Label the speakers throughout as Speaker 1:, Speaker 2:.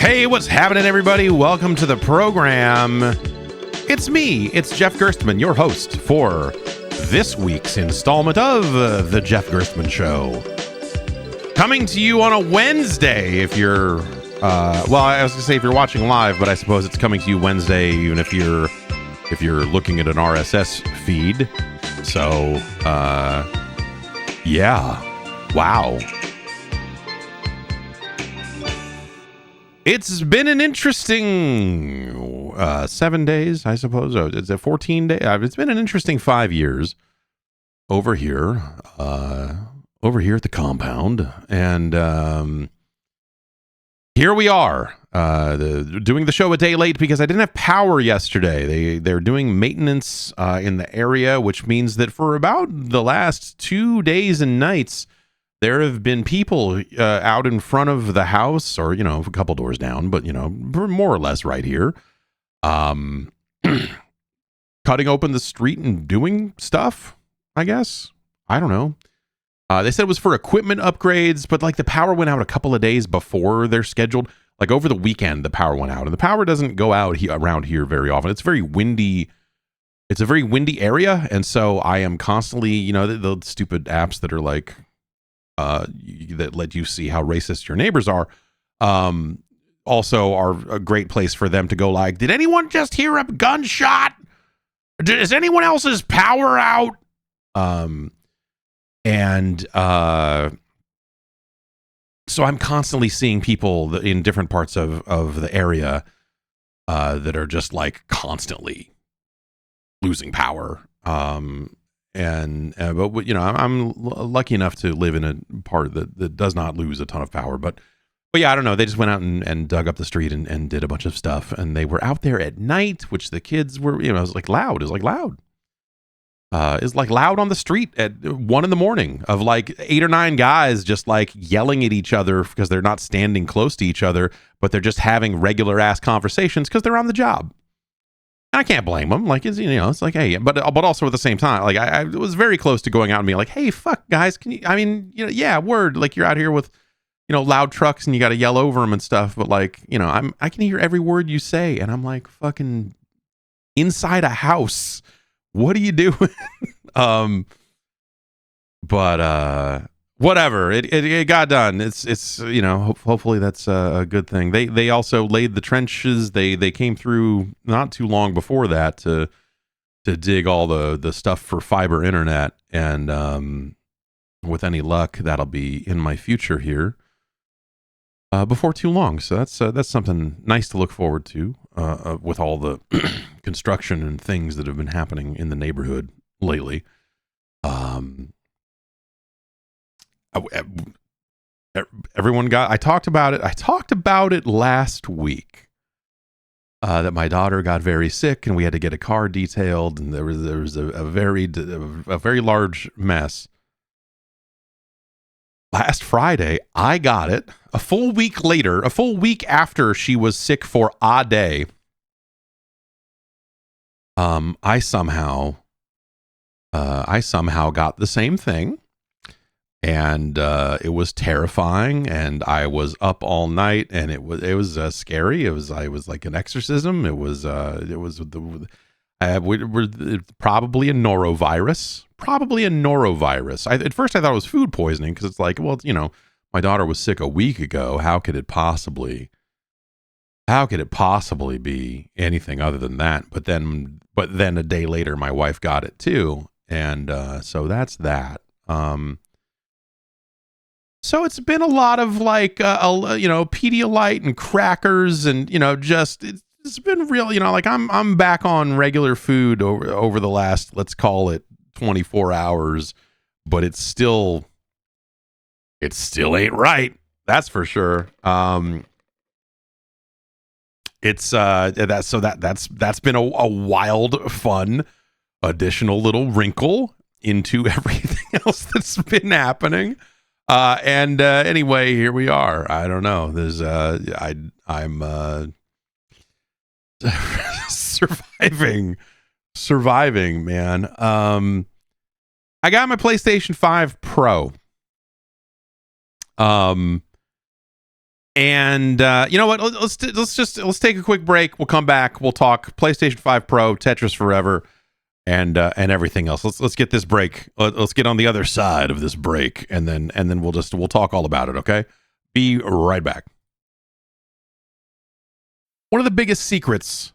Speaker 1: Hey, what's happening, everybody? Welcome to the program. It's me. It's Jeff Gerstmann, your host for this week's installment of The Jeff Gerstmann Show. Coming to you on a Wednesday if you're, well, I was going to say if you're watching live, but I suppose it's coming to you Wednesday even if you're looking at an RSS feed. So, yeah. Wow. It's been an interesting 7 days, I suppose. It's a 14 day. It's been an interesting 5 years over here at the compound, and here we are doing the show a day late because I didn't have power yesterday. They're doing maintenance in the area, which means that for about the last 2 days and nights, there have been people out in front of the house, or, you know, a couple doors down, but, you know, more or less right here, cutting open the street and doing stuff, I guess. I don't know. They said it was for equipment upgrades, but, like, the power went out a couple of days before they're scheduled. Like, over the weekend, the power went out, and the power doesn't go out around here very often. It's very windy. It's a very windy area, and so I am constantly, you know, the stupid apps that are like, that let you see how racist your neighbors are, also are a great place for them to go like, did anyone just hear a gunshot? Is anyone else's power out? So I'm constantly seeing people in different parts of the area that are just like constantly losing power. But you know, I'm lucky enough to live in a part that does not lose a ton of power. But yeah, I don't know. They just went out and dug up the street and did a bunch of stuff. And they were out there at night, which the kids were, you know, it was like loud. It was like loud. It's like loud on the street at 1 a.m. of like 8 or 9 guys just like yelling at each other because they're not standing close to each other, but they're just having regular ass conversations because they're on the job. I can't blame them. Like, it's, you know, it's like, hey, but also at the same time, like, I was very close to going out and being like, hey, fuck, guys, can you? I mean, you know, yeah, word. Like, you're out here with, you know, loud trucks and you got to yell over them and stuff. But like, you know, I can hear every word you say, and I'm like, fucking inside a house. What are you doing? But whatever. It got done. It's you know, hopefully that's a good thing. They also laid the trenches. They came through not too long before that to dig all the stuff for fiber internet, and with any luck that'll be in my future here before too long. So that's something nice to look forward to with all the construction and things that have been happening in the neighborhood lately. Everyone got, I talked about it last week, that my daughter got very sick and we had to get a car detailed, and there was a very large mess. Last Friday, I got it a full week after she was sick for a day. I somehow got the same thing. And it was terrifying, and I was up all night, and it was scary. It was like an exorcism. It was probably a norovirus. At first, I thought it was food poisoning because it's like, well, you know, my daughter was sick a week ago. How could it possibly be anything other than that? But then a day later, my wife got it too, and so that's that. So it's been a lot of like, you know, Pedialyte and crackers, and, you know, just it's been real, you know, like I'm back on regular food over the last, let's call it 24 hours, but it still ain't right. That's for sure. That's been a wild, fun, additional little wrinkle into everything else that's been happening. Anyway, here we are. I don't know. There's I'm surviving, man. I got my PlayStation 5 Pro. And And you know what? Let's take a quick break. We'll come back. We'll talk PlayStation 5 Pro, Tetris Forever, and everything else. Let's get this break. Let's get on the other side of this break, and then we'll talk all about it. Okay? Be right back. One of the biggest secrets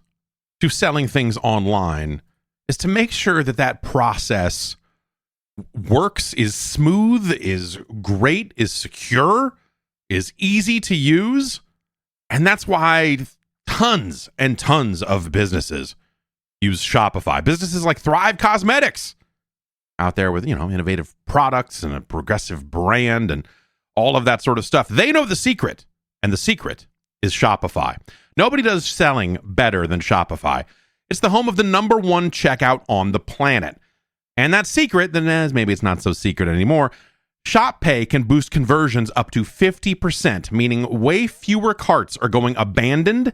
Speaker 1: to selling things online is to make sure that process works, is smooth, is great, is secure, is easy to use. And that's why tons and tons of businesses use Shopify. Businesses like Thrive Cosmetics out there with, innovative products and a progressive brand and all of that sort of stuff. They know the secret, and the secret is Shopify. Nobody does selling better than Shopify. It's the home of the number one checkout on the planet. And that secret, then maybe it's not so secret anymore, Shop Pay can boost conversions up to 50%, meaning way fewer carts are going abandoned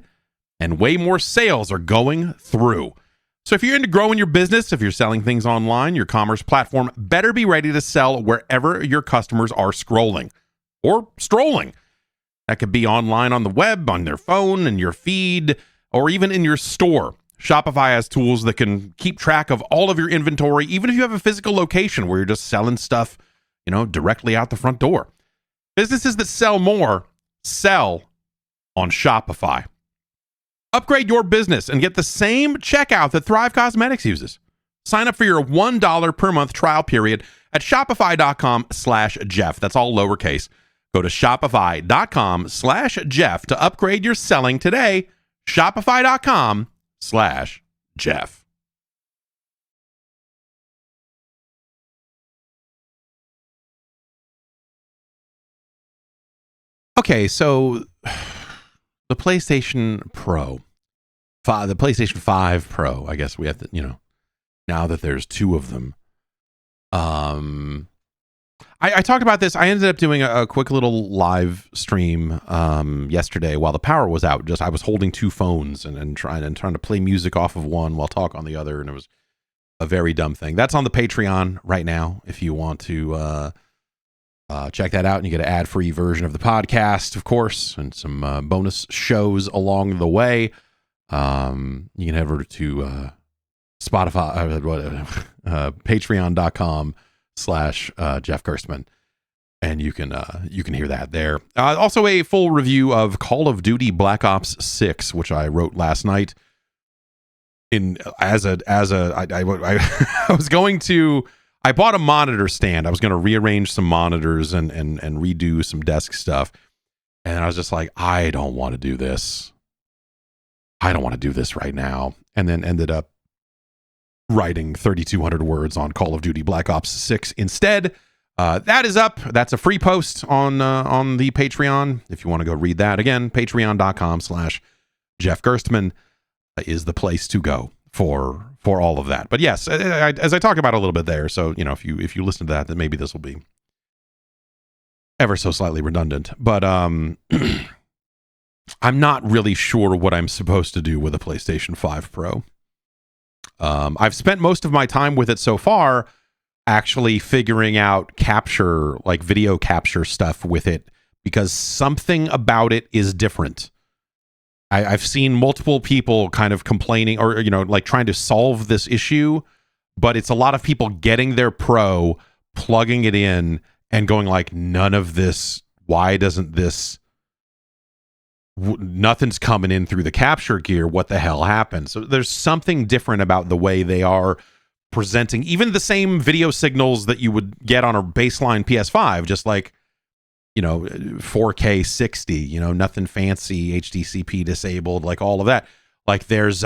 Speaker 1: and way more sales are going through. So if you're into growing your business, if you're selling things online, your commerce platform better be ready to sell wherever your customers are scrolling or strolling. That could be online on the web, on their phone, in your feed, or even in your store. Shopify has tools that can keep track of all of your inventory, even if you have a physical location where you're just selling stuff, directly out the front door. Businesses that sell more sell on Shopify. Upgrade your business and get the same checkout that Thrive Cosmetics uses. Sign up for your $1 per month trial period at shopify.com/Jeff. That's all lowercase. Go to shopify.com/Jeff to upgrade your selling today. Shopify.com/Jeff. Okay, so the PlayStation Pro, the PlayStation 5 Pro, I guess we have to, now that there's two of them. I talked about this. I ended up doing a quick little live stream yesterday while the power was out. I was holding two phones and trying to play music off of one while talk on the other, and it was a very dumb thing. That's on the Patreon right now if you want to check that out, and you get an ad-free version of the podcast, of course, and some bonus shows along the way. You can head over to Spotify, patreon.com/Jeff Gerstmann, and you can hear that there. Also, a full review of Call of Duty Black Ops 6, which I wrote last night. I was going to. I bought a monitor stand. I was going to rearrange some monitors and redo some desk stuff. And I was just like, I don't want to do this. I don't want to do this right now. And then ended up writing 3,200 words on Call of Duty Black Ops 6 instead. That is up. That's a free post on the Patreon. If you want to go read that again, patreon.com/Jeff Gerstmann is the place to go for all of that. But yes, as I talk about a little bit there, so if you listen to that, then maybe this will be ever so slightly redundant. But I'm not really sure what I'm supposed to do with a PlayStation 5 Pro. I've spent most of my time with it so far actually figuring out video capture stuff with it, because something about it is different. I've seen multiple people kind of complaining or, trying to solve this issue, but it's a lot of people getting their Pro, plugging it in and going like, none of this, why doesn't this, nothing's coming in through the capture gear. What the hell happened? So there's something different about the way they are presenting even the same video signals that you would get on a baseline PS5, just like, 4K 60, nothing fancy, HDCP disabled, like all of that. Like there's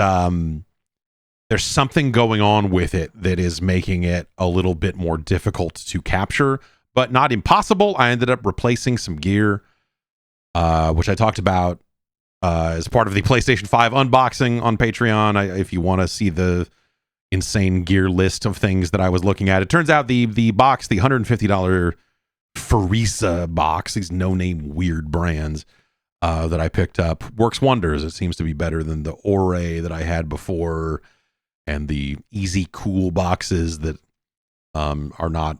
Speaker 1: something going on with it that is making it a little bit more difficult to capture, but not impossible. I ended up replacing some gear, which I talked about as part of the PlayStation 5 unboxing on Patreon. If you want to see the insane gear list of things that I was looking at, it turns out the box, the $150 Farisa box, these no-name weird brands that I picked up, works wonders. It seems to be better than the Ore that I had before and the Easy Cool boxes that are not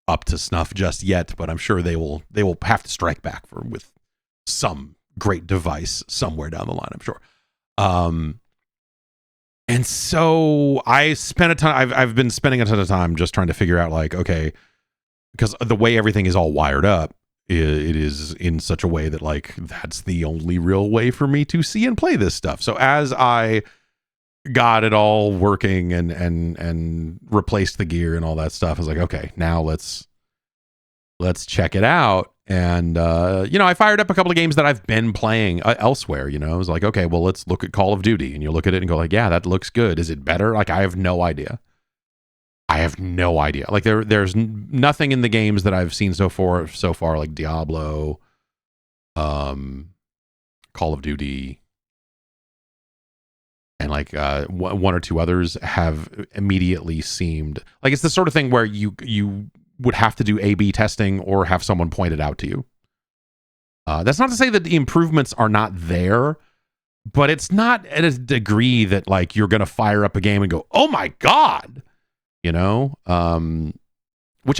Speaker 1: up to snuff just yet, but I'm sure they will have to strike back with some great device somewhere down the line, I'm sure. And so I spent a ton. I've been spending a ton of time just trying to figure out, like, okay, because the way everything is all wired up, it is in such a way that, like, that's the only real way for me to see and play this stuff. So as I got it all working and replaced the gear and all that stuff, I was like, okay, now let's check it out. And I fired up a couple of games that I've been playing elsewhere. I was like, okay, well, let's look at Call of Duty. And you look at it and go like, yeah, that looks good. Is it better? Like, I have no idea. Like, there's nothing in the games that I've seen so far, like Diablo, Call of Duty, and like one or two others have immediately seemed like it's the sort of thing where you would have to do A/B testing or have someone point it out to you. That's not to say that the improvements are not there, but it's not at a degree that, like, you're going to fire up a game and go, oh my God, which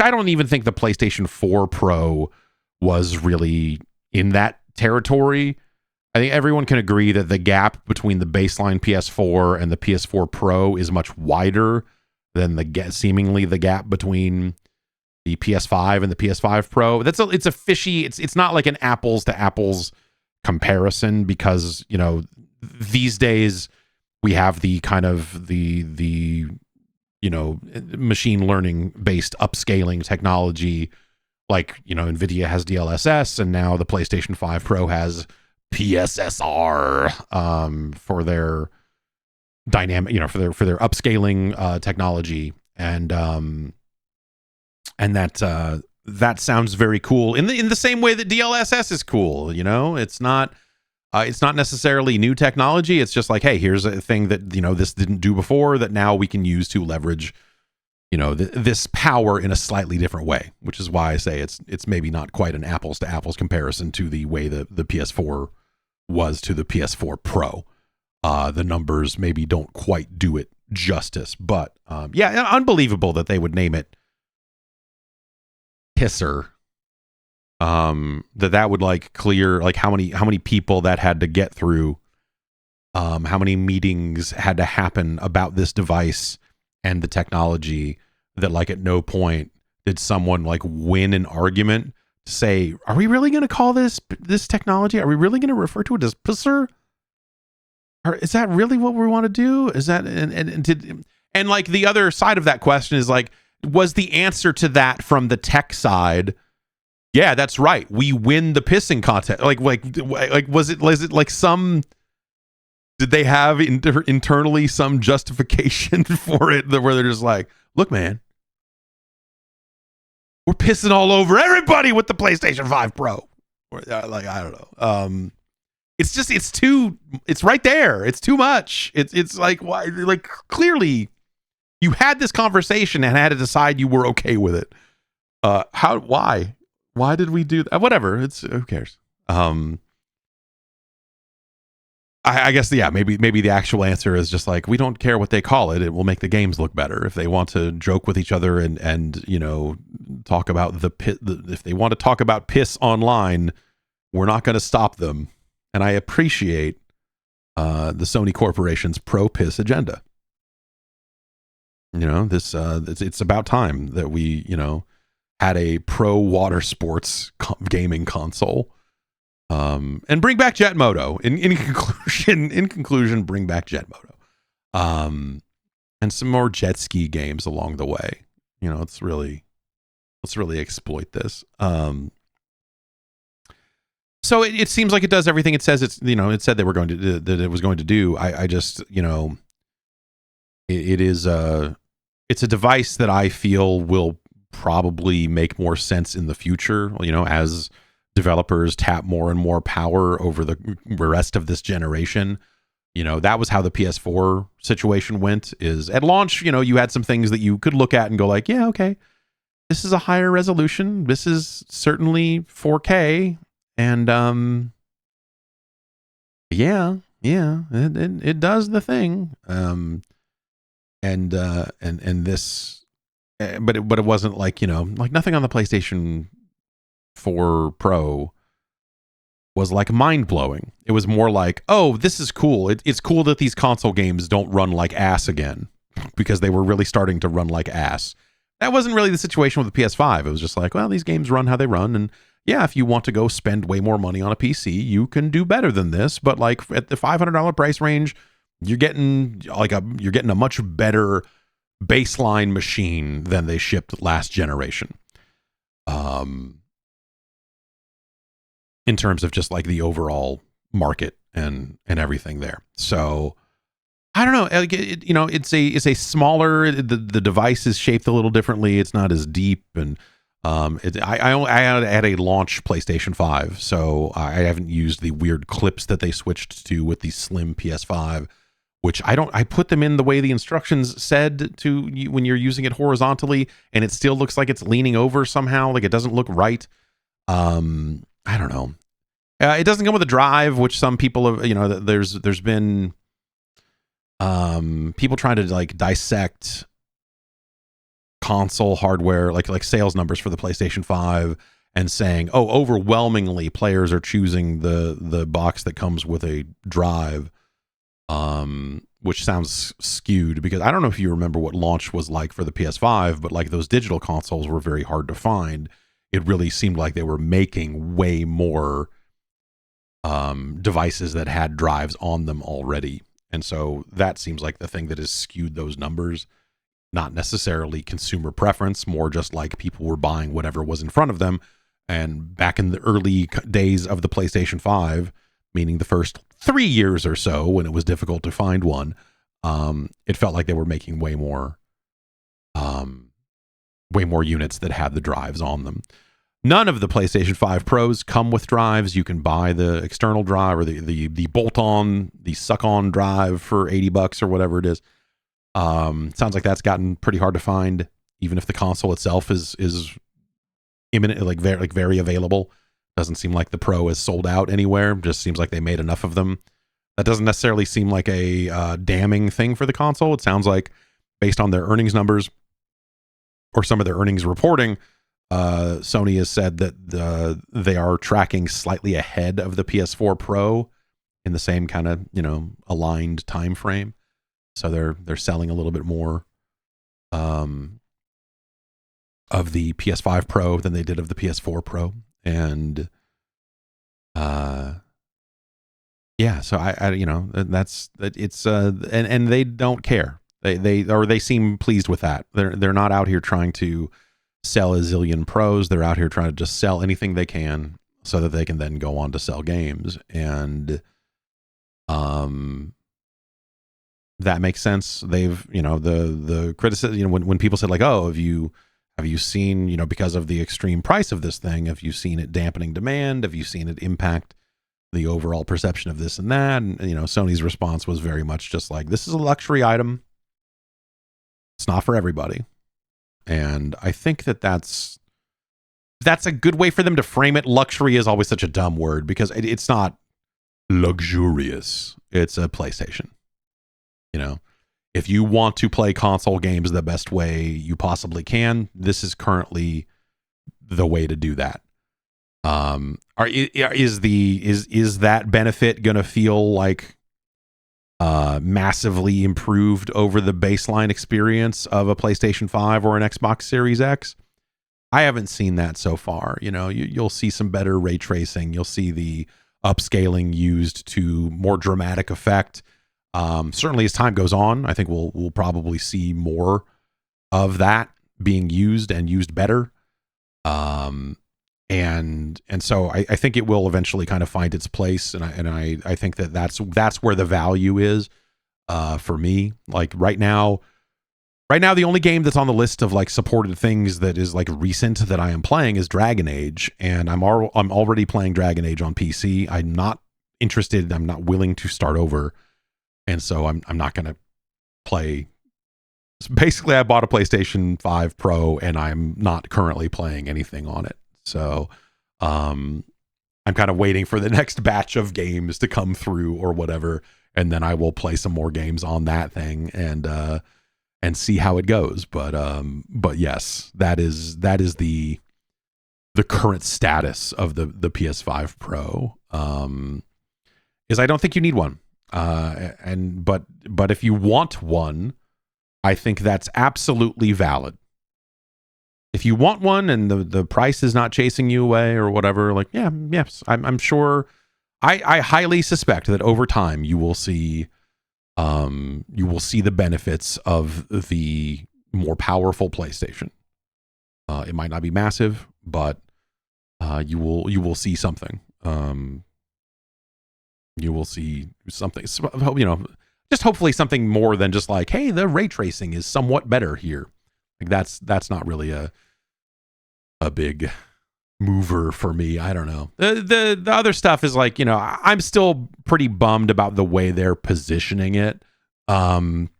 Speaker 1: I don't even think the PlayStation 4 Pro was really in that territory. I think everyone can agree that the gap between the baseline PS4 and the PS4 Pro is much wider than seemingly the gap between the PS5 and the PS5 Pro. It's a fishy. It's not like an apples to apples comparison, because these days we have the kind of the machine learning based upscaling technology, like NVIDIA has DLSS, and now the PlayStation 5 Pro has PSSR for their dynamic, for their upscaling technology, and that sounds very cool in the same way that DLSS is cool. It's not necessarily new technology. It's just like, hey, here's a thing that this didn't do before that now we can use to leverage this power in a slightly different way, which is why I say it's maybe not quite an apples to apples comparison to the way the PS4 was to the PS4 Pro. The numbers maybe don't quite do it justice, but unbelievable that they would name it Pisser. That would like clear like how many people that had to get through, how many meetings had to happen about this device and the technology, that like at no point did someone like win an argument to say, are we really going to call this technology? Are we really going to refer to it as Pisser? Or is that really what we want to do? Is that and like the other side of that question is like, was the answer to that from the tech side, yeah, that's right, we win the pissing contest? Like was it like some, did they have internally some justification for it where they're just like, look, man, we're pissing all over everybody with the PlayStation 5 Pro? Or, like, I don't know. It's right there. It's too much. It's like, why? Like, clearly you had this conversation and had to decide you were okay with it. Why did we do that? Whatever. Who cares? I guess, yeah, maybe the actual answer is just like, we don't care what they call it. It will make the games look better. If they want to joke with each other and talk about if they want to talk about piss online, we're not going to stop them. And I appreciate the Sony Corporation's pro-piss agenda. It's about time that we, had a pro water sports gaming console. And bring back Jet Moto. In conclusion, bring back Jet Moto. And some more jet ski games along the way. Let's really exploit this. So it seems like it does everything it says it said they were going to that it was going to do. I just, it's a device that I feel will probably make more sense in the future, as developers tap more and more power over the rest of this generation. That was how the PS4 situation went, is at launch, you had some things that you could look at and go like, yeah, okay, this is a higher resolution. This is certainly 4K. And, it does the thing. And this, but it wasn't like, like nothing on the PlayStation 4 Pro was like mind-blowing. It was more like, oh, this is cool. It's cool that these console games don't run like ass again, because they were really starting to run like ass. That wasn't really the situation with the PS5. It was just like, well, these games run how they run, and yeah, if you want to go spend way more money on a PC, you can do better than this. But like at the $500 price range, you're getting a much better baseline machine than they shipped last generation. In terms of just like the overall market and everything there. So I don't know. It's a smaller. The device is shaped a little differently. It's not as deep, and I had a launch PlayStation 5, so I haven't used the weird clips that they switched to with the slim PS5, which I put them in the way the instructions said to you when you're using it horizontally, and it still looks like it's leaning over somehow. Like it doesn't look right. I don't know. It doesn't come with a drive, which some people have, there's been people trying to like dissect console hardware, like sales numbers for the PlayStation 5, and saying, oh, overwhelmingly players are choosing the box that comes with a drive, which sounds skewed, because I don't know if you remember what launch was like for the PS5, but like those digital consoles were very hard to find. It really seemed like they were making way more devices that had drives on them already. And so that seems like the thing that has skewed those numbers. Not necessarily consumer preference, more just like people were buying whatever was in front of them. And back in the early days of the PlayStation 5, meaning the first 3 years or so when it was difficult to find one, it felt like they were making way more units that had the drives on them. None of the PlayStation 5 Pros come with drives. You can buy the external drive or the bolt-on, the suck-on drive for $80 or whatever it is. Sounds like that's gotten pretty hard to find, even if the console itself is imminent, like very available. Doesn't seem like the Pro is sold out anywhere. Just seems like they made enough of them. That doesn't necessarily seem like a damning thing for the console. It sounds like, based on their earnings numbers or some of their earnings reporting, Sony has said that they are tracking slightly ahead of the PS4 Pro in the same kind of aligned time frame. So they're selling a little bit more of the PS5 Pro than they did of the PS4 Pro, and yeah. So and they don't care. They seem pleased with that. They're not out here trying to sell a zillion Pros. They're out here trying to just sell anything they can so that they can then go on to sell games, and that makes sense. They've, the criticism, when people said like, oh, have you seen, because of the extreme price of this thing, have you seen it dampening demand? Have you seen it impact the overall perception of this and that? And, Sony's response was very much just like, this is a luxury item. It's not for everybody. And I think that's a good way for them to frame it. Luxury is always such a dumb word, because it's not luxurious. It's a PlayStation. If you want to play console games the best way you possibly can, this is currently the way to do that. Is that benefit going to feel like massively improved over the baseline experience of a PlayStation 5 or an Xbox Series X? I haven't seen that so far. You'll see some better ray tracing. You'll see the upscaling used to more dramatic effect. Certainly as time goes on, I think we'll probably see more of that being used and used better. And so I think it will eventually kind of find its place. And I think that's where the value is, for me. Like right now, the only game that's on the list of like supported things that is like recent that I am playing is Dragon Age. And I'm already playing Dragon Age on PC. I'm not interested. I'm not willing to start over. And so I'm not going to play. Basically, I bought a PlayStation 5 Pro and I'm not currently playing anything on it. So I'm kind of waiting for the next batch of games to come through or whatever. And then I will play some more games on that thing and see how it goes. But yes, that is the current status of the PS5 Pro. is I don't think you need one. But if you want one, I think that's absolutely valid. If you want one and the price is not chasing you away or whatever, like, yes, I'm sure. I highly suspect that over time you will see the benefits of the more powerful PlayStation. It might not be massive, but you will see something. You will see something, just hopefully something more than just like, hey, the ray tracing is somewhat better here. Like that's not really a big mover for me. I don't know. The other stuff is like, I'm still pretty bummed about the way they're positioning it. Or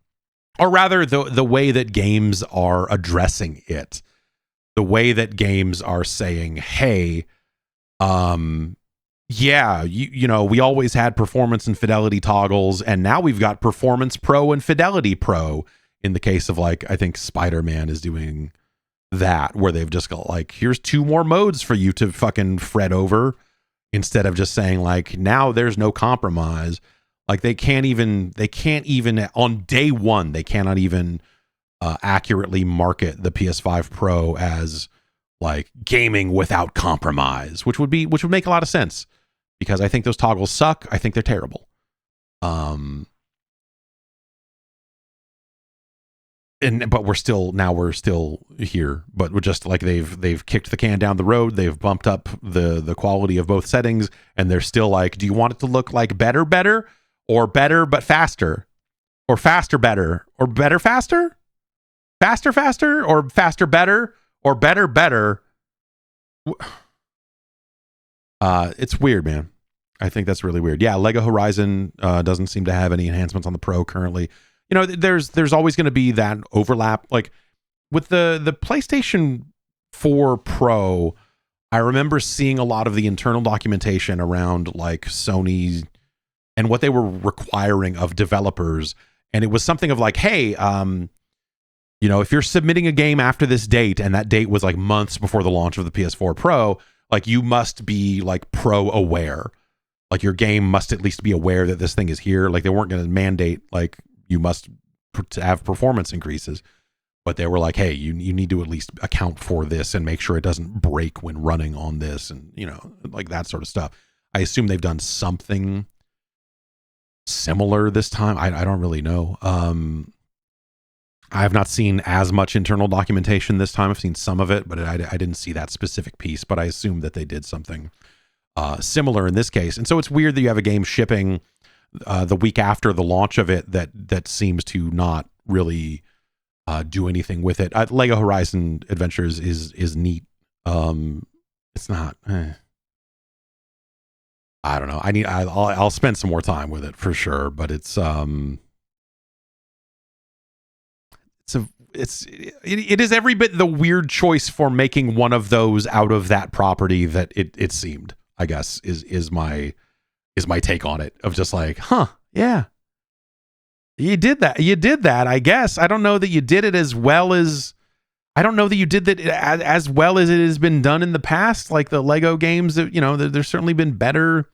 Speaker 1: rather the way that games are addressing it. The way that games are saying, hey, we always had performance and fidelity toggles, and now we've got performance pro and fidelity pro. In the case of, like, I think Spider-Man is doing that, where they've just got like, here's 2 more modes for you to fucking fret over, instead of just saying like, now there's no compromise. Like they can't even on day one, they cannot even accurately market the PS5 Pro as like gaming without compromise, which would make a lot of sense, because I think those toggles suck. I think they're terrible. But we're still here, but we're just like, they've kicked the can down the road. They've bumped up the quality of both settings, and they're still like, do you want it to look like better, or better but faster, or faster better, or better faster, or faster better, or better? It's weird, man. I think that's really weird. Yeah, Lego Horizon doesn't seem to have any enhancements on the Pro currently. There's always going to be that overlap. Like with the PlayStation 4 Pro, I remember seeing a lot of the internal documentation around like Sony and what they were requiring of developers. And it was something of like, hey, if you're submitting a game after this date, and that date was like months before the launch of the PS4 Pro, like you must be like Pro aware. Like your game must at least be aware that this thing is here. Like they weren't going to mandate like you must have performance increases, but they were like, hey, you need to at least account for this and make sure it doesn't break when running on this, and like that sort of stuff. I assume they've done something similar this time. I don't really know. I have not seen as much internal documentation this time. I've seen some of it, but I didn't see that specific piece, but I assume that they did something similar in this case. And so it's weird that you have a game shipping the week after the launch of it that seems to not really do anything with it. Lego Horizon Adventures is neat. It's not. I don't know. I'll spend some more time with it for sure, but it is every bit the weird choice for making one of those out of that property that it seemed, I guess, is my take on it, of just like, yeah, you did that, I guess. I don't know that you did it as well as, I don't know that you did that as well as it has been done in the past. Like the Lego games, there's certainly been better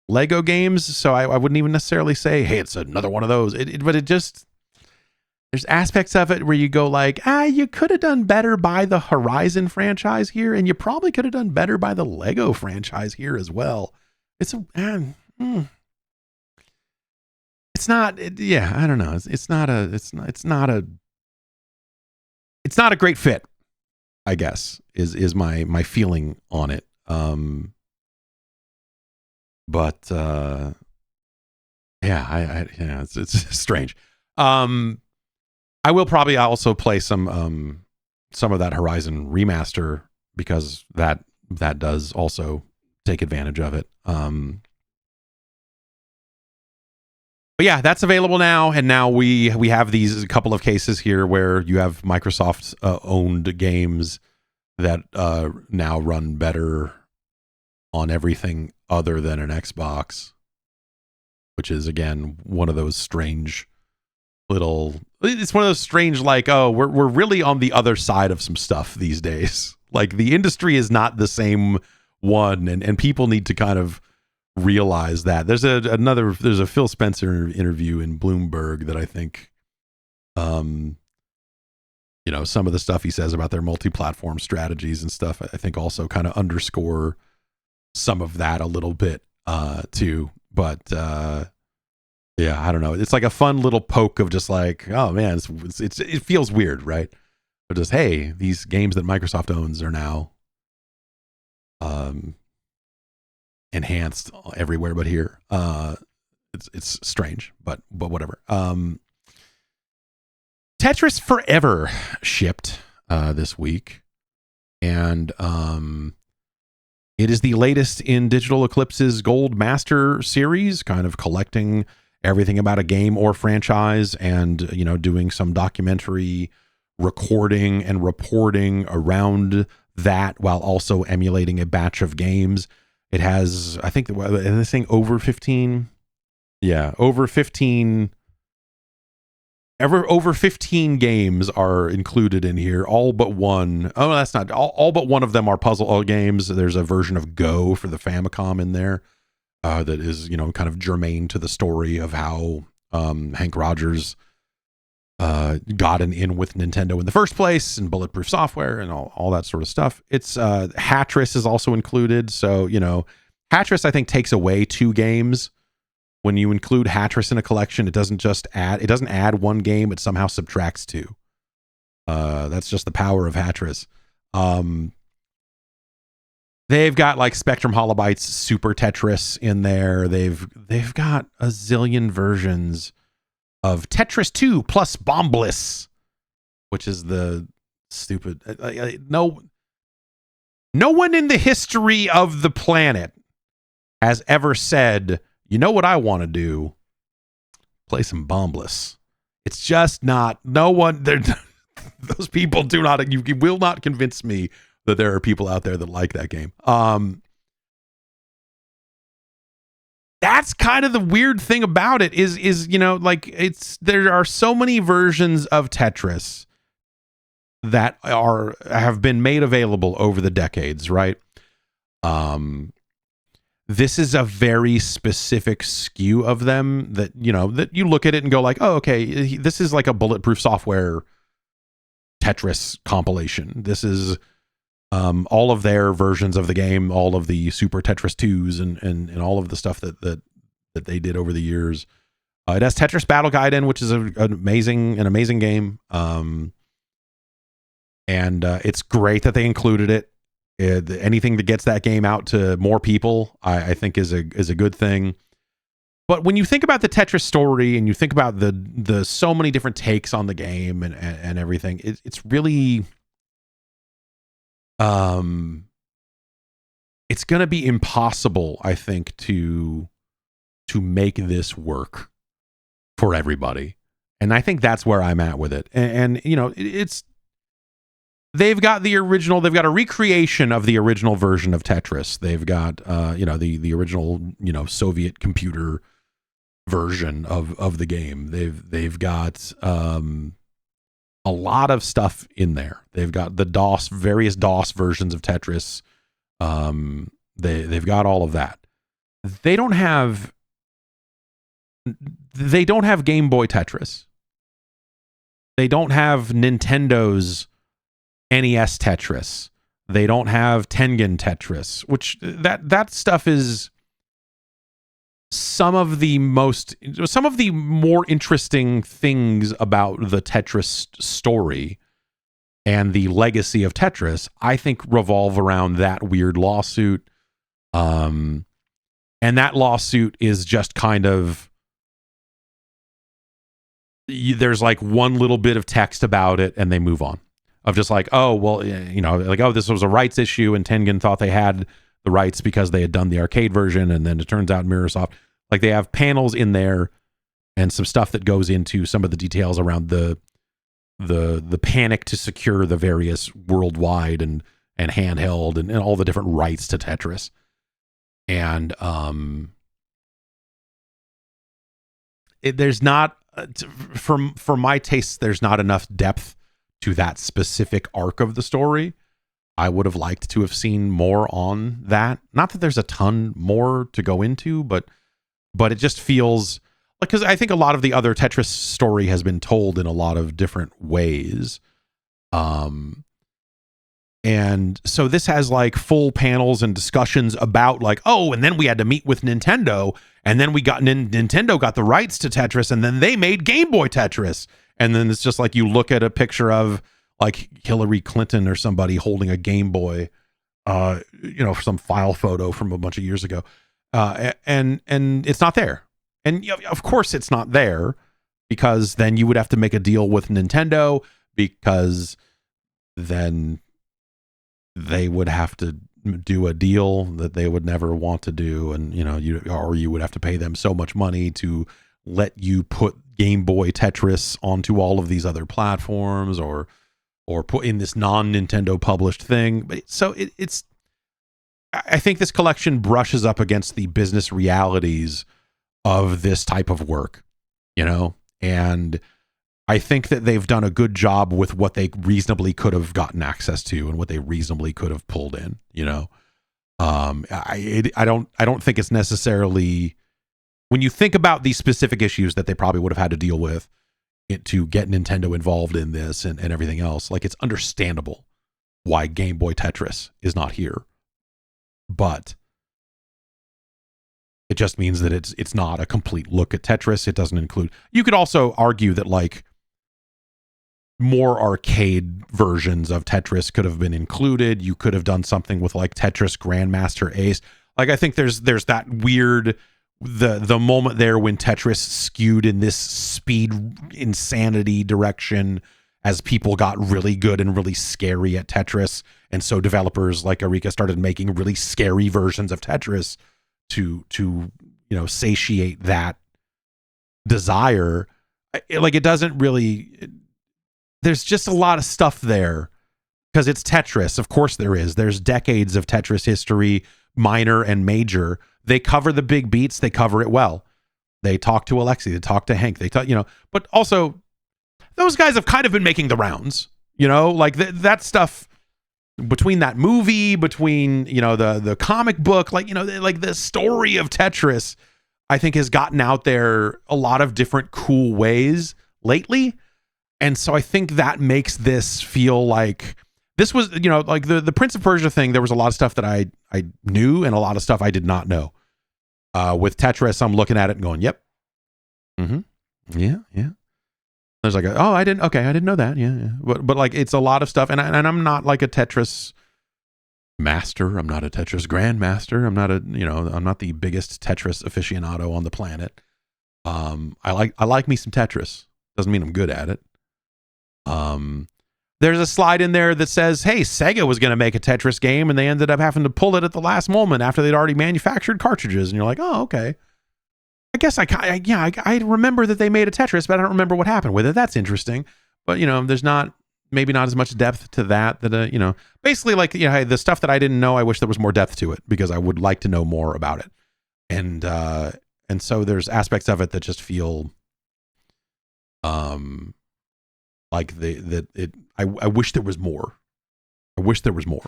Speaker 1: Lego games. So I wouldn't even necessarily say, hey, it's another one of those. But it just, there's aspects of it where you go like, you could have done better by the Horizon franchise here, and you probably could have done better by the Lego franchise here as well. It's I don't know. It's not a great fit, I guess, is my feeling on it. It's strange. I will probably also play some of that Horizon remaster, because that does also take advantage of it. But yeah, that's available now, and now we have these a couple of cases here where you have Microsoft owned games that now run better on everything other than an Xbox, which is again one of those strange it's one of those strange, like, oh, we're really on the other side of some stuff these days. Like the industry is not the same one, and people need to kind of realize that. There's a Phil Spencer interview in Bloomberg that I think, some of the stuff he says about their multi-platform strategies and stuff, I think also kind of underscore some of that a little bit too. But yeah, I don't know. It's like a fun little poke of just like, oh man, it feels weird, right? But just, hey, these games that Microsoft owns are now enhanced everywhere but here. It's strange, but whatever. Tetris Forever shipped this week, and it is the latest in Digital Eclipse's Gold Master series, kind of collecting everything about a game or franchise and, doing some documentary recording and reporting around that while also emulating a batch of games. It has, I think, this thing over 15. Yeah, over 15 games are included in here, all but one. Oh, that's not all but one of them are puzzle games. There's a version of Go for the Famicom in there that is, kind of germane to the story of how Hank Rogers got an in with Nintendo in the first place, and Bulletproof Software and all that sort of stuff. It's Hatris is also included. So, Hatris, I think, takes away 2 games. When you include Hatris in a collection, it doesn't add 1 game, it somehow subtracts 2. That's just the power of Hatris. They've got like Spectrum Holobyte's Super Tetris in there. They've got a zillion versions of Tetris 2 plus Bombliss, which is the stupid. No one in the history of the planet has ever said, you know what I want to do? Play some Bombliss. It's just not. No one. Those people do not. You will not convince me that there are people out there that like that game. That's kind of the weird thing about it is there are so many versions of Tetris that have been made available over the decades, right? This is a very specific skew of them that you look at it and go like, oh, okay, this is like a Bulletproof Software Tetris compilation. This is all of their versions of the game, all of the Super Tetris 2s and all of the stuff that they did over the years. It has Tetris Battle Gaiden, which is an amazing game. And it's great that they included it. Anything that gets that game out to more people, I think is a good thing. But when you think about the Tetris story and you think about the so many different takes on the game and everything, it's really it's going to be impossible, I think, to make this work for everybody. And I think that's where I'm at with it. And it's they've got the original, they've got a recreation of the original version of Tetris. They've got the original, Soviet computer version of the game. They've got a lot of stuff in there. They've got the various DOS versions of Tetris. They've got all of that. They don't have Game Boy Tetris. They don't have Nintendo's NES Tetris. They don't have Tengen Tetris, which that stuff is some of the more interesting things about the Tetris story and the legacy of Tetris, I think, revolve around that weird lawsuit. And that lawsuit is just kind of, there's like one little bit of text about it and they move on. Of just like, oh, well, this was a rights issue and Tengen thought they had the rights because they had done the arcade version, and then it turns out Mirrorsoft, like, they have panels in there and some stuff that goes into some of the details around the panic to secure the various worldwide and handheld and all the different rights to Tetris. And there's not, for my tastes, there's not enough depth to that specific arc of the story. I would have liked to have seen more on that. Not that there's a ton more to go into, but it just feels like, because I think a lot of the other Tetris story has been told in a lot of different ways. And so this has like full panels and discussions about like, oh, and then we had to meet with Nintendo, and then Nintendo got the rights to Tetris, and then they made Game Boy Tetris. And then it's just like, you look at a picture of like Hillary Clinton or somebody holding a Game Boy, some file photo from a bunch of years ago. And it's not there. And of course it's not there, because then you would have to make a deal with Nintendo, because then they would have to do a deal that they would never want to do. And, you would have to pay them so much money to let you put Game Boy Tetris onto all of these other platforms, or put in this non-Nintendo published thing. But so I think this collection brushes up against the business realities of this type of work, and I think that they've done a good job with what they reasonably could have gotten access to and what they reasonably could have pulled in, I don't think it's necessarily, when you think about these specific issues that they probably would have had to deal with to get Nintendo involved in this and everything else, like, it's understandable why Game Boy Tetris is not here. But it just means that it's not a complete look at Tetris. It doesn't include, you could also argue that like more arcade versions of Tetris could have been included. You could have done something with like Tetris Grandmaster Ace. Like, I think there's that weird, the moment there when Tetris skewed in this speed insanity direction as people got really good and really scary at Tetris. And so developers like Arika started making really scary versions of Tetris to satiate that desire. It doesn't really, there's just a lot of stuff there because it's Tetris. Of course there is. There's decades of Tetris history, minor and major. They cover the big beats. They cover it well. They talk to Alexi. They talk to Hank. They talk, but also those guys have kind of been making the rounds, like that stuff between that movie, between, the comic book, like the story of Tetris, I think has gotten out there a lot of different cool ways lately. And so I think that makes this feel like this was, like the Prince of Persia thing. There was a lot of stuff that I knew and a lot of stuff I did not know. With Tetris, I'm looking at it and going, yep. Mm-hmm. Yeah. There's like, I didn't know that. Yeah. But like, it's a lot of stuff. And I'm not like a Tetris master. I'm not a Tetris grandmaster. I'm not the biggest Tetris aficionado on the planet. I like me some Tetris. Doesn't mean I'm good at it. There's a slide in there that says, hey, Sega was going to make a Tetris game and they ended up having to pull it at the last moment after they'd already manufactured cartridges. And you're like, oh, okay. I guess I remember that they made a Tetris, but I don't remember what happened with it. That's interesting. But, there's maybe not as much depth to that, basically like, hey, the stuff that I didn't know, I wish there was more depth to it because I would like to know more about it. And so there's aspects of it that just feel, like I wish there was more. I wish there was more.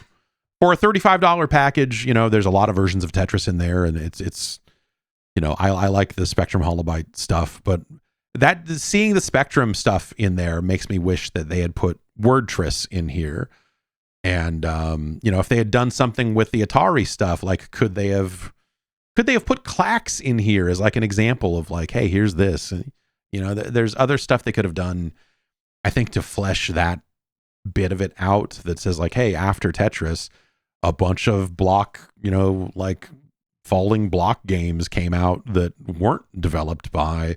Speaker 1: For a $35 package, there's a lot of versions of Tetris in there, and it's I like the Spectrum Holobyte stuff, but seeing the Spectrum stuff in there makes me wish that they had put Wordtris in here. And if they had done something with the Atari stuff, like could they have put Clacks in here as like an example of like, hey, here's this. And, there's other stuff they could have done, I think, to flesh that bit of it out that says like, hey, after Tetris, a bunch of block, like falling block games came out that weren't developed by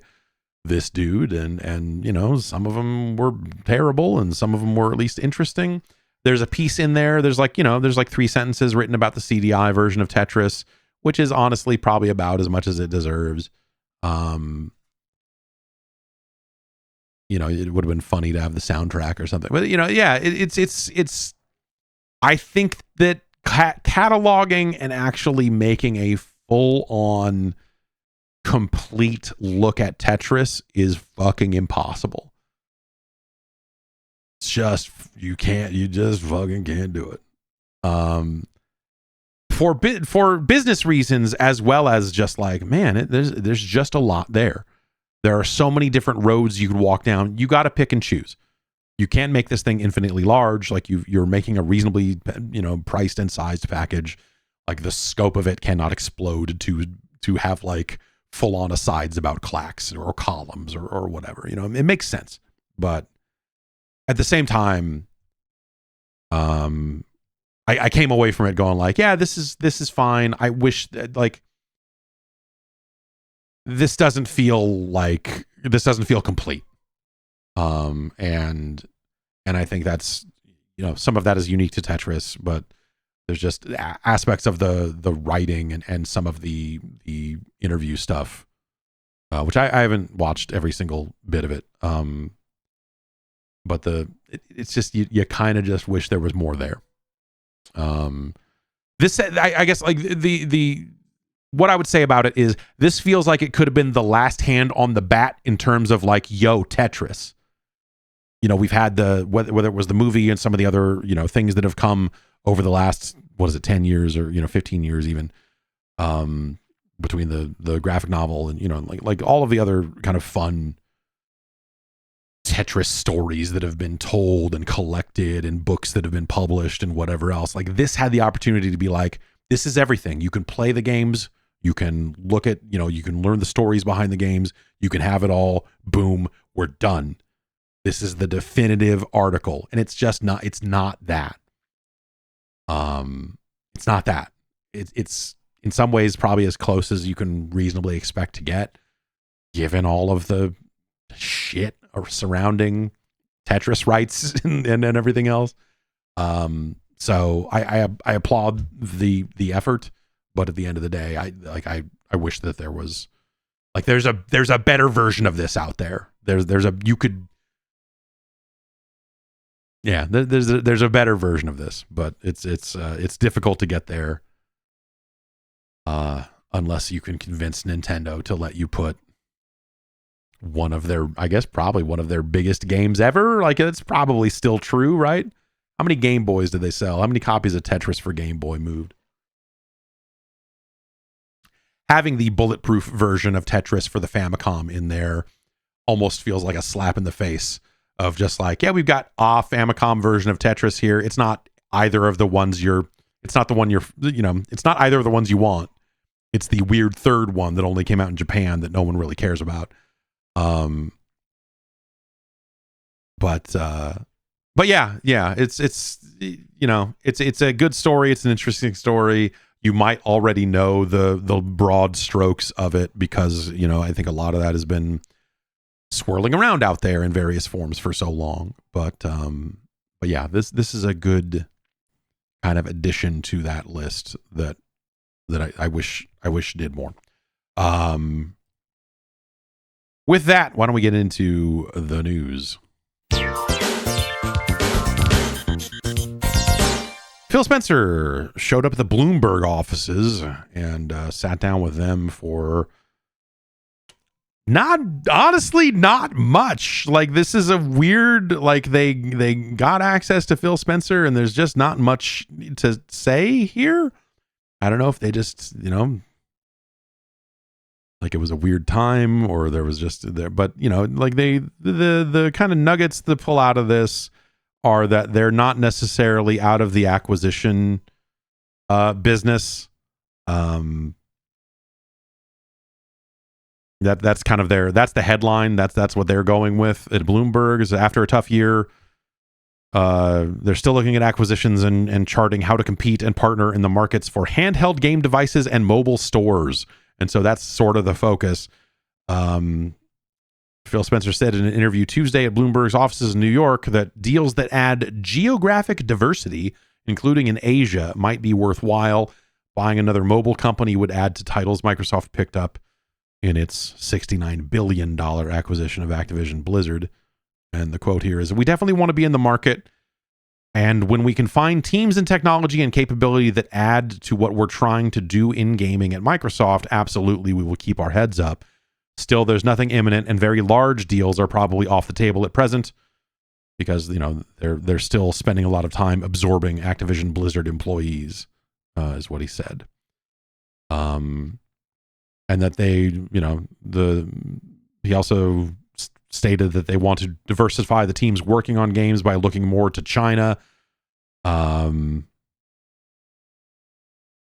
Speaker 1: this dude. And some of them were terrible and some of them were at least interesting. There's a piece in there. There's like 3 sentences written about the CDI version of Tetris, which is honestly probably about as much as it deserves. It would have been funny to have the soundtrack or something, but it's I think that cataloging and actually making a full on complete look at Tetris is fucking impossible. It's just, you just fucking can't do it. Um, for business reasons, as well as just like, man, there's just a lot there. There are so many different roads you could walk down. You got to pick and choose. You can't make this thing infinitely large. Like you're making a reasonably, priced and sized package. Like the scope of it cannot explode to have like full on asides about clacks or columns or whatever. It makes sense, but at the same time, I came away from it going like, yeah, this is fine. I wish that, like, this doesn't feel complete. And I think that's, some of that is unique to Tetris, but there's just aspects of the writing and some of the interview stuff, which I haven't watched every single bit of it. But it's just, you kind of just wish there was more there. This, I guess, like the what I would say about it is this feels like it could have been the last hand on the bat in terms of like, yo, Tetris. We've had whether it was the movie and some of the other, things that have come over the last, 10 years or, 15 years even, between the graphic novel and, like all of the other kind of fun Tetris stories that have been told and collected and books that have been published and whatever else. Like this had the opportunity to be like, this is everything. You can play the games. You can look at, you can learn the stories behind the games. You can have it all. Boom. We're done. This is the definitive article. And it's just not, it's not that. It's not that. It's in some ways probably as close as you can reasonably expect to get, given all of the shit or surrounding Tetris rights and everything else. So I applaud the effort, but at the end of the day, I wish that there was like, there's a better version of this out there. There's a better version of this, but it's difficult to get there. Unless you can convince Nintendo to let you put one of their, I guess probably one of their biggest games ever. Like it's probably still true, right? How many Game Boys did they sell? How many copies of Tetris for Game Boy moved? Having the bulletproof version of Tetris for the Famicom in there almost feels like a slap in the face of just like, yeah, we've got a Famicom version of Tetris here. It's not either of the ones it's not either of the ones you want. It's the weird third one that only came out in Japan that no one really cares about. But yeah, it's a good story. It's an interesting story. You might already know the broad strokes of it because, I think a lot of that has been swirling around out there in various forms for so long. But yeah, this is a good kind of addition to that list that I wish did more. With that, why don't we get into the news? Phil Spencer showed up at the Bloomberg offices and sat down with them for not much. Like this is a weird, like they got access to Phil Spencer and there's just not much to say here. I don't know if they just, like it was a weird time or there was just there, but like the kind of nuggets to pull out of this are that they're not necessarily out of the acquisition business. That's kind of that's the headline. That's what they're going with at Bloomberg is after a tough year. They're still looking at acquisitions and charting how to compete and partner in the markets for handheld game devices and mobile stores. And so that's sort of the focus. Phil Spencer said in an interview Tuesday at Bloomberg's offices in New York that deals that add geographic diversity, including in Asia, might be worthwhile. Buying another mobile company would add to titles Microsoft picked up in its $69 billion acquisition of Activision Blizzard. And the quote here is, "We definitely want to be in the market. And when we can find teams and technology and capability that add to what we're trying to do in gaming at Microsoft, absolutely, we will keep our heads up. Still, there's nothing imminent and very large deals are probably off the table at present. because they're still spending a lot of time absorbing Activision Blizzard employees, is what he said. And that he also stated that they want to diversify the teams working on games by looking more to China. It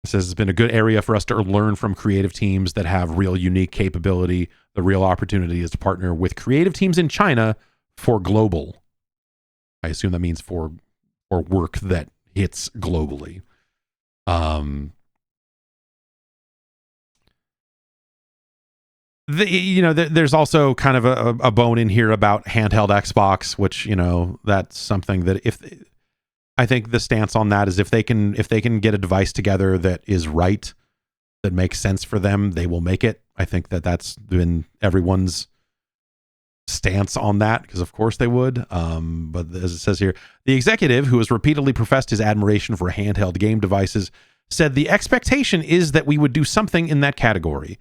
Speaker 1: says it's been a good area for us to learn from creative teams that have real unique capability. The real opportunity is to partner with creative teams in China for global. I assume that means for work that hits globally. There's also kind of a bone in here about handheld Xbox, which that's something that I think the stance on that is if they can get a device together that is right, that makes sense for them, they will make it. I think that's been everyone's stance on that, because of course they would. But as it says here, the executive, who has repeatedly professed his admiration for handheld game devices, said the expectation is that we would do something in that category.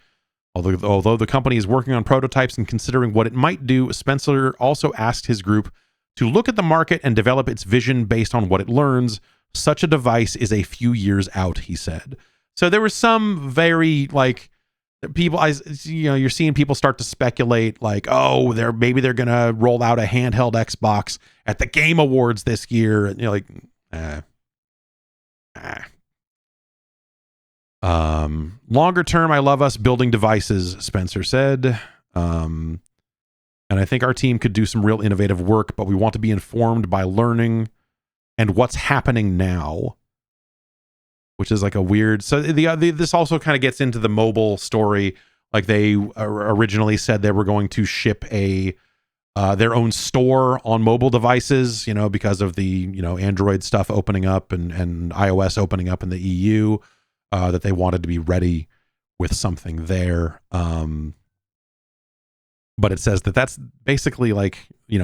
Speaker 1: Although the company is working on prototypes and considering what it might do, Spencer also asked his group to look at the market and develop its vision based on what it learns. Such a device is a few years out, he said. So there was some very people, you're seeing people start to speculate maybe they're going to roll out a handheld Xbox at the Game Awards this year. And you're like, longer term, I love us building devices, Spencer said. And I think our team could do some real innovative work, but we want to be informed by learning and what's happening now, which is like a weird. So this also kind of gets into the mobile story. Like they originally said they were going to ship their own store on mobile devices, because of the Android stuff opening up and iOS opening up in the EU. That they wanted to be ready with something there. But it says that's basically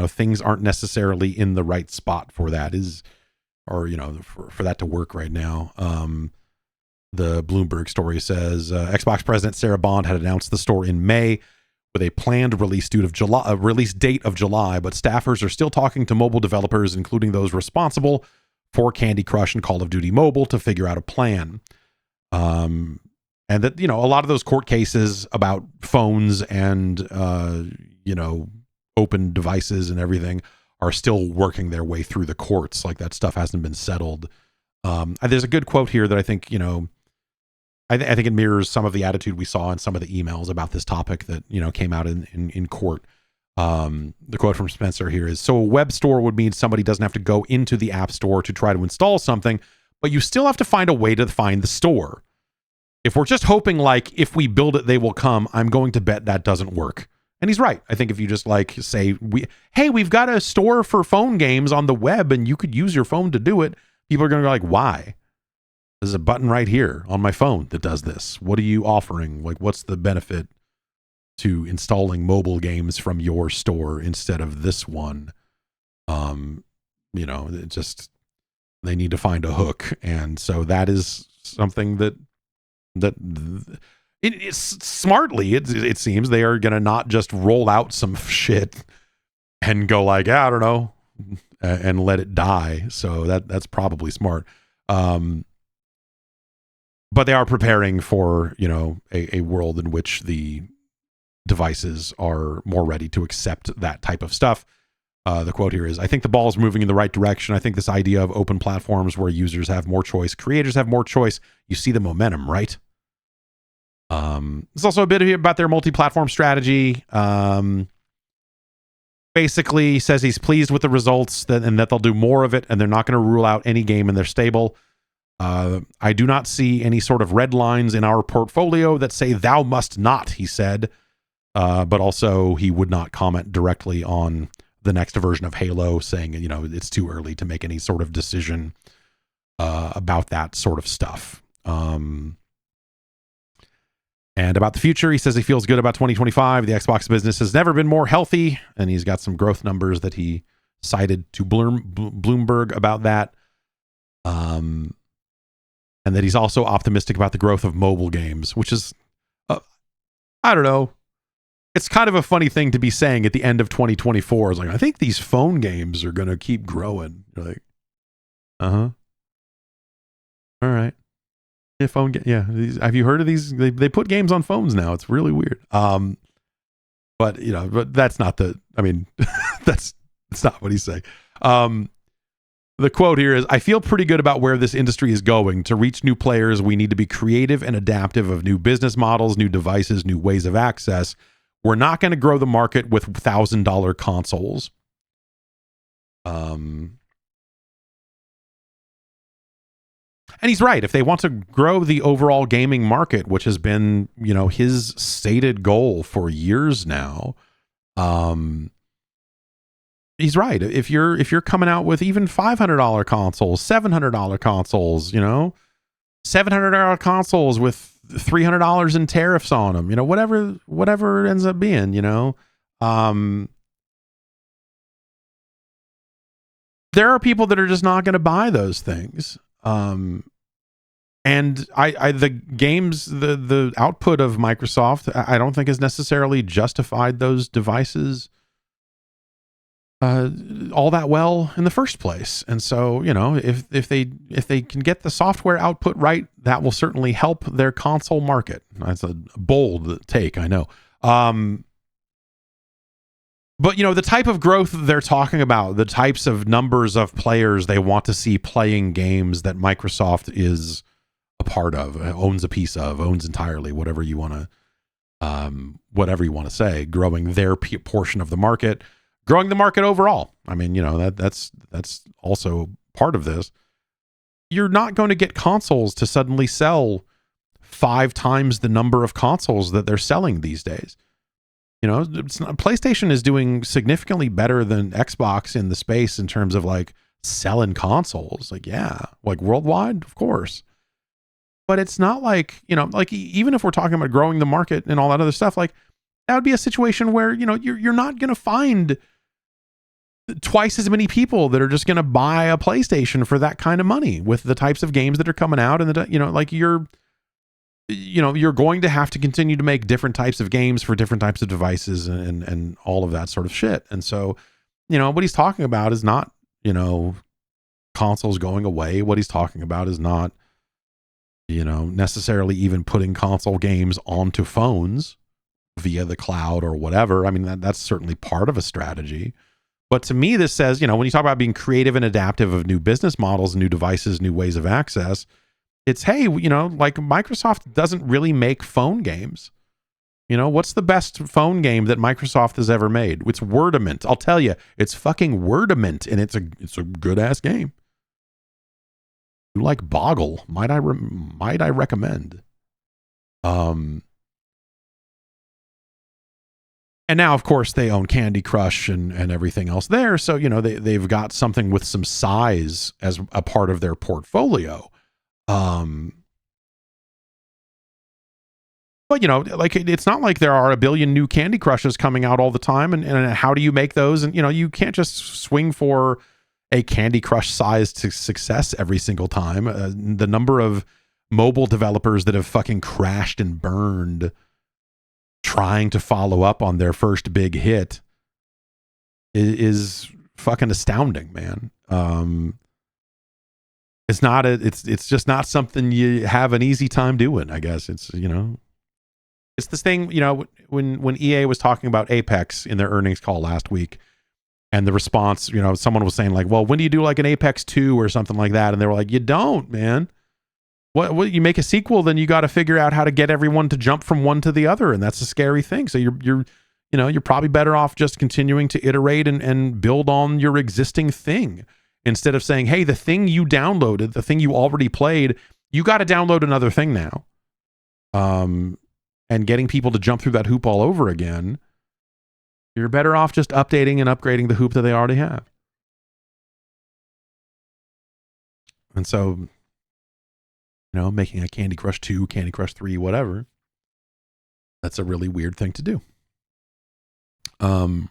Speaker 1: things aren't necessarily in the right spot for that for that to work right now. The Bloomberg story says Xbox President Sarah Bond had announced the store in May with a planned release date of July, but staffers are still talking to mobile developers, including those responsible for Candy Crush and Call of Duty Mobile, to figure out a plan. And that, a lot of those court cases about phones and, open devices and everything are still working their way through the courts. Like that stuff hasn't been settled. There's a good quote here that I think, I think it mirrors some of the attitude we saw in some of the emails about this topic that, came out in court. The quote from Spencer here is, so a web store would mean somebody doesn't have to go into the app store to try to install something, but you still have to find a way to find the store. If we're just hoping if we build it, they will come, I'm going to bet that doesn't work. And he's right. I think if you just say, we've got a store for phone games on the web and you could use your phone to do it, people are going to go why? There's a button right here on my phone that does this. What are you offering? What's the benefit to installing mobile games from your store instead of this one? It just, they need to find a hook. And so that is something that it's smartly, it seems they are going to not just roll out some shit and go I don't know, and let it die. So that's probably smart. But they are preparing for, a world in which the devices are more ready to accept that type of stuff. The quote here is, I think the ball is moving in the right direction. I think this idea of open platforms where users have more choice, creators have more choice. You see the momentum, right? It's also a bit about their multi-platform strategy. Basically, he says he's pleased with the results and that they'll do more of it, and they're not going to rule out any game in their stable. I do not see any sort of red lines in our portfolio that say thou must not, he said. But also he would not comment directly on the next version of Halo, saying, it's too early to make any sort of decision about that sort of stuff. And about the future, he says he feels good about 2025. The Xbox business has never been more healthy, and he's got some growth numbers that he cited to Bloomberg about that. And that he's also optimistic about the growth of mobile games, which is, I don't know. It's kind of a funny thing to be saying at the end of 2024. It's like, I think these phone games are going to keep growing. You're like, uh-huh. All right. Yeah, have you heard of these? They put games on phones now. It's really weird. But that's not that's not what he's saying. The quote here is, I feel pretty good about where this industry is going. To reach new players, we need to be creative and adaptive of new business models, new devices, new ways of access. We're not going to grow the market with $1,000 consoles. And he's right. If they want to grow the overall gaming market, which has been, his stated goal for years now, he's right. If you're coming out with even $500 consoles, $700 consoles, $700 consoles with $300 in tariffs on them, whatever it ends up being, there are people that are just not going to buy those things. And the games, the output of Microsoft, I don't think has necessarily justified those devices all that well in the first place. And so, if they can get the software output right, that will certainly help their console market. That's a bold take, I know. But, the type of growth they're talking about, the types of numbers of players they want to see playing games that Microsoft is a part of, owns a piece of, owns entirely, whatever you want to say, growing their portion of the market, growing the market overall. I mean, that's also part of this. You're not going to get consoles to suddenly sell 5 times the number of consoles that they're selling these days. PlayStation is doing significantly better than Xbox in the space in terms of like selling consoles. Like, yeah, like worldwide, of course. But it's not like, like even if we're talking about growing the market and all that other stuff, like that would be a situation where, you're not going to find twice as many people that are just going to buy a PlayStation for that kind of money with the types of games that are coming out. And you're going to have to continue to make different types of games for different types of devices and all of that sort of shit. And so, what he's talking about is not, consoles going away. What he's talking about is not, necessarily even putting console games onto phones via the cloud or whatever. I mean, that's certainly part of a strategy. But to me, this says, when you talk about being creative and adaptive of new business models, new devices, new ways of access, it's, hey, like Microsoft doesn't really make phone games. What's the best phone game that Microsoft has ever made? It's Wordament. I'll tell you, it's fucking Wordament, and it's a good ass game. You like Boggle? Might I recommend? And now, of course, they own Candy Crush and everything else there. So they've got something with some size as a part of their portfolio. But like it's not like there are a billion new Candy Crushes coming out all the time, and how do you make those? And you can't just swing for a Candy Crush sized success every single time. The number of mobile developers that have fucking crashed and burned trying to follow up on their first big hit is fucking astounding, man. It's just not something you have an easy time doing, I guess. It's this thing, when EA was talking about Apex in their earnings call last week, and the response, someone was saying like, well, when do you do like an Apex 2 or something like that? And they were like, you don't, man. What you make a sequel, then you got to figure out how to get everyone to jump from one to the other, and that's a scary thing. So you're probably better off just continuing to iterate and build on your existing thing, instead of saying, hey, the thing you downloaded, the thing you already played, you got to download another thing now. And getting people to jump through that hoop all over again. You're better off just updating and upgrading the hoop that they already have. And so, making a Candy Crush 2, Candy Crush 3, whatever, that's a really weird thing to do. I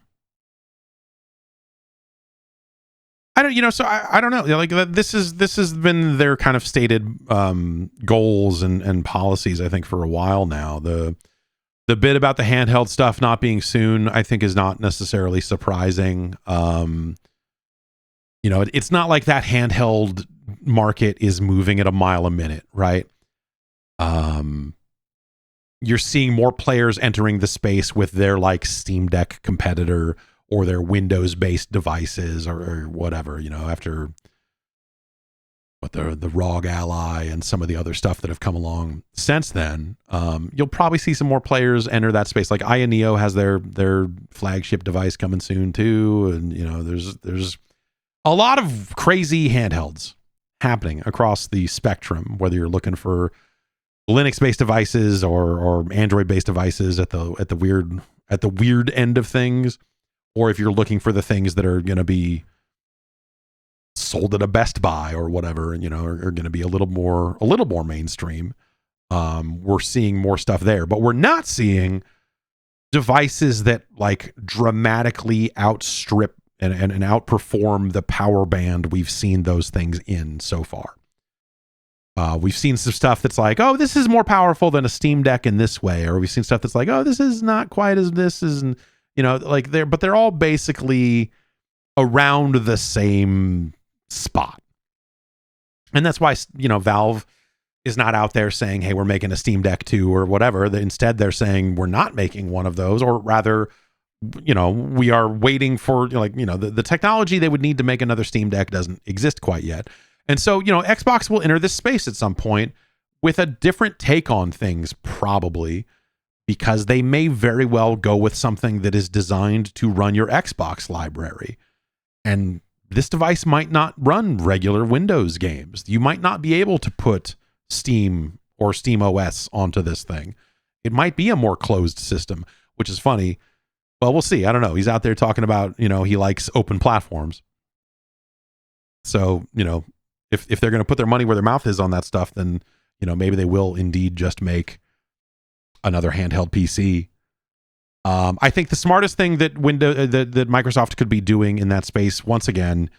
Speaker 1: don't know. Like this has been their kind of stated goals and policies, I think, for a while now. The bit about the handheld stuff not being soon, I think, is not necessarily surprising. It's not like that handheld market is moving at a mile a minute, right? You're seeing more players entering the space with their like Steam Deck competitor or their Windows-based devices or whatever, after what the ROG Ally and some of the other stuff that have come along since then. You'll probably see some more players enter that space. Like Aya Neo has their flagship device coming soon too, and there's a lot of crazy handhelds happening across the spectrum, whether you're looking for Linux-based devices or Android-based devices at the weird end of things, or if you're looking for the things that are going to be sold at a Best Buy or whatever, and are going to be a little more mainstream. We're seeing more stuff there, but we're not seeing devices that like dramatically outstrip and outperform the power band we've seen those things in so far. We've seen some stuff that's like, oh, this is more powerful than a Steam Deck in this way, or we've seen stuff that's like, oh, this is not quite as this is, like they're all basically around the same spot. And that's why, Valve is not out there saying, hey, we're making a Steam Deck 2 or whatever. Instead, they're saying we're not making one of those, or rather, we are waiting for the technology they would need to make another Steam Deck doesn't exist quite yet. And so, Xbox will enter this space at some point with a different take on things, probably, because they may very well go with something that is designed to run your Xbox library. And this device might not run regular Windows games. You might not be able to put Steam or Steam OS onto this thing. It might be a more closed system, which is funny. Well, we'll see. I don't know. He's out there talking about, he likes open platforms. So, if they're going to put their money where their mouth is on that stuff, then, maybe they will indeed just make another handheld PC. I think the smartest thing that that Microsoft could be doing in that space, once again,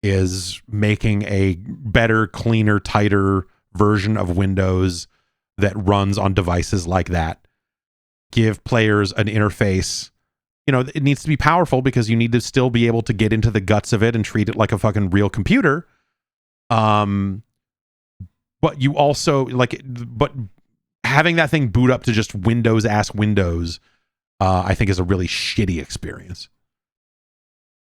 Speaker 1: is making a better, cleaner, tighter version of Windows that runs on devices like that. Give players an interface. It needs to be powerful because you need to still be able to get into the guts of it and treat it like a fucking real computer. But you also but having that thing boot up to just Windows, I think is a really shitty experience.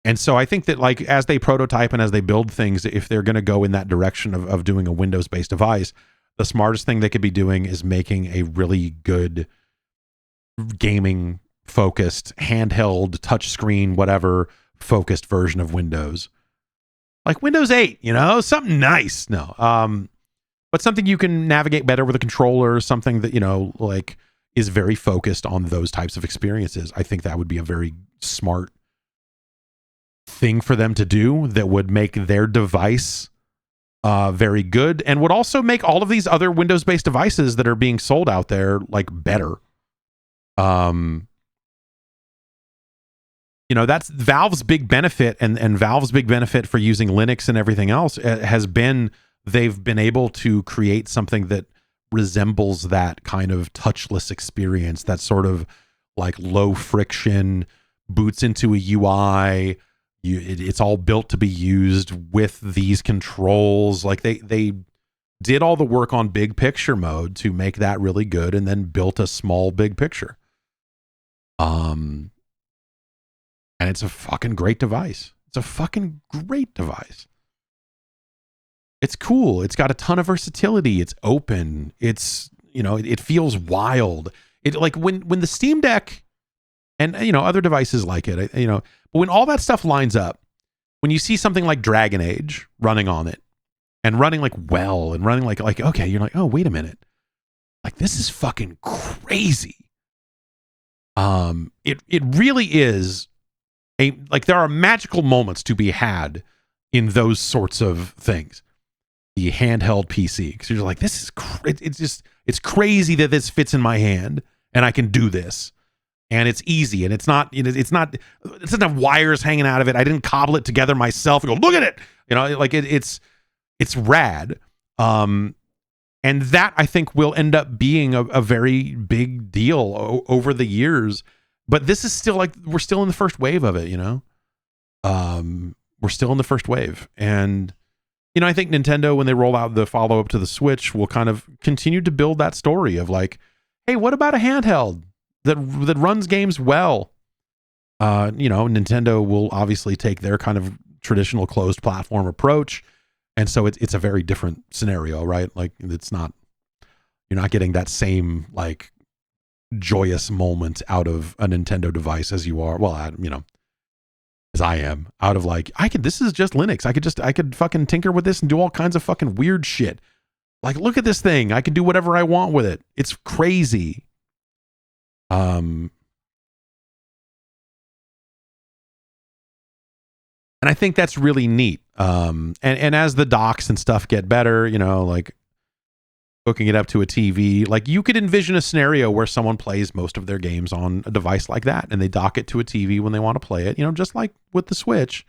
Speaker 1: And so I think that as they prototype and as they build things, if they're going to go in that direction of doing a Windows-based device, the smartest thing they could be doing is making a really good gaming focused, handheld, touchscreen, whatever focused version of Windows. Like Windows 8, something nice. No. But something you can navigate better with a controller, something that, is very focused on those types of experiences. I think that would be a very smart thing for them to do that would make their device very good and would also make all of these other Windows-based devices that are being sold out there better. That's Valve's big benefit, and Valve's big benefit for using Linux and everything else has been they've been able to create something that resembles that kind of touchless experience, that sort of low friction, boots into a UI. It's all built to be used with these controls. They did all the work on big picture mode to make that really good, and then built a small big picture. And it's a fucking great device. It's a fucking great device. It's cool. It's got a ton of versatility. It's open. It's, it feels wild. It when the Steam Deck and, other devices like it, but when all that stuff lines up, when you see something like Dragon Age running on it and running well and running okay, you're like, oh, wait a minute. This is fucking crazy. It really is there are magical moments to be had in those sorts of things. The handheld PC, because you're like, this is it's crazy that this fits in my hand and I can do this, and it's easy, and it's not it doesn't have wires hanging out of it. I didn't cobble it together myself and go, look at it, it's rad. And that, I think, will end up being a very big deal over the years. But this is still like, we're still in the first wave of it, you know? We're still in the first wave. And, you know, I think Nintendo, when they roll out the follow-up to the Switch, will kind of continue to build that story of like, hey, what about a handheld that runs games well? You know, Nintendo will obviously take their kind of traditional closed platform approach. And so it's a very different scenario, right? Like, it's not, you're not getting that same like joyous moment out of a Nintendo device as you are, well, you know, as I am, out of like, this is just Linux. I could fucking tinker with this and do all kinds of fucking weird shit. Like, look at this thing. I can do whatever I want with it. It's crazy. And I think that's really neat. And as the docks and stuff get better, you know, like hooking it up to a TV, like you could envision a scenario where someone plays most of their games on a device like that and they dock it to a TV when they want to play it, you know, just like with the Switch,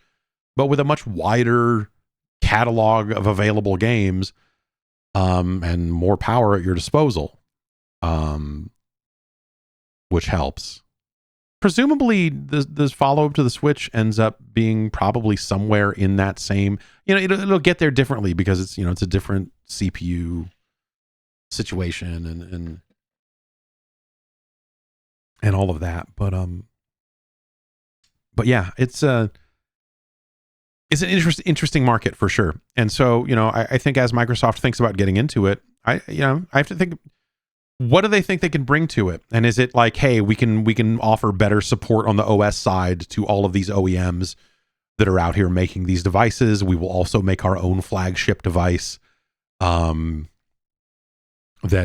Speaker 1: but with a much wider catalog of available games, and more power at your disposal, which helps. Presumably the follow-up to the Switch ends up being probably somewhere in that same, you know, it'll get there differently because it's, you know, it's a different CPU situation and all of that. But yeah, it's an interesting market for sure. And so, you know, I think as Microsoft thinks about getting into it, I have to think, what do they think they can bring to it? And is it like, hey, we can offer better support on the OS side to all of these OEMs that are out here making these devices? We will also make our own flagship device that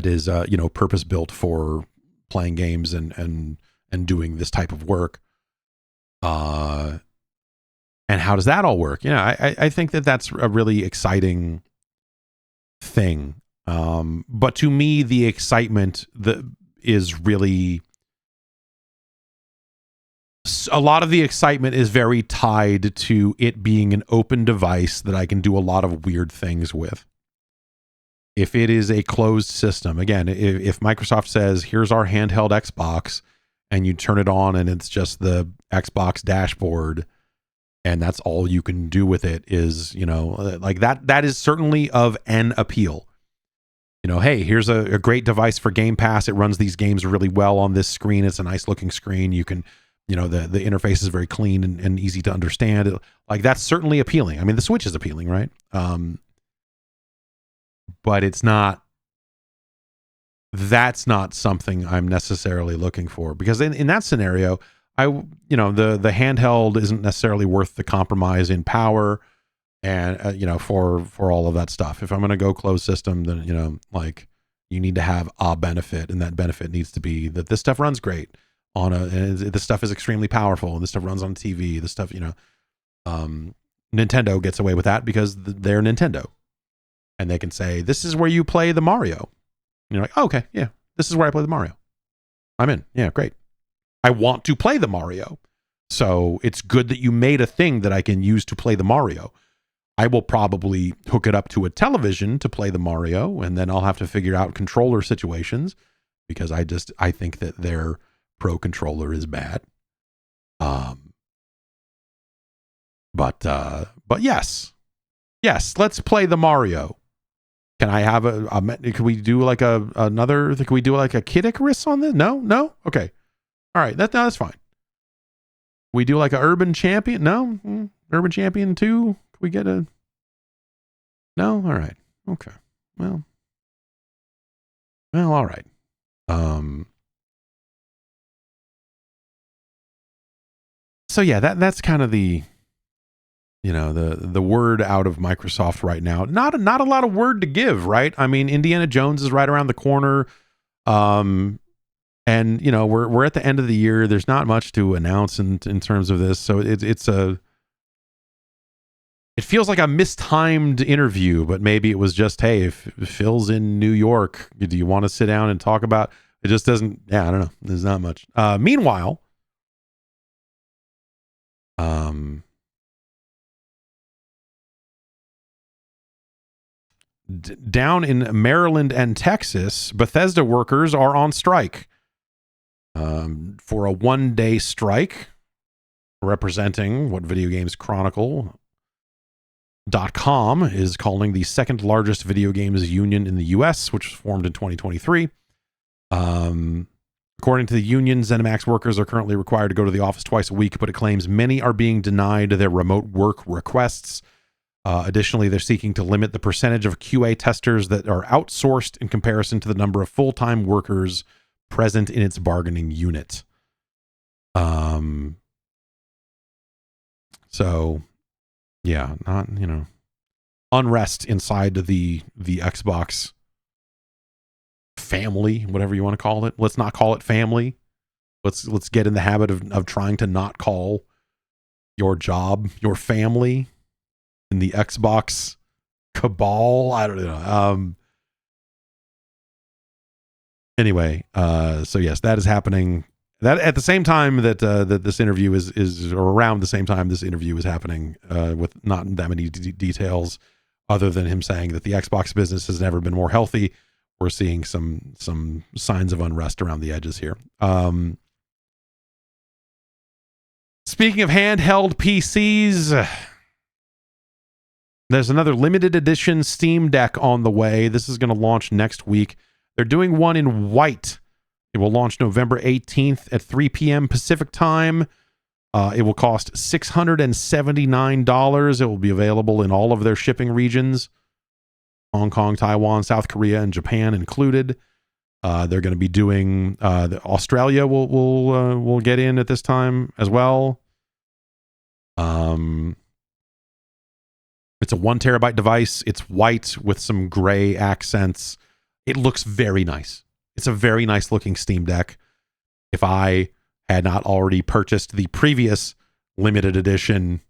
Speaker 1: is you know, purpose built for playing games and doing this type of work. And how does that all work? You know, I think that's a really exciting thing. But to me, the excitement is really, a lot of the excitement is very tied to it being an open device that I can do a lot of weird things with. If it is a closed system, again, if Microsoft says, here's our handheld Xbox, and you turn it on and it's just the Xbox dashboard, and that's all you can do with it is, you know, like that is certainly of an appeal. You know, hey, here's a great device for Game Pass. It runs these games really well on this screen. It's a nice looking screen. You can, you know, the interface is very clean and easy to understand. Like, that's certainly appealing. I mean, the Switch is appealing, right? But it's not, that's not something I'm necessarily looking for, because in that scenario, you know, the handheld isn't necessarily worth the compromise in power and you know, for all of that stuff. If I'm going to go closed system, then, you know, like, you need to have a benefit, and that benefit needs to be that this stuff runs great on and this stuff is extremely powerful, and this stuff runs on TV. This stuff, you know, Nintendo gets away with that because they're Nintendo, and they can say, this is where you play the Mario. And you're like, oh, okay, yeah, this is where I play the Mario. I'm in. Yeah, great. I want to play the Mario. So it's good that you made a thing that I can use to play the Mario. I will probably hook it up to a television to play the Mario, and then I'll have to figure out controller situations, because I think that their Pro controller is bad. But yes, let's play the Mario. Can I have can we do like another? Can we do like a Kid Icarus on this? No. Okay, all right. That's fine. We do like a Urban Champion? No, Urban Champion 2. Can we get a? No, all right. Okay. Well, all right. So yeah, that's kind of the, you know, the word out of Microsoft right now. Not a lot of word to give, right? I mean, Indiana Jones is right around the corner. And you know, we're at the end of the year. There's not much to announce in terms of this. So it feels like a mistimed interview, but maybe it was just, hey, if Phil's in New York, do you want to sit down and talk about it? Just doesn't, yeah, I don't know. There's not much. Meanwhile, Down in Maryland and Texas, Bethesda workers are on strike for a one-day strike, representing what Video Games Chronicle.com is calling the second largest video games union in the U.S., which was formed in 2023. According to the union, ZeniMax workers are currently required to go to the office twice a week, but it claims many are being denied their remote work requests. Additionally, they're seeking to limit the percentage of QA testers that are outsourced in comparison to the number of full-time workers present in its bargaining unit. So, yeah, not, unrest inside the Xbox family, whatever you want to call it. Let's not call it family. Let's get in the habit of trying to not call your job your family. In the Xbox cabal, I don't know. Anyway, so yes, that is happening. That at the same time that that this interview is or around the same time this interview is happening, with not that many details, other than him saying that the Xbox business has never been more healthy. We're seeing some signs of unrest around the edges here. Speaking of handheld PCs. There's another limited edition Steam Deck on the way. This is going to launch next week. They're doing one in white. It will launch November 18th at 3 p.m. Pacific time. It will cost $679. It will be available in all of their shipping regions. Hong Kong, Taiwan, South Korea, and Japan included. They're going to be doing... Australia will get in at this time as well. It's a 1 terabyte device. It's white with some gray accents. It looks very nice. It's a very nice looking Steam Deck. If I had not already purchased the previous limited edition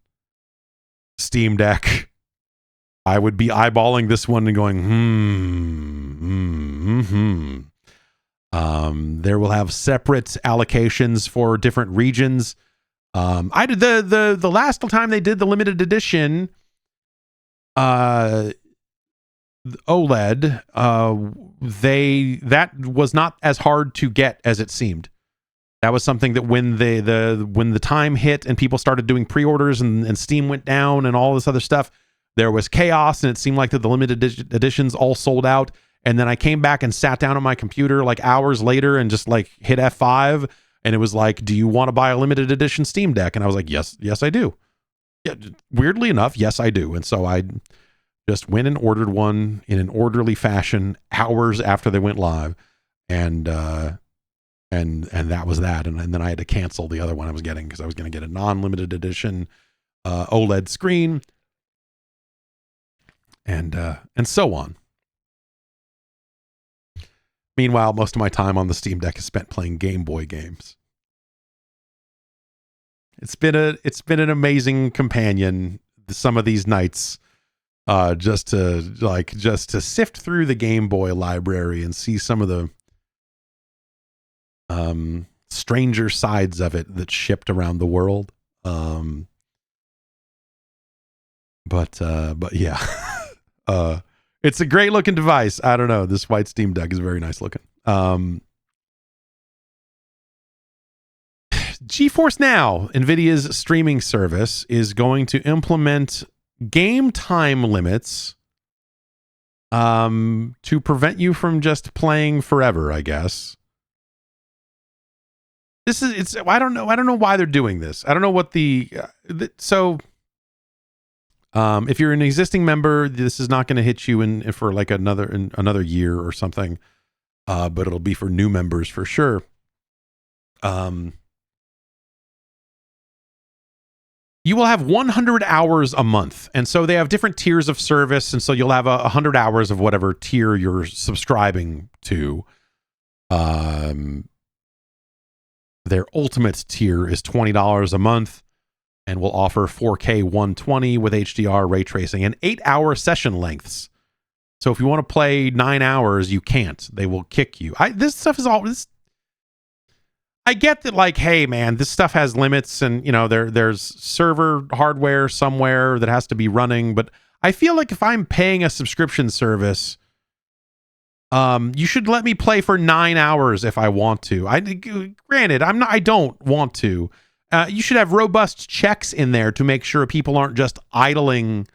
Speaker 1: Steam Deck, I would be eyeballing this one and going, There will have separate allocations for different regions. I did the last time they did the limited edition OLED, that was not as hard to get as it seemed. That was something that when the time hit and people started doing pre-orders and Steam went down and all this other stuff, there was chaos, and it seemed like that the limited editions all sold out. And then I came back and sat down on my computer like hours later and just like hit F5, and it was like, do you want to buy a limited edition Steam Deck? And I was like, yes, I do. Yeah, weirdly enough, yes, I do. And so I just went and ordered one in an orderly fashion hours after they went live, and that was that. And then I had to cancel the other one I was getting because I was going to get a non-limited edition OLED screen, and so on. Meanwhile, most of my time on the Steam Deck is spent playing Game Boy games. It's been an amazing companion some of these nights, just to sift through the Game Boy library and see some of the stranger sides of it that shipped around the world. But yeah, it's a great looking device. I don't know. This white Steam Deck is very nice looking. GeForce Now, NVIDIA's streaming service, is going to implement game time limits to prevent you from just playing forever, I guess. I don't know why they're doing this. I don't know what if you're an existing member, this is not going to hit you in for like another year or something. But it'll be for new members for sure. You will have 100 hours a month. And so they have different tiers of service. And so you'll have 100 hours of whatever tier you're subscribing to. Their ultimate tier is $20 a month and will offer 4K 120 with HDR ray tracing and 8-hour session lengths. So if you want to play 9 hours, you can't. They will kick you. This stuff is all this. I get that, like, hey man, this stuff has limits, and there's server hardware somewhere that has to be running, but I feel like if I'm paying a subscription service, you should let me play for 9 hours if I want to. Granted, I don't want to. You should have robust checks in there to make sure people aren't just idling,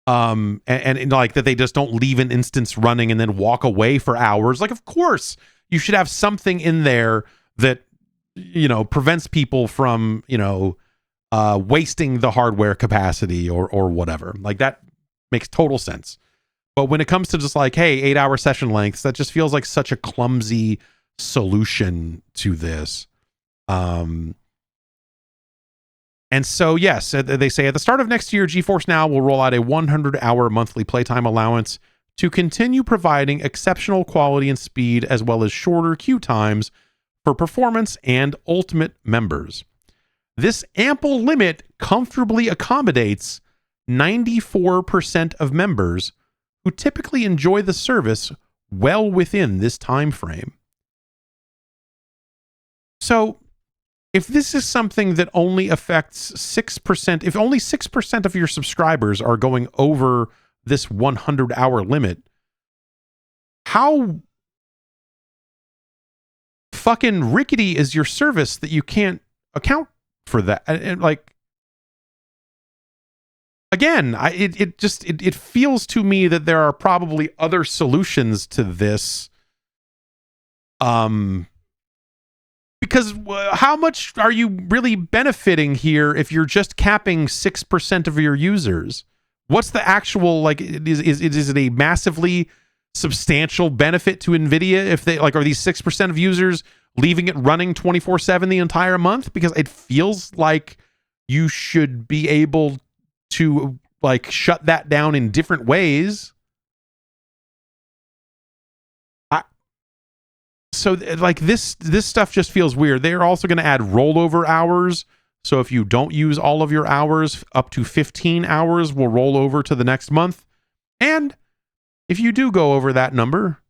Speaker 1: and like that they just don't leave an instance running and then walk away for hours. Like, of course, you should have something in there that, prevents people from, wasting the hardware capacity or whatever. Like, that makes total sense. But when it comes to just like, hey, 8-hour session lengths, that just feels like such a clumsy solution to this. And so, yes, they say at the start of next year, GeForce Now will roll out a 100-hour monthly playtime allowance to continue providing exceptional quality and speed, as well as shorter queue times for performance and Ultimate members. This ample limit comfortably accommodates 94% of members who typically enjoy the service well within this time frame. So, if this is something that only affects 6%, if only 6% of your subscribers are going over this 100-hour limit, how fucking rickety is your service that you can't account for that? And like, again, it feels to me that there are probably other solutions to this. Because how much are you really benefiting here if you're just capping 6% of your users? What's the actual, like, is it a massively substantial benefit to NVIDIA if they, like, are these 6% of users leaving it running 24/7 the entire month? Because it feels like you should be able to, like, shut that down in different ways. So, like, this stuff just feels weird. They're also going to add rollover hours. So if you don't use all of your hours, up to 15 hours will roll over to the next month. And if you do go over that number,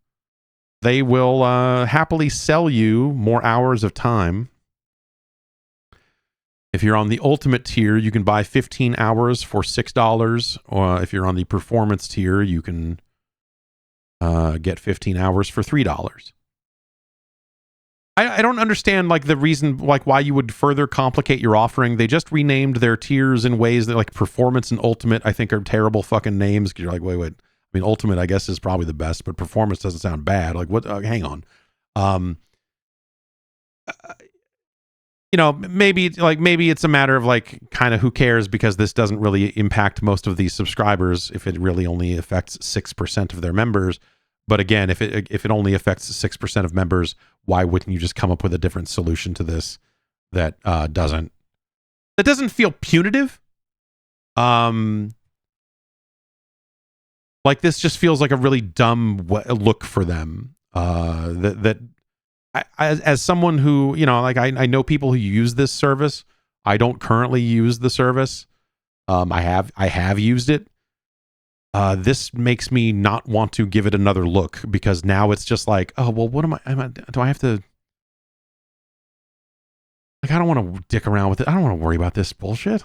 Speaker 1: they will happily sell you more hours of time. If you're on the Ultimate tier, you can buy 15 hours for $6. Or if you're on the Performance tier, you can get 15 hours for $3. I don't understand, like, the reason, like, why you would further complicate your offering. They just renamed their tiers in ways that, like, Performance and Ultimate, I think, are terrible fucking names. You're like, wait. I mean, Ultimate, I guess, is probably the best, but Performance doesn't sound bad. Like, what? Hang on. Maybe it's a matter of, like, kind of who cares, because this doesn't really impact most of these subscribers if it really only affects 6% of their members. But again, if it only affects 6% of members, why wouldn't you just come up with a different solution to this that doesn't feel punitive? Like, this just feels like a really dumb look for them. As someone who, like, I know people who use this service. I don't currently use the service. I have used it. This makes me not want to give it another look, because now it's just like, oh, well, what do I have to, like, I don't want to dick around with it. I don't want to worry about this bullshit.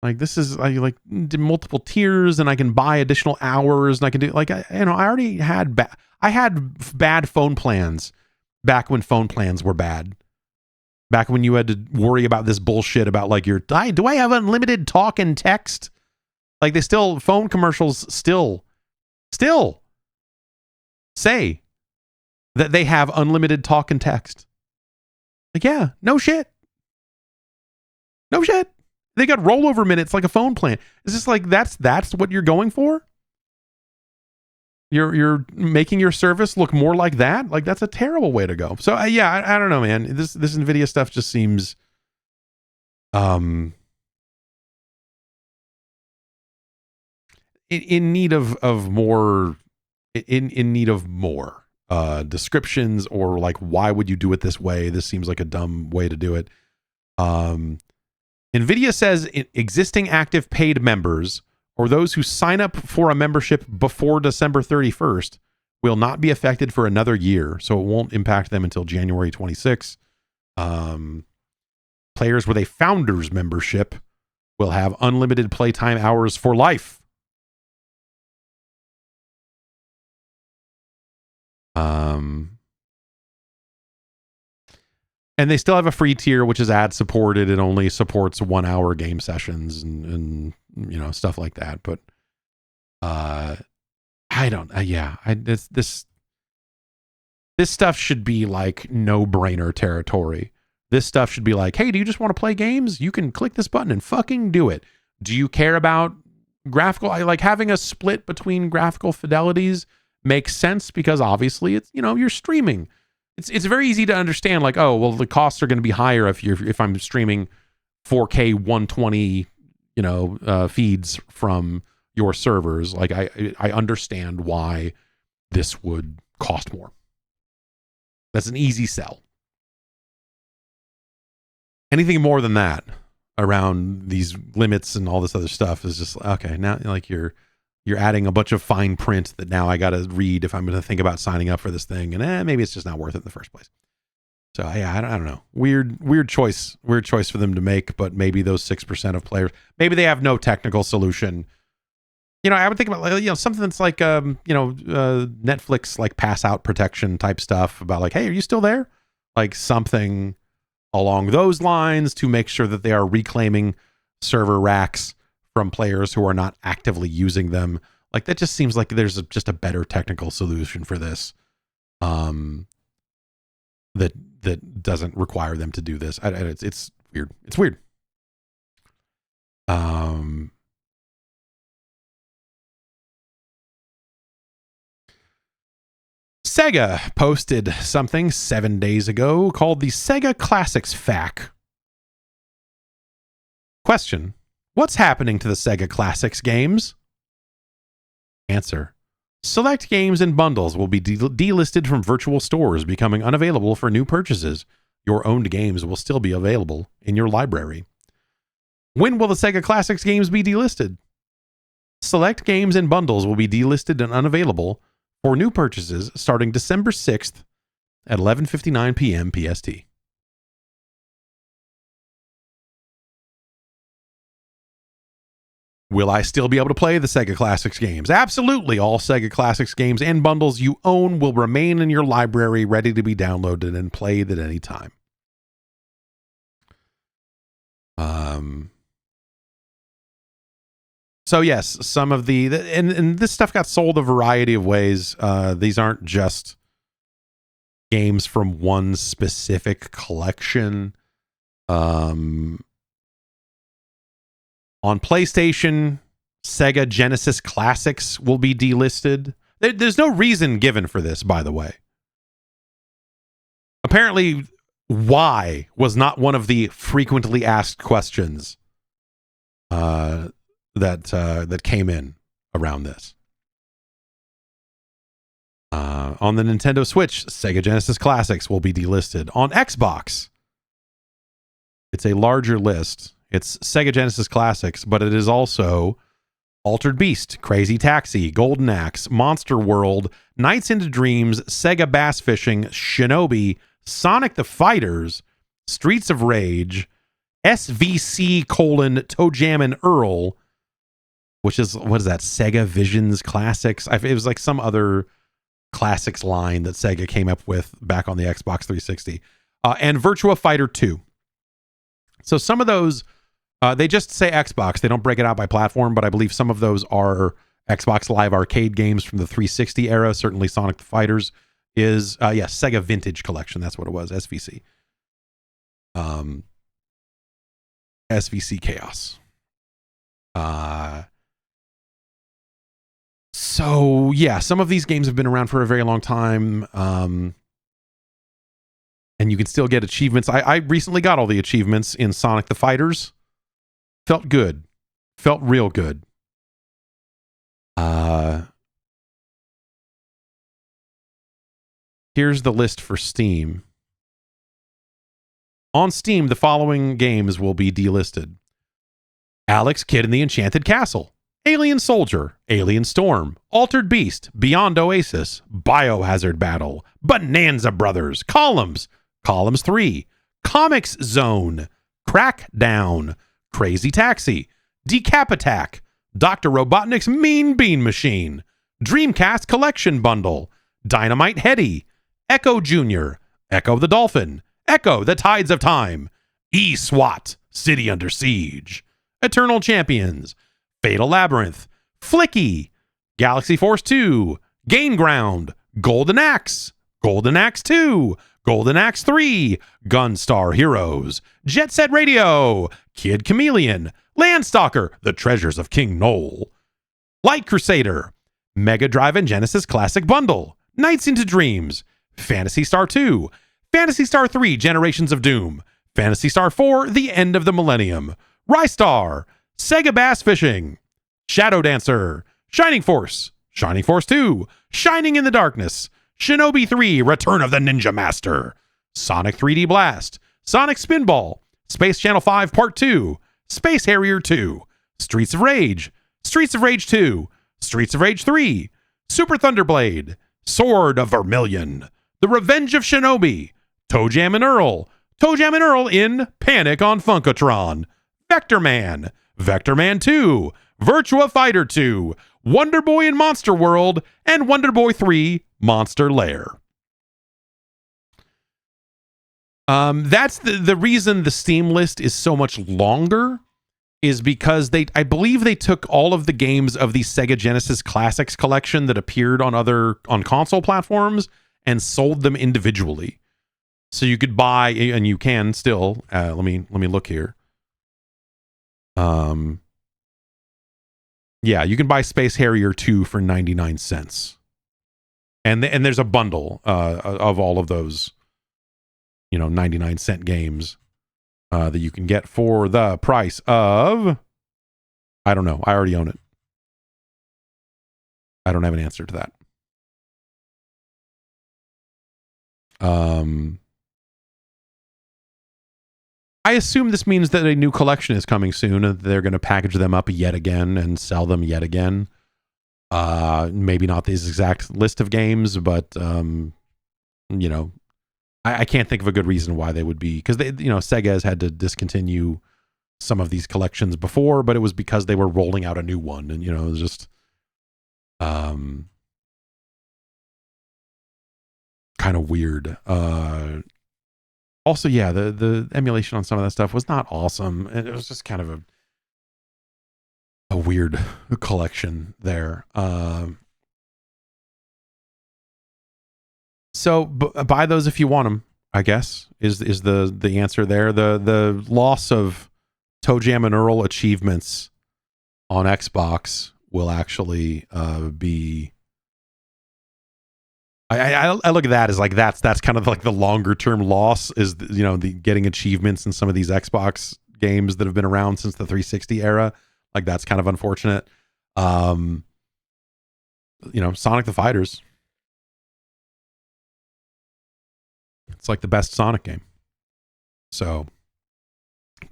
Speaker 1: Like, this is, I like did multiple tiers, and I can buy additional hours, and I can do, like, I already had bad phone plans back when phone plans were bad. Back when you had to worry about this bullshit about, like, do I have unlimited talk and text? Like, phone commercials still say that they have unlimited talk and text. Like, yeah, no shit. They got rollover minutes like a phone plan. Is this like, that's what you're going for? You're making your service look more like that? Like, that's a terrible way to go. So, I don't know, man. This NVIDIA stuff just seems, in need of more descriptions, or, like, why would you do it this way? This seems like a dumb way to do it. NVIDIA says existing active paid members, or those who sign up for a membership before December 31st, will not be affected for another year, so it won't impact them until January 26th. Players with a founder's membership will have unlimited playtime hours for life. And they still have a free tier, which is ad supported. It only supports 1 hour game sessions and stuff like that. But I don't. This stuff should be like no brainer territory. This stuff should be like, hey, do you just want to play games? You can click this button and fucking do it. Do you care about graphical? Like having a split between graphical fidelities makes sense because obviously it's, you're streaming. It's very easy to understand. Like, oh, well, the costs are going to be higher if I'm streaming 4K 120, feeds from your servers. Like I understand why this would cost more. That's an easy sell. Anything more than that around these limits and all this other stuff is just okay. Now, like you're adding a bunch of fine print that now I got to read if I'm going to think about signing up for this thing, and maybe it's just not worth it in the first place. So yeah, I don't know. Weird choice for them to make, but maybe those 6% of players, maybe they have no technical solution. I would think about something that's like Netflix like pass out protection type stuff about like, hey, are you still there? Like something along those lines to make sure that they are reclaiming server racks from players who are not actively using them. Like that just seems like there's just a better technical solution for this. That doesn't require them to do this. It's weird. It's weird. Sega posted something 7 days ago called the Sega Classics FAQ. Question: what's happening to the Sega Classics games? Answer: select games and bundles will be delisted from virtual stores, becoming unavailable for new purchases. Your owned games will still be available in your library. When will the Sega Classics games be delisted? Select games and bundles will be delisted and unavailable for new purchases starting December 6th at 11:59 p.m. PST. Will I still be able to play the Sega Classics games? Absolutely. All Sega Classics games and bundles you own will remain in your library, ready to be downloaded and played at any time. So yes, some of and this stuff got sold a variety of ways. These aren't just games from one specific collection. On PlayStation, Sega Genesis Classics will be delisted. There's no reason given for this, by the way. Apparently, why was not one of the frequently asked questions that came in around this. On the Nintendo Switch, Sega Genesis Classics will be delisted. On Xbox, it's a larger list. It's Sega Genesis Classics, but it is also Altered Beast, Crazy Taxi, Golden Axe, Monster World, Nights into Dreams, Sega Bass Fishing, Shinobi, Sonic the Fighters, Streets of Rage, SVC: Toe Jam and Earl, which is, what is that? Sega Visions Classics. It was like some other classics line that Sega came up with back on the Xbox 360. And Virtua Fighter 2. So some of those, they just say Xbox. They don't break it out by platform, but I believe some of those are Xbox Live Arcade games from the 360 era. Certainly Sonic the Fighters is, Sega Vintage Collection. That's what it was, SVC. SVC Chaos. So yeah, some of these games have been around for a very long time. And you can still get achievements. I recently got all the achievements in Sonic the Fighters. Felt good. Felt real good. Here's the list for Steam. On Steam, the following games will be delisted: Alex Kidd in the Enchanted Castle, Alien Soldier, Alien Storm, Altered Beast, Beyond Oasis, Biohazard Battle, Bonanza Brothers, Columns 3, Comics Zone, Crackdown, Crazy Taxi, Decap Attack, Dr. Robotnik's Mean Bean Machine, Dreamcast Collection Bundle, Dynamite Heady, Echo Jr., Echo the Dolphin, Echo the Tides of Time, E-SWAT, City Under Siege, Eternal Champions, Fatal Labyrinth, Flicky, Galaxy Force 2, Gain Ground, Golden Axe, Golden Axe 2, Golden Axe 3, Gunstar Heroes, Jet Set Radio, Kid Chameleon, Landstalker, The Treasures of King Knoll, Light Crusader, Mega Drive and Genesis Classic Bundle, Nights into Dreams, Phantasy Star 2, Phantasy Star 3, Generations of Doom, Phantasy Star 4, The End of the Millennium, Rystar, Sega Bass Fishing, Shadow Dancer, Shining Force 2, Shining in the Darkness, Shinobi 3, Return of the Ninja Master, Sonic 3D Blast, Sonic Spinball, Space Channel 5 Part 2, Space Harrier 2, Streets of Rage 2, Streets of Rage 3, Super Thunderblade, Sword of Vermilion, The Revenge of Shinobi, Toe Jam and Earl in Panic on Funkotron, Vector Man 2, Virtua Fighter 2, Wonder Boy in Monster World, and Wonder Boy 3 Monster Lair. That's the reason the Steam list is so much longer, is because I believe they took all of the games of the Sega Genesis Classics collection that appeared on console platforms and sold them individually. So you could buy, and you can still, let me look here. Yeah, you can buy Space Harrier 2 for 99 cents. And there's a bundle of all of those, 99-cent games that you can get for the price of, I don't know. I already own it. I don't have an answer to that. I assume this means that a new collection is coming soon, and they're going to package them up yet again and sell them yet again. Maybe not this exact list of games, but I can't think of a good reason why they would be, because Sega has had to discontinue some of these collections before, but it was because they were rolling out a new one, and it was just kind of weird. Also, yeah, the emulation on some of that stuff was not awesome, and it was just kind of a weird collection there. So buy those if you want them, I guess, is the answer there. The loss of Toe Jam and Earl achievements on Xbox will actually be... I look at that as like that's kind of like the longer term loss, is the getting achievements in some of these Xbox games that have been around since the 360 era. Like, that's kind of unfortunate. Sonic the Fighters, it's like the best Sonic game, so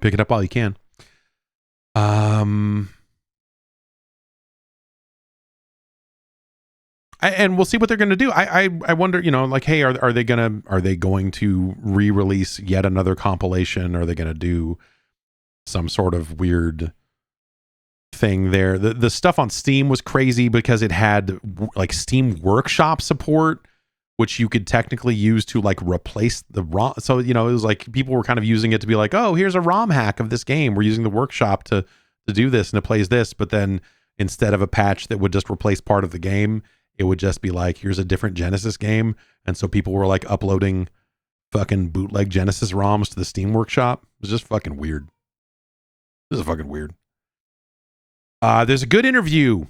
Speaker 1: pick it up while you can. And we'll see what they're going to do. I wonder, hey, are they going to re-release yet another compilation? Are they going to do some sort of weird thing there? The stuff on Steam was crazy because it had like Steam Workshop support, which you could technically use to like replace the ROM. So, it was like people were kind of using it to be like, oh, here's a ROM hack of this game. We're using the Workshop to do this, and it plays this. But then instead of a patch that would just replace part of the game, it would just be like, here's a different Genesis game. And so people were like uploading fucking bootleg Genesis ROMs to the Steam Workshop. It was just fucking weird. This is fucking weird. There's a good interview.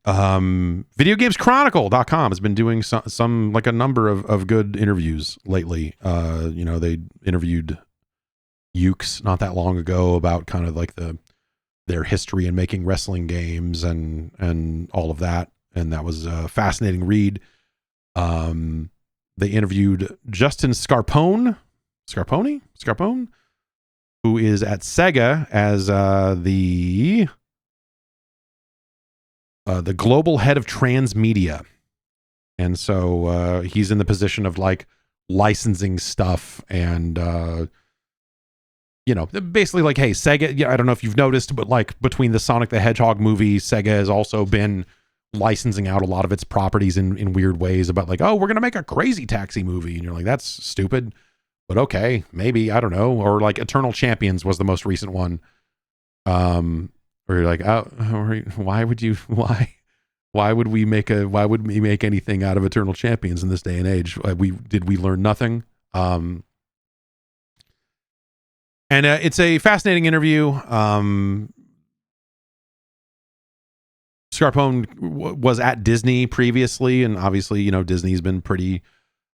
Speaker 1: VideoGamesChronicle.com has been doing some like a number of good interviews lately. They interviewed Ukes not that long ago about kind of like their history in making wrestling games and all of that. And that was a fascinating read. They interviewed Justin Scarpone, who is at Sega as the global head of transmedia. And so he's in the position of like licensing stuff and basically like, hey, Sega, I don't know if you've noticed, but like between the Sonic the Hedgehog movie, Sega has also been licensing out a lot of its properties in weird ways about like, oh, we're going to make a Crazy Taxi movie. And you're like, that's stupid, but okay, maybe, I don't know. Or like Eternal Champions was the most recent one. Where you're like, oh, why would we make anything out of Eternal Champions in this day and age? Did we learn nothing? And it's a fascinating interview. Scarpone was at Disney previously, and obviously, you know, Disney's been pretty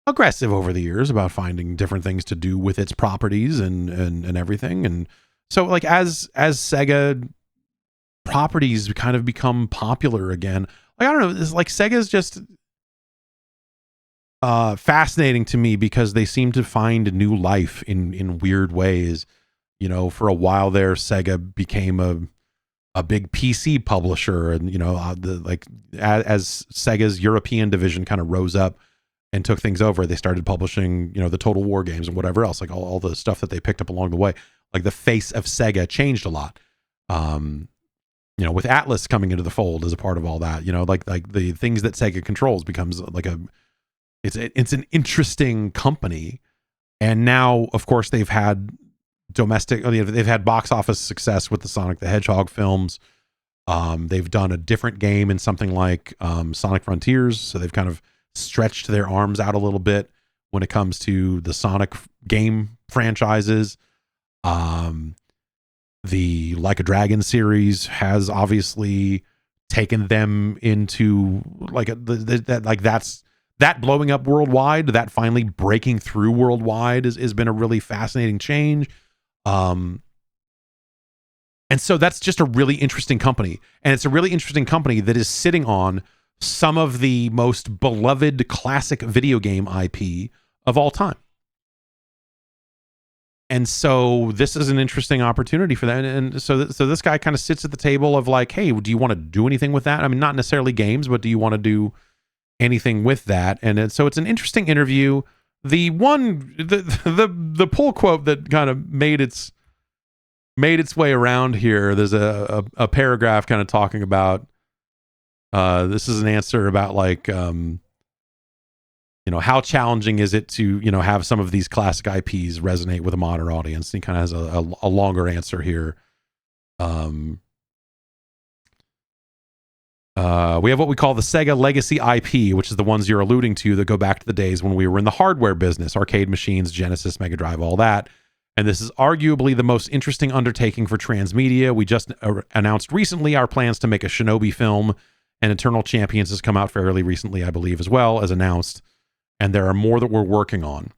Speaker 1: aggressive over the years about finding different things to do with its properties and everything. And so, like, as Sega properties kind of become popular again, like, I don't know, it's like Sega's just fascinating to me because they seem to find new life in weird ways. You know, for a while there, Sega became a big PC publisher, and you know, as Sega's European division kind of rose up and took things over, they started publishing, you know, the Total War games and whatever else, like all the stuff that they picked up along the way. Like the face of Sega changed a lot. You know, with Atlas coming into the fold as a part of all that, you know, like the things that Sega controls becomes like it's an interesting company. And now, of course, they've had they've had box office success with the Sonic the Hedgehog films. They've done a different game in something like Sonic Frontiers, so they've kind of stretched their arms out a little bit when it comes to the Sonic game franchises. The Like a Dragon series has obviously taken them into like that blowing up worldwide, that finally breaking through worldwide has been a really fascinating change. And so that's just a really interesting company, and it's a really interesting company that is sitting on some of the most beloved classic video game IP of all time. And so this is an interesting opportunity for that. And so this guy kind of sits at the table of like, hey, do you want to do anything with that? I mean, not necessarily games, but do you want to do anything with that? And so it's an interesting interview. The pull quote that kind of made its way around here, there's a paragraph kind of talking about, this is an answer about like, you know, how challenging is it to, you know, have some of these classic IPs resonate with a modern audience? And he kind of has a longer answer here. We have what we call the Sega Legacy IP, which is the ones you're alluding to that go back to the days when we were in the hardware business, arcade machines, Genesis, Mega Drive, all that. And this is arguably the most interesting undertaking for transmedia. We just announced recently our plans to make a Shinobi film, and Eternal Champions has come out fairly recently, I believe, as well, as announced. And there are more that we're working on.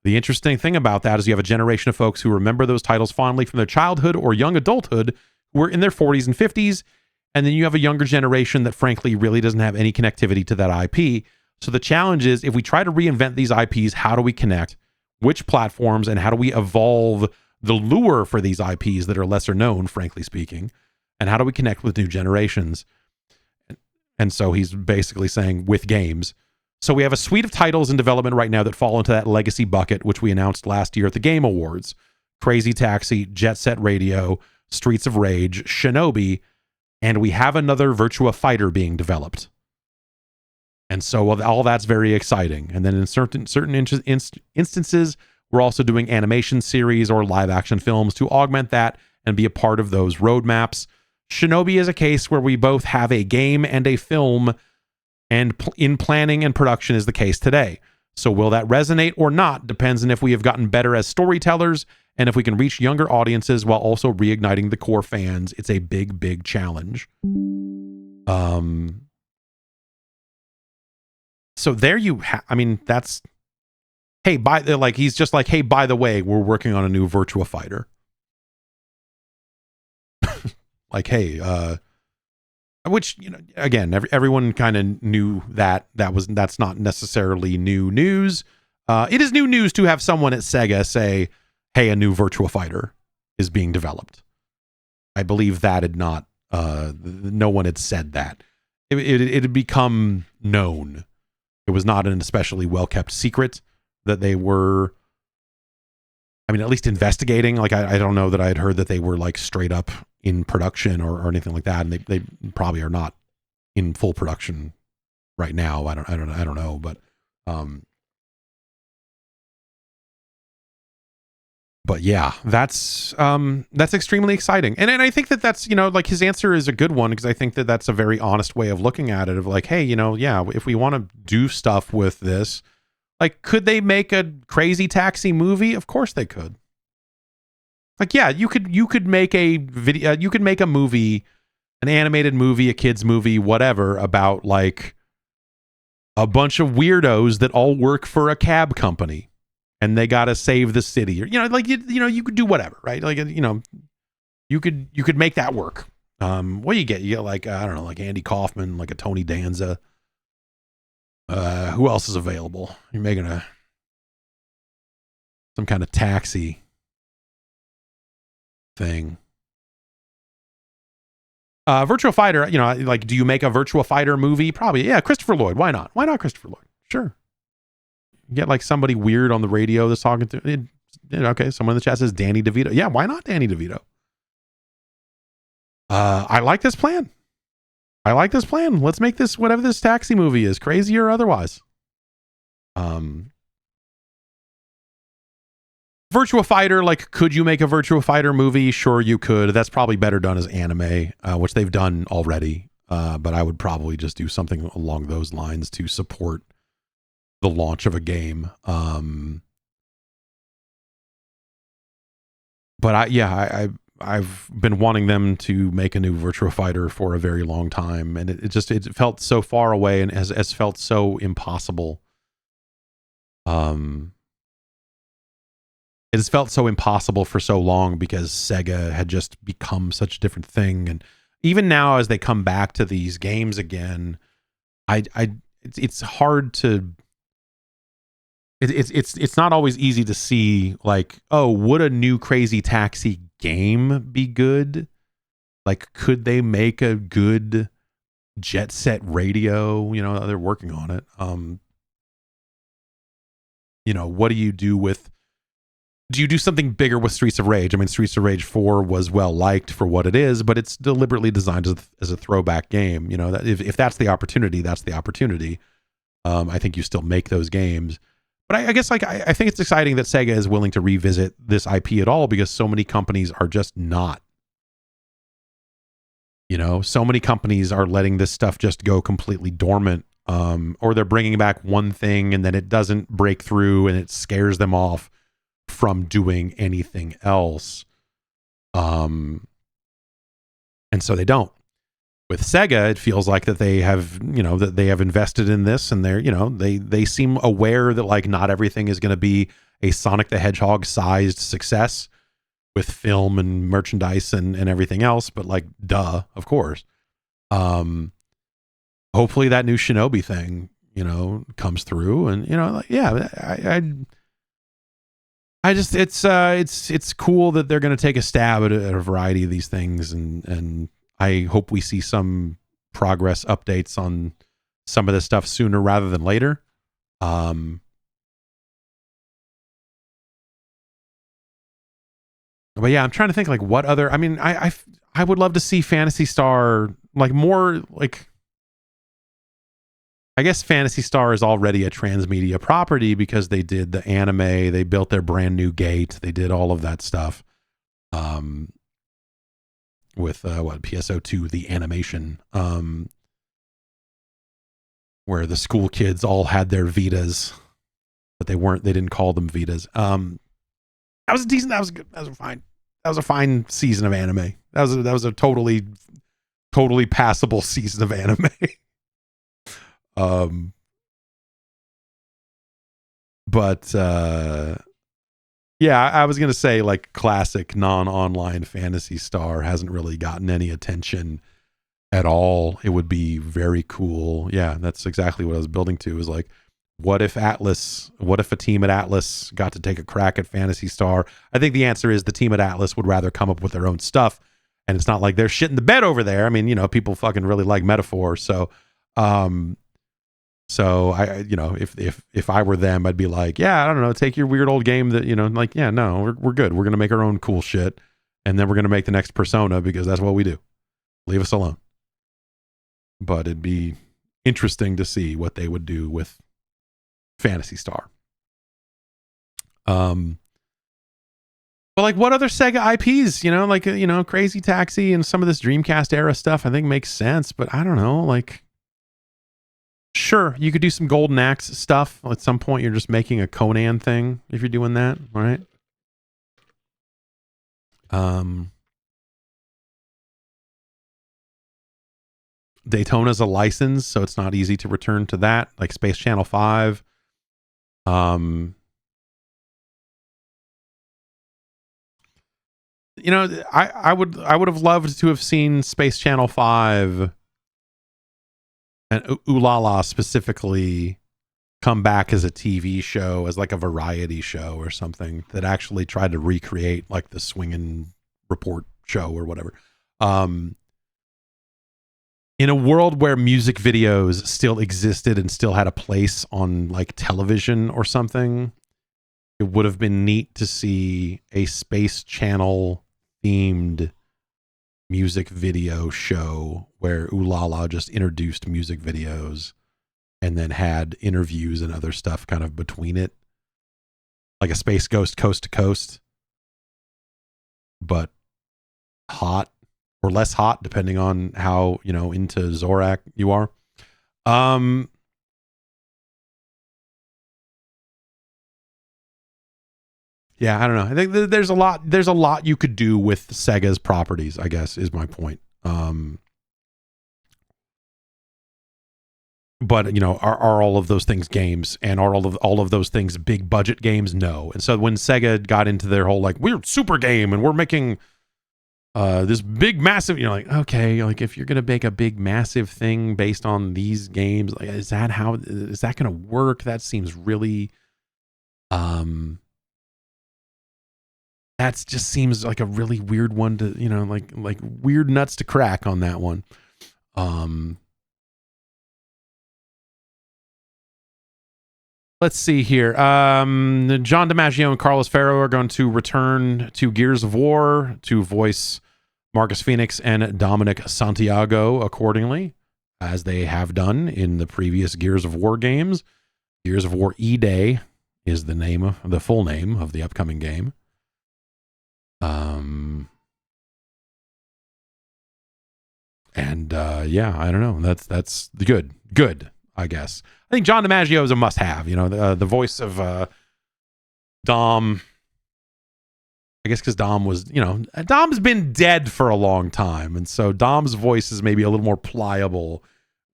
Speaker 1: The interesting thing about that is you have a generation of folks who remember those titles fondly from their childhood or young adulthood, who were in their 40s and 50s. And then you have a younger generation that frankly really doesn't have any connectivity to that IP. So the challenge is, if we try to reinvent these IPs, how do we connect? Which platforms, and how do we evolve the lure for these IPs that are lesser known, frankly speaking? And how do we connect with new generations? And so he's basically saying with games. So we have a suite of titles in development right now that fall into that legacy bucket, which we announced last year at the Game Awards. Crazy Taxi, Jet Set Radio, Streets of Rage, Shinobi, and we have another Virtua Fighter being developed. And so all that's very exciting. And then in certain instances, we're also doing animation series or live action films to augment that and be a part of those roadmaps. Shinobi is a case where we both have a game and a film, and in planning and production is the case today. So will that resonate or not depends on if we have gotten better as storytellers and if we can reach younger audiences while also reigniting the core fans. It's a big, big challenge. So there you I mean, that's, hey, he's just like, hey, by the way, we're working on a new Virtua Fighter. Like, hey, which, you know, again, everyone kind of knew that's not necessarily new news. It is new news to have someone at Sega say, hey, a new Virtua Fighter is being developed. I believe that had not, no one had said that. It had become known. It was not an especially well-kept secret that they were, I mean, at least investigating. Like, I don't know that I had heard that they were like straight up in production or anything like that. And they probably are not in full production right now. I don't know, but yeah, that's extremely exciting. And I think that's, like his answer is a good one, because I think that's a very honest way of looking at it, of like, hey, yeah, if we want to do stuff with this, like, could they make a Crazy Taxi movie? Of course they could. Like, yeah, you could make a video, you could make a movie, an animated movie, a kids movie, whatever, about like a bunch of weirdos that all work for a cab company and they got to save the city, or, like, you could do whatever, right? Like, you could make that work. What do you get? You get like, I don't know, like Andy Kaufman, like a Tony Danza. Who else is available? You're making some kind of taxi thing. Virtua Fighter, like, do you make a Virtua Fighter movie? Probably. Yeah. Christopher Lloyd. Why not? Why not Christopher Lloyd? Sure. Get like somebody weird on the radio that's talking to it. Okay. Someone in the chat says Danny DeVito. Yeah. Why not Danny DeVito? I like this plan. Let's make this, whatever this taxi movie is, crazy or otherwise. Virtua Fighter, like, could you make a Virtua Fighter movie? Sure, you could. That's probably better done as anime, which they've done already. But I would probably just do something along those lines to support the launch of a game. But I've been wanting them to make a new Virtua Fighter for a very long time, and it felt so far away and has felt so impossible. It has felt so impossible for so long because Sega had just become such a different thing, and even now as they come back to these games again, it's hard to. It's not always easy to see, like, oh, would a new Crazy Taxi game be good? Like, could they make a good Jet Set Radio? They're working on it. What do you do with? Do you do something bigger with Streets of Rage? I mean, Streets of Rage 4 was well liked for what it is, but it's deliberately designed as a throwback game. That if that's the opportunity, that's the opportunity. I think you still make those games. But I guess, like, I think it's exciting that Sega is willing to revisit this IP at all, because so many companies are just not. So many companies are letting this stuff just go completely dormant, or they're bringing back one thing and then it doesn't break through and it scares them off from doing anything else. And so they don't. With Sega, it feels like that they have, that they have invested in this, and they're, they seem aware that, like, not everything is going to be a Sonic the Hedgehog sized success with film and merchandise and everything else, but, like, duh, of course. Hopefully that new Shinobi thing, comes through, and, like, yeah, I just, it's cool that they're going to take a stab at a variety of these things, and I hope we see some progress updates on some of this stuff sooner rather than later. But yeah, I'm trying to think, like, what other, I mean, I would love to see Phantasy Star, like, more, like, I guess Phantasy Star is already a transmedia property because they did the anime, they built their brand new gate, they did all of that stuff. With PSO2, the animation, where the school kids all had their Vitas, but they didn't call them Vitas. That was decent. That was good. That was a fine season of anime. That was a totally passable season of anime. Yeah, I was going to say, like, classic non-online Phantasy Star hasn't really gotten any attention at all. It would be very cool. Yeah, that's exactly what I was building to, is like, what if a team at Atlas got to take a crack at Phantasy Star? I think the answer is the team at Atlas would rather come up with their own stuff, and it's not like they're shitting the bed over there. I mean, people fucking really like Metaphor, so I, if I were them, I'd be like, yeah, I don't know, take your weird old game that, like, yeah, no, we're good. We're going to make our own cool shit. And then we're going to make the next Persona because that's what we do. Leave us alone. but it'd be interesting to see what they would do with Phantasy Star. But like, what other Sega IPs, like, Crazy Taxi and some of this Dreamcast era stuff, I think makes sense. But I don't know, like, sure, you could do some Golden Axe stuff. At some point, you're just making a Conan thing if you're doing that, right? Daytona's a license, so it's not easy to return to that, like Space Channel 5. I would have loved to have seen Space Channel 5 and Ooh La La specifically come back as a TV show, as like a variety show or something that actually tried to recreate like the Swingin' Report show or whatever. In a world where music videos still existed and still had a place on like television or something, it would have been neat to see a Space Channel themed music video show where Ooh La La just introduced music videos and then had interviews and other stuff kind of between it, like a Space Ghost Coast to Coast, but hot or less hot depending on how into Zorak you are. Yeah, I don't know. I think there's a lot you could do with Sega's properties, I guess, is my point. But are all of those things games, and are all of those things big budget games? No. And so when Sega got into their whole like, we're super game and we're making this big massive, like, okay, like if you're gonna make a big massive thing based on these games, like, is that gonna work? That seems really that just seems like a really weird one to, like weird nuts to crack on that one. Let's see here. John DiMaggio and Carlos Ferro are going to return to Gears of War to voice Marcus Phoenix and Dominic Santiago accordingly, as they have done in the previous Gears of War games. Gears of War E-Day is the full name of the upcoming game. Yeah, I don't know. That's good, I guess. I think John DiMaggio is a must-have. The voice of Dom. I guess because Dom was, Dom's been dead for a long time, and so Dom's voice is maybe a little more pliable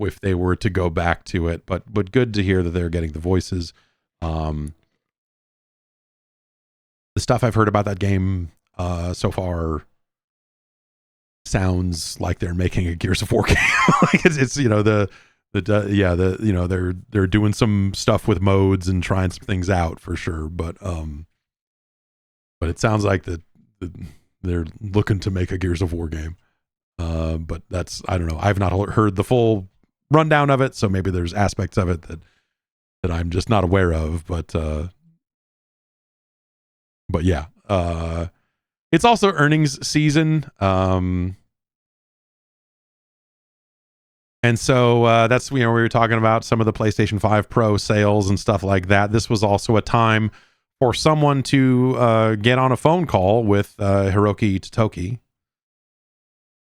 Speaker 1: if they were to go back to it. But good to hear that they're getting the voices. The stuff I've heard about that game so far sounds like they're making a Gears of War game. Like it's they're doing some stuff with modes and trying some things out for sure, but it sounds like they're looking to make a Gears of War game. But that's, I don't know. I've not heard the full rundown of it, so maybe there's aspects of it that I'm just not aware of. But yeah, it's also earnings season. And so that's, we were talking about some of the PlayStation 5 Pro sales and stuff like that. This was also a time for someone to get on a phone call with Hiroki Totoki,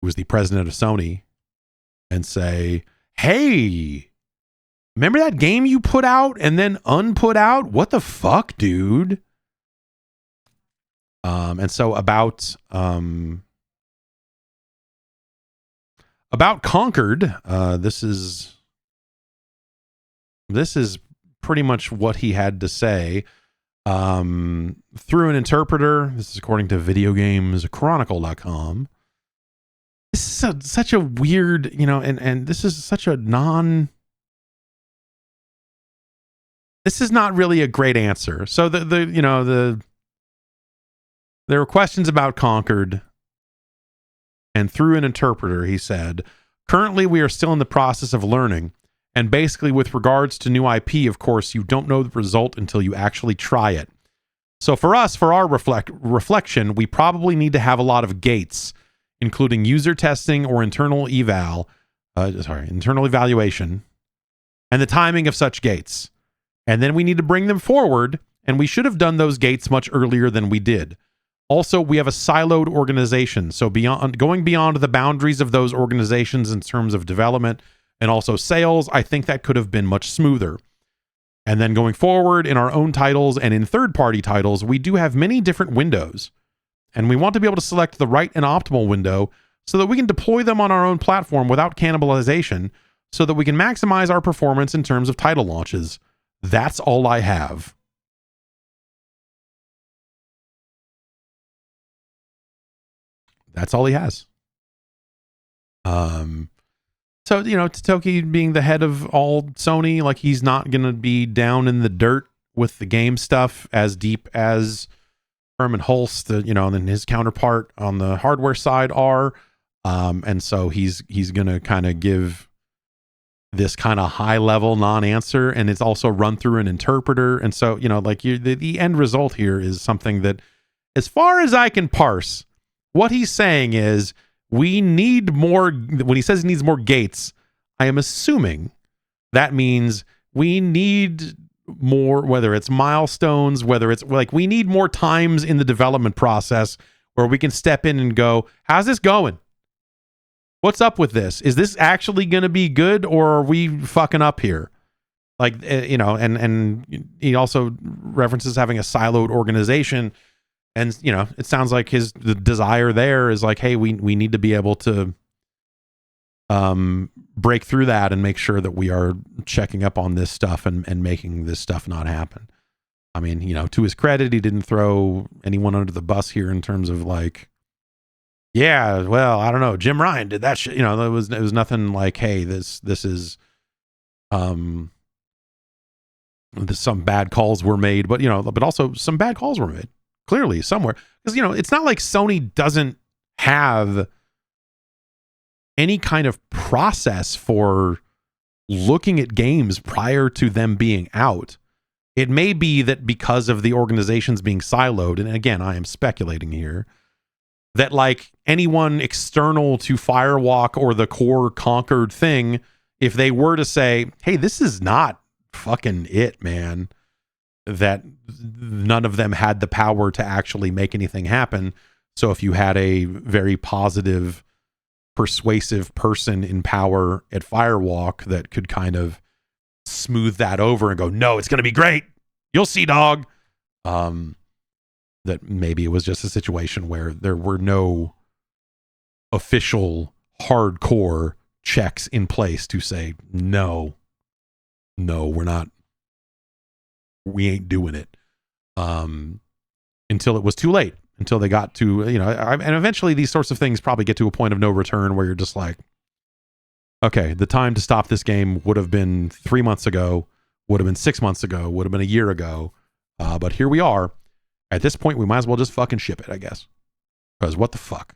Speaker 1: who was the president of Sony, and say, hey, remember that game you put out and then unput out? What the fuck, dude? And so about Conquered, this is pretty much what he had to say. Through an interpreter, this is according to videogameschronicle.com. This is such a weird, and this is such a this is not really a great answer. So there were questions about Conquered, and through an interpreter, he said, currently we are still in the process of learning. And basically with regards to new IP, of course, you don't know the result until you actually try it. So for us, for our reflection, we probably need to have a lot of gates, including user testing or internal eval, internal evaluation, and the timing of such gates. And then we need to bring them forward, and we should have done those gates much earlier than we did. Also, we have a siloed organization, so going beyond the boundaries of those organizations in terms of development and also sales, I think that could have been much smoother. And then going forward in our own titles and in third-party titles, we do have many different windows, and we want to be able to select the right and optimal window so that we can deploy them on our own platform without cannibalization, so that we can maximize our performance in terms of title launches. That's all I have. That's all he has. So, Totoki being the head of all Sony, like, he's not going to be down in the dirt with the game stuff as deep as Herman Hulst, and his counterpart on the hardware side are. And so he's going to kind of give this kind of high level non-answer, and it's also run through an interpreter. And so, the end result here is something that, as far as I can parse, what he's saying is we need more. When he says he needs more gates, I am assuming that means we need more, whether it's milestones, whether it's like we need more times in the development process where we can step in and go, how's this going? What's up with this? Is this actually going to be good, or are we fucking up here? And he also references having a siloed organization. And, it sounds like the desire there is like, hey, we need to be able to break through that and make sure that we are checking up on this stuff and making this stuff not happen. I mean, to his credit, he didn't throw anyone under the bus here in terms of like, yeah, well, I don't know, Jim Ryan did that shit. It was nothing like, hey, this is some bad calls were made, but also some bad calls were made. Clearly somewhere, because it's not like Sony doesn't have any kind of process for looking at games prior to them being out. It may be that because of the organizations being siloed, and again, I am speculating here, that like anyone external to Firewalk or the core Conquered thing, if they were to say, hey, this is not fucking it, man, that none of them had the power to actually make anything happen. So if you had a very positive, persuasive person in power at Firewalk that could kind of smooth that over and go, no, it's going to be great, you'll see, dog. That maybe it was just a situation where there were no official hardcore checks in place to say, no, we're not. We ain't doing it, until it was too late, until they got to, and eventually these sorts of things probably get to a point of no return where you're just like, okay, the time to stop this game would have been 3 months ago, would have been 6 months ago, would have been a year ago. But here we are. At this point, we might as well just fucking ship it, I guess. Because what the fuck?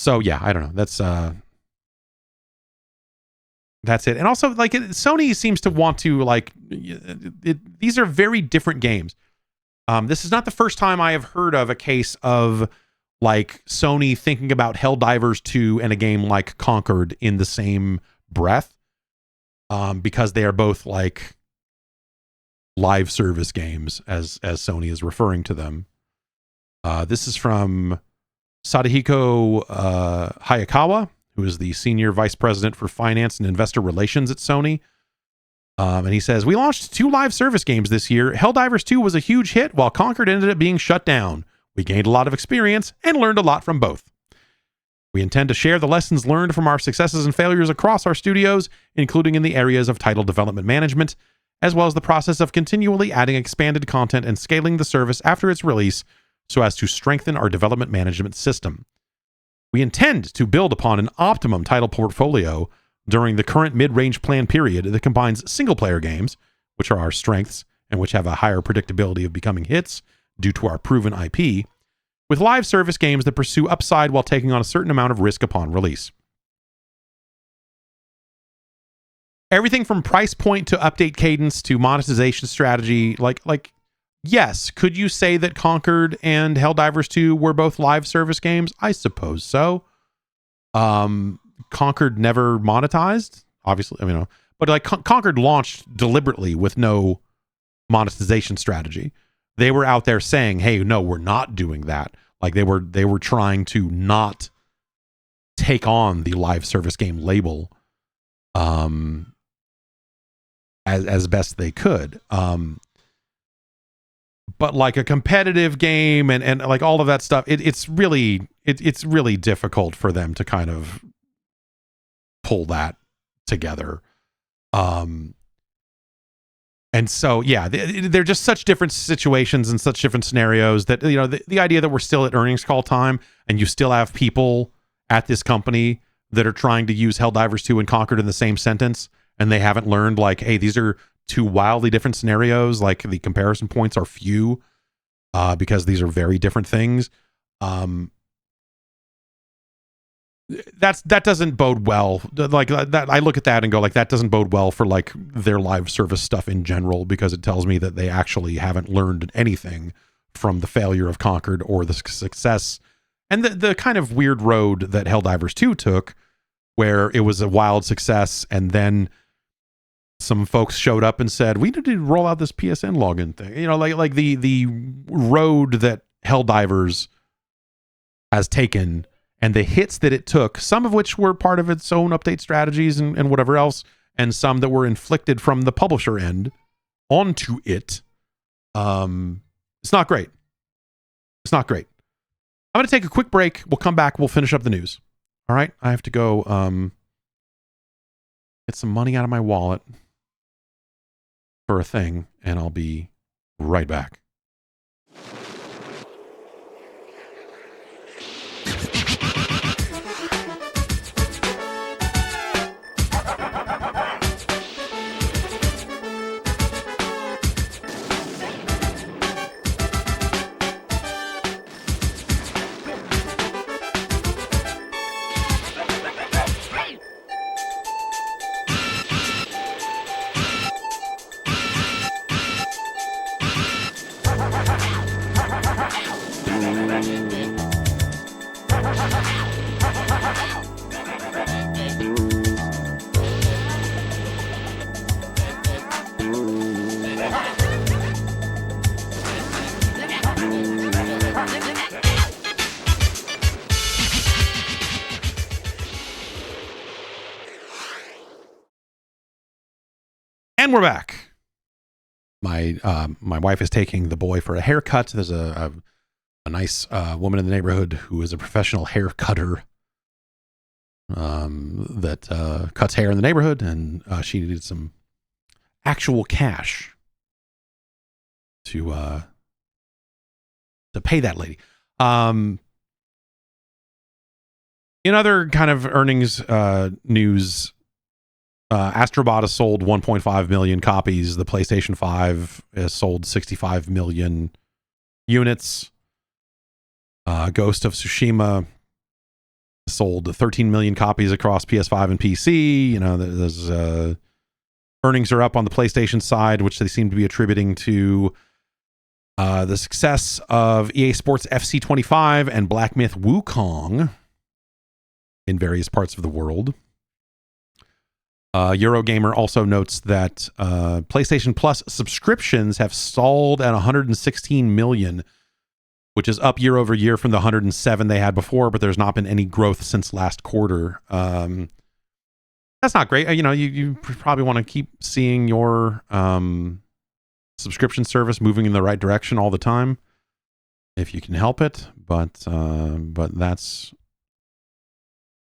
Speaker 1: So yeah, I don't know. That's it. And also, like, Sony seems to want to, like, these are very different games. This is not the first time I have heard of a case of, like, Sony thinking about Helldivers 2 and a game like Conquered in the same breath, because they are both, like, live service games, as Sony is referring to them. This is from Sadahiko Hayakawa, who is the Senior Vice President for Finance and Investor Relations at Sony. And he says, we launched 2 live service games this year. Helldivers 2 was a huge hit, while Conquered ended up being shut down. We gained a lot of experience and learned a lot from both. We intend to share the lessons learned from our successes and failures across our studios, including in the areas of title development management, as well as the process of continually adding expanded content and scaling the service after its release so as to strengthen our development management system. We intend to build upon an optimum title portfolio during the current mid-range plan period that combines single-player games, which are our strengths and which have a higher predictability of becoming hits due to our proven IP, with live service games that pursue upside while taking on a certain amount of risk upon release. Everything from price point to update cadence to monetization strategy, like Yes. Could you say that Conquered and Helldivers 2 were both live service games? I suppose so. Conquered never monetized, obviously, but like Conquered launched deliberately with no monetization strategy. They were out there saying, hey, no, we're not doing that. Like they were trying to not take on the live service game label as best they could. But like a competitive game and like all of that stuff, it's really difficult for them to kind of pull that together. And so, yeah, they're just such different situations and such different scenarios that, the idea that we're still at earnings call time and you still have people at this company that are trying to use Helldivers 2 and Conquered in the same sentence, and they haven't learned, like, hey, these are two wildly different scenarios. Like, the comparison points are few because these are very different things. That doesn't bode well. Like that, I look at that and go, like, that doesn't bode well for like their live service stuff in general, because it tells me that they actually haven't learned anything from the failure of Conquered or the success and the kind of weird road that Helldivers 2 took, where it was a wild success and then some folks showed up and said, we need to roll out this PSN login thing. Like the road that Helldivers has taken and the hits that it took, some of which were part of its own update strategies and whatever else, and some that were inflicted from the publisher end onto it. It's not great. It's not great. I'm going to take a quick break. We'll come back. We'll finish up the news. All right. I have to go get some money out of my wallet for a thing, and I'll be right back. And we're back. My wife is taking the boy for a haircut. There's a nice woman in the neighborhood who is a professional hair cutter that cuts hair in the neighborhood, and she needed some actual cash to pay that lady. In other kind of earnings news, Astrobot has sold 1.5 million copies. The PlayStation 5 has sold 65 million units. Ghost of Tsushima sold 13 million copies across PS5 and PC. There's earnings are up on the PlayStation side, which they seem to be attributing to the success of EA Sports FC 25 and Black Myth Wukong in various parts of the world. Eurogamer also notes that PlayStation Plus subscriptions have stalled at 116 million, which is up year over year from the 107 they had before, but there's not been any growth since last quarter. That's not great. You probably want to keep seeing your subscription service moving in the right direction all the time if you can help it. But that's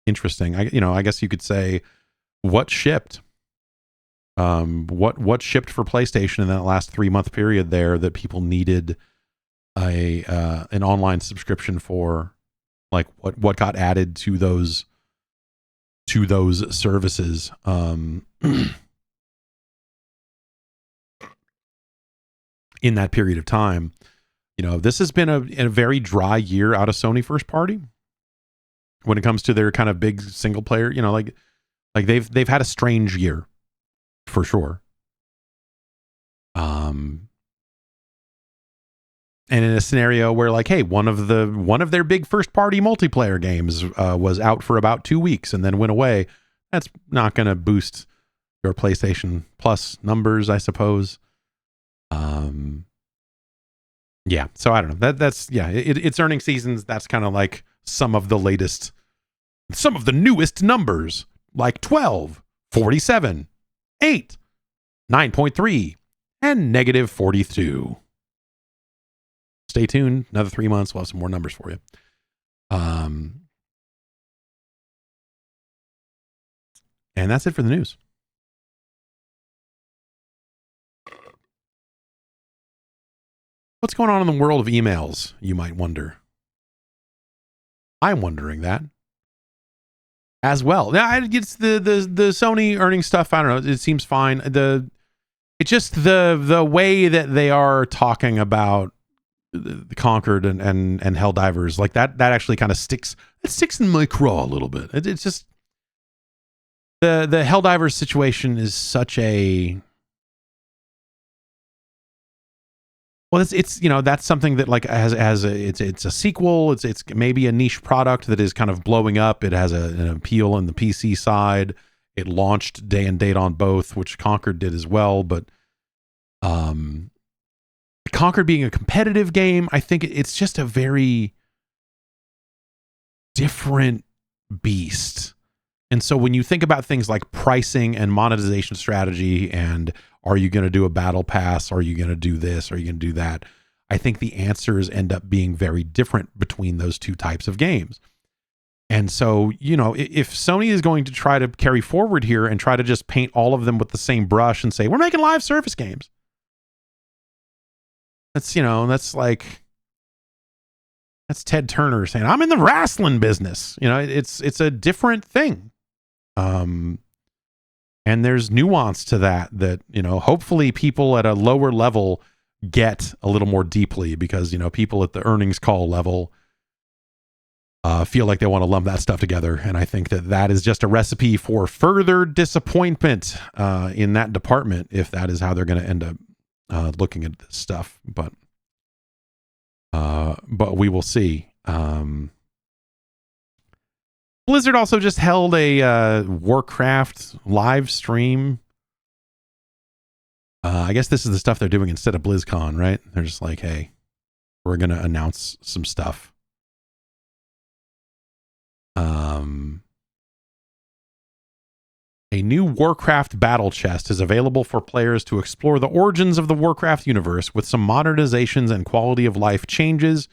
Speaker 1: interesting. I guess you could say, what shipped? What shipped for PlayStation in that last 3-month period there that people needed an online subscription for? Like what got added to those services? In that period of time, this has been a very dry year out of Sony first party when it comes to their kind of big single player. Like they've had a strange year for sure. And in a scenario where, like, hey, one of their big first party multiplayer games was out for about 2 weeks and then went away, that's not going to boost your PlayStation Plus numbers, I suppose. Yeah. So I don't know. It's earning seasons. That's kind of like some of the newest numbers, like 12, 47, 8, 9.3, and negative 42. Stay tuned. Another 3 months. We'll have some more numbers for you. And that's it for the news. What's going on in the world of emails, you might wonder? I'm wondering that as well. Yeah, it's the Sony earnings stuff. I don't know. It seems fine. It's just the way that they are talking about the Conquered and Helldivers, like that actually kind of sticks in my craw a little bit. It's just the Helldivers situation is such a, well, it's that's something that like it's a sequel. It's maybe a niche product that is kind of blowing up. It has an appeal on the PC side. It launched day and date on both, which Conquered did as well. But Conquered being a competitive game, I think it's just a very different beast. And so when you think about things like pricing and monetization strategy, and are you going to do a battle pass? Are you going to do this? Are you going to do that? I think the answers end up being very different between those two types of games. And so, if Sony is going to try to carry forward here and try to just paint all of them with the same brush and say, we're making live service games. That's Ted Turner saying, I'm in the wrestling business. It's a different thing. And there's nuance to that, hopefully people at a lower level get a little more deeply, because, people at the earnings call level feel like they want to lump that stuff together. And I think that is just a recipe for further disappointment in that department, if that is how they're going to end up looking at this stuff. But we will see. Blizzard also just held a Warcraft live stream. I guess this is the stuff they're doing instead of BlizzCon, right? They're just like, hey, we're going to announce some stuff. A new Warcraft battle chest is available for players to explore the origins of the Warcraft universe with some modernizations and quality of life changes.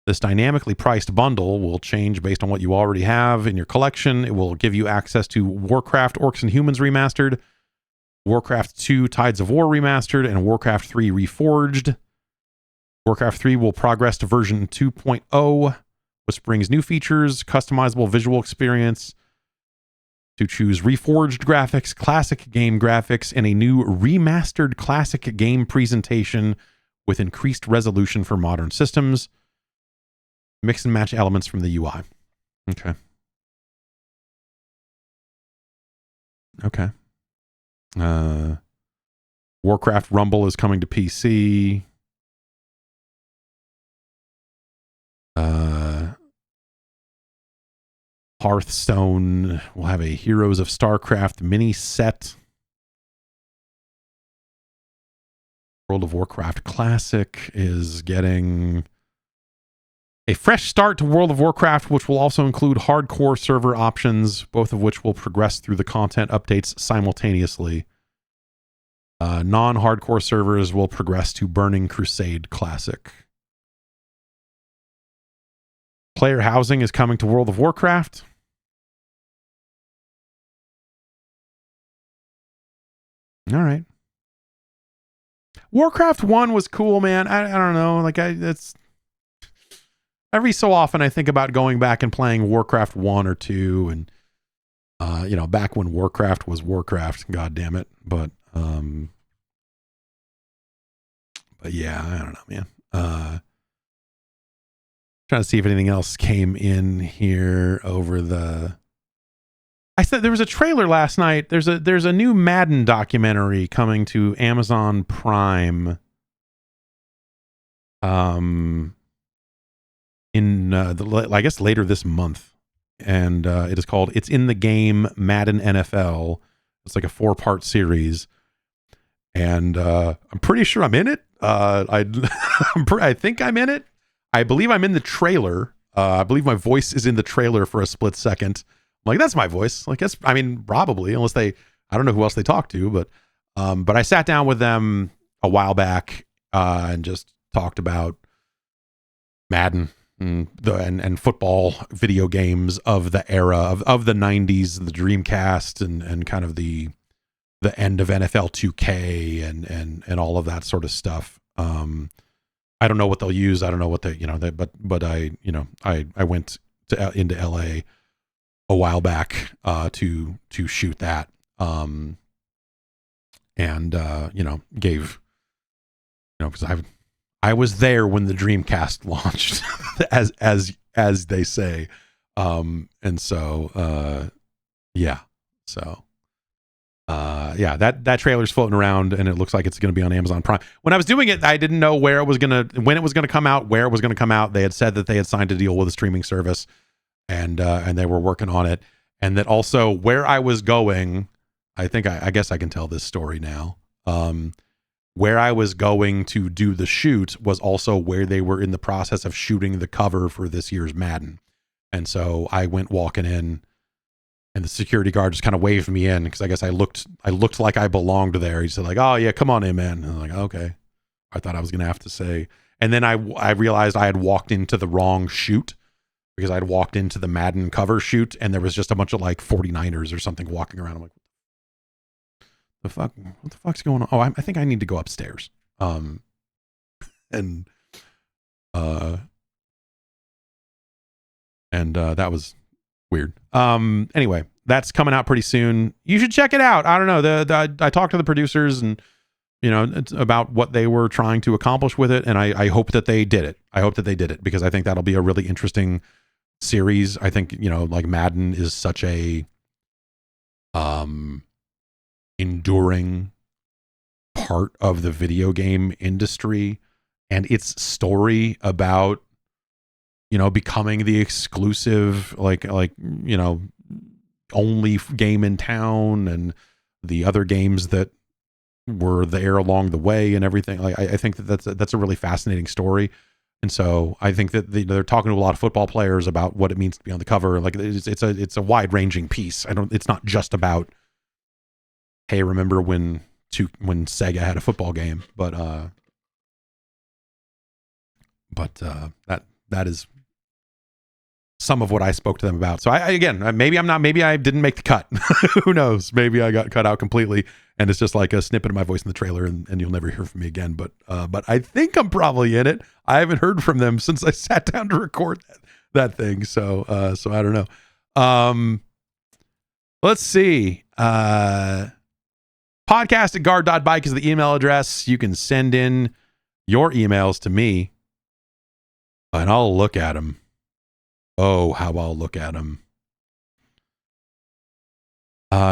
Speaker 1: This dynamically priced bundle will change based on what you already have in your collection. It will give you access to Warcraft Orcs and Humans Remastered, Warcraft 2 Tides of War Remastered, and Warcraft 3 Reforged. Warcraft 3 will progress to version 2.0, which brings new features, customizable visual experience, to choose reforged graphics, classic game graphics, and a new remastered classic game presentation with increased resolution for modern systems. Mix and match elements from the UI. Okay. Warcraft Rumble is coming to PC. Hearthstone will have a Heroes of StarCraft mini set. World of Warcraft Classic is getting a fresh start to World of Warcraft, which will also include hardcore server options, both of which will progress through the content updates simultaneously. Non-hardcore servers will progress to Burning Crusade Classic. Player housing is coming to World of Warcraft. All right. Warcraft 1 was cool, man. I don't know. That's every so often I think about going back and playing Warcraft 1 or 2, and back when Warcraft was Warcraft, god damn it. But yeah, I don't know, man. Trying to see if anything else came in here over the. I said there was a trailer last night. There's a new Madden documentary coming to Amazon Prime. um, in I guess later this month, and it is called "It's in the Game Madden NFL." It's like a 4-part series, and I'm pretty sure I'm in it. I think I'm in it. I believe I'm in the trailer. I believe my voice is in the trailer for a split second. I'm like, that's my voice. Like, that's, I mean, probably, unless I don't know who else they talk to, but I sat down with them a while back and just talked about Madden and football video games of the era of the 90s, the Dreamcast, and kind of the end of NFL 2K and all of that sort of stuff. I don't know what they'll use. I don't know what but I went into LA a while back to shoot that. Gave, because I was there when the Dreamcast launched, as they say. And so yeah. So yeah, that trailer's floating around, and it looks like it's going to be on Amazon Prime. When I was doing it, I didn't know when it was going to come out, where it was going to come out. They had said that they had signed a deal with a streaming service, and they were working on it, and that also where I was going. I guess I can tell this story now. Where I was going to do the shoot was also where they were in the process of shooting the cover for this year's Madden, and so I went walking in. And the security guard just kind of waved me in because I guess I looked like I belonged there. He said like, "Oh yeah, come on in, man." And I'm like, "Okay." I thought I was gonna have to say, and then I realized I had walked into the wrong shoot because I'd walked into the Madden cover shoot, and there was just a bunch of like 49ers or something walking around. I'm like, "The fuck? What the fuck's going on?" Oh, I think I need to go upstairs. And that was weird. Anyway, that's coming out pretty soon. You should check it out. I don't know. I talked to the producers and it's about what they were trying to accomplish with it, and I hope that they did it. I hope that they did it because I think that'll be a really interesting series. I think like Madden is such a enduring part of the video game industry, and its story about becoming the exclusive, only game in town, and the other games that were there along the way and everything. I think that's a really fascinating story. And so I think that they're talking to a lot of football players about what it means to be on the cover. Like it's a wide ranging piece. It's not just about, hey, remember when Sega had a football game, but that is some of what I spoke to them about. So maybe I didn't make the cut. Who knows? Maybe I got cut out completely, and it's just like a snippet of my voice in the trailer, and you'll never hear from me again. But I think I'm probably in it. I haven't heard from them since I sat down to record that thing. So I don't know. Let's see. podcast@guard.bike is the email address. You can send in your emails to me, and I'll look at them. Oh, how I'll look at them.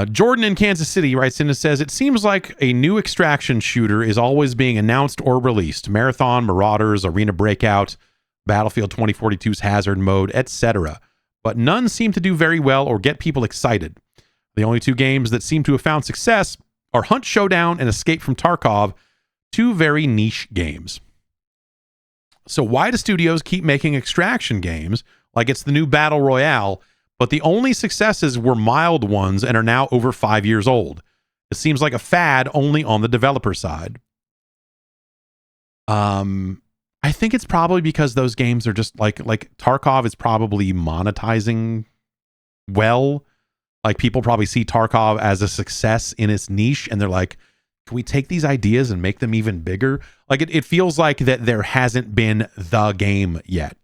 Speaker 1: Jordan in Kansas City writes in and says, it seems like a new extraction shooter is always being announced or released. Marathon, Marauders, Arena Breakout, Battlefield 2042's Hazard Mode, etc. But none seem to do very well or get people excited. The only two games that seem to have found success are Hunt Showdown and Escape from Tarkov, two very niche games. So why do studios keep making extraction games like it's the new Battle Royale, but the only successes were mild ones and are now over 5 years old? It seems like a fad only on the developer side. I think it's probably because those games are just like Tarkov is probably monetizing well. Like people probably see Tarkov as a success in its niche, and they're like, can we take these ideas and make them even bigger? Like it feels like that there hasn't been the game yet,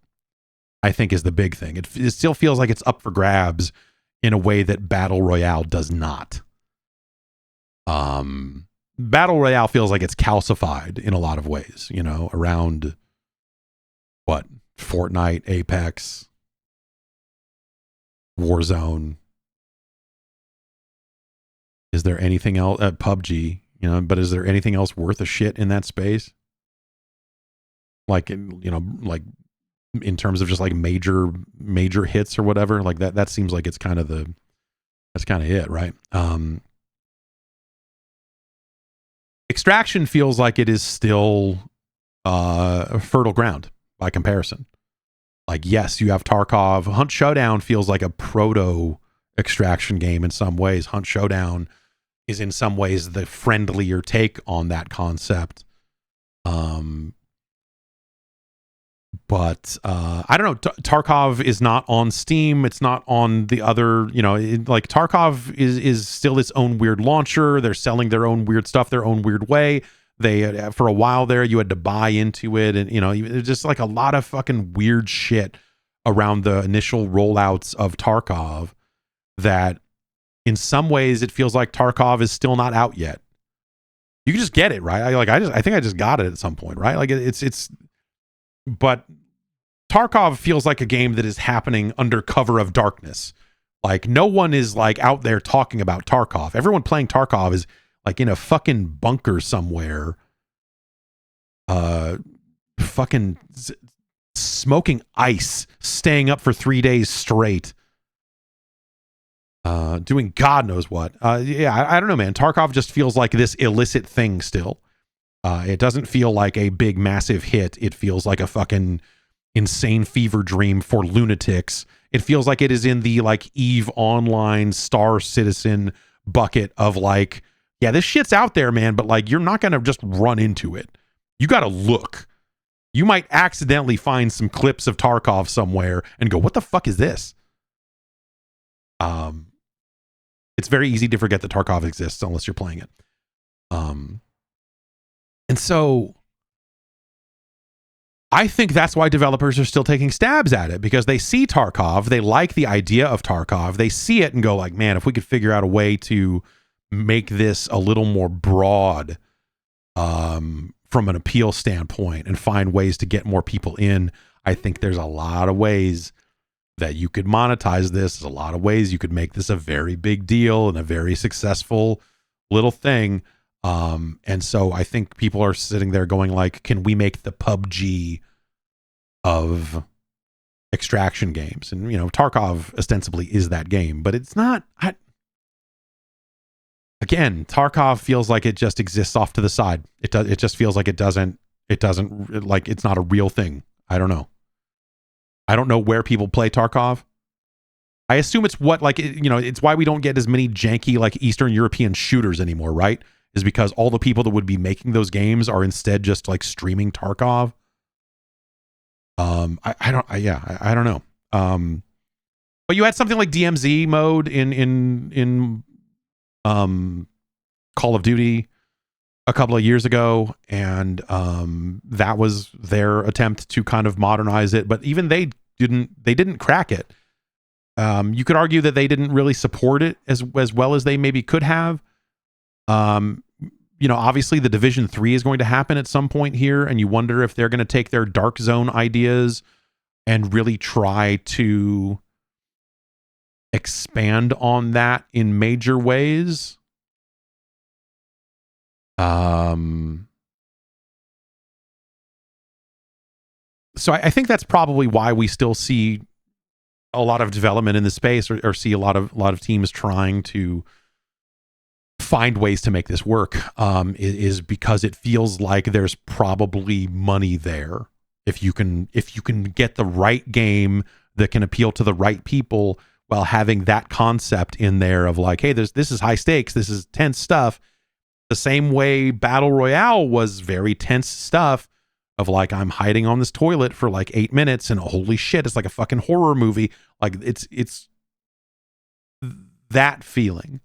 Speaker 1: I think is the big thing. It still feels like it's up for grabs in a way that Battle Royale does not. Battle Royale feels like it's calcified in a lot of ways, around what? Fortnite, Apex, Warzone. Is there anything else? PUBG, but is there anything else worth a shit in that space? like, like in terms of just like major hits or whatever. Like that seems like it's kind of that's kind of it, right? Extraction feels like it is still fertile ground by comparison. Like, yes, you have Tarkov. Hunt Showdown feels like a proto extraction game in some ways. Hunt Showdown is in some ways the friendlier take on that concept. But I don't know. Tarkov is not on Steam. It's not on the other, like Tarkov is still its own weird launcher. They're selling their own weird stuff, their own weird way. They, for a while there, you had to buy into it. And, it's just like a lot of fucking weird shit around the initial rollouts of Tarkov that in some ways it feels like Tarkov is still not out yet. You can just get it, right? I think I just got it at some point, right? Like but Tarkov feels like a game that is happening under cover of darkness. Like no one is like out there talking about Tarkov. Everyone playing Tarkov is like in a fucking bunker somewhere, fucking smoking ice, staying up for 3 days straight, doing God knows what. Yeah, I don't know, man. Tarkov just feels like this illicit thing still. It doesn't feel like a big, massive hit. It feels like a fucking insane fever dream for lunatics. It feels like it is in the like EVE Online Star Citizen bucket of like, yeah, this shit's out there, man, but like you're not going to just run into it. You got to look. You might accidentally find some clips of Tarkov somewhere and go, what the fuck is this? It's very easy to forget that Tarkov exists unless you're playing it. And so I think that's why developers are still taking stabs at it, because they see Tarkov, they like the idea of Tarkov, they see it and go like, man, if we could figure out a way to make this a little more broad from an appeal standpoint and find ways to get more people in, I think there's a lot of ways that you could monetize this. There's a lot of ways you could make this a very big deal and a very successful little thing. And so I think people are sitting there going like, can we make the PUBG of extraction games? And, Tarkov ostensibly is that game, but it's not. Again, Tarkov feels like it just exists off to the side. It just feels like it doesn't like, it's not a real thing. I don't know. I don't know where people play Tarkov. I assume it's it's why we don't get as many janky like Eastern European shooters anymore, right? Is because all the people that would be making those games are instead just like streaming Tarkov. I don't know. But you had something like DMZ mode in Call of Duty a couple of years ago, and that was their attempt to kind of modernize it, but even they didn't crack it. You could argue that they didn't really support it as well as they maybe could have. Obviously the Division 3 is going to happen at some point here, and you wonder if they're going to take their Dark Zone ideas and really try to expand on that in major ways. So I think that's probably why we still see a lot of development in the space, or see a lot of teams trying to find ways to make this work, is because it feels like there's probably money there. If you can get the right game that can appeal to the right people while having that concept in there of like, hey, this is high stakes, this is tense stuff. The same way Battle Royale was very tense stuff of like, I'm hiding on this toilet for like 8 minutes and holy shit, it's like a fucking horror movie. Like it's that feeling,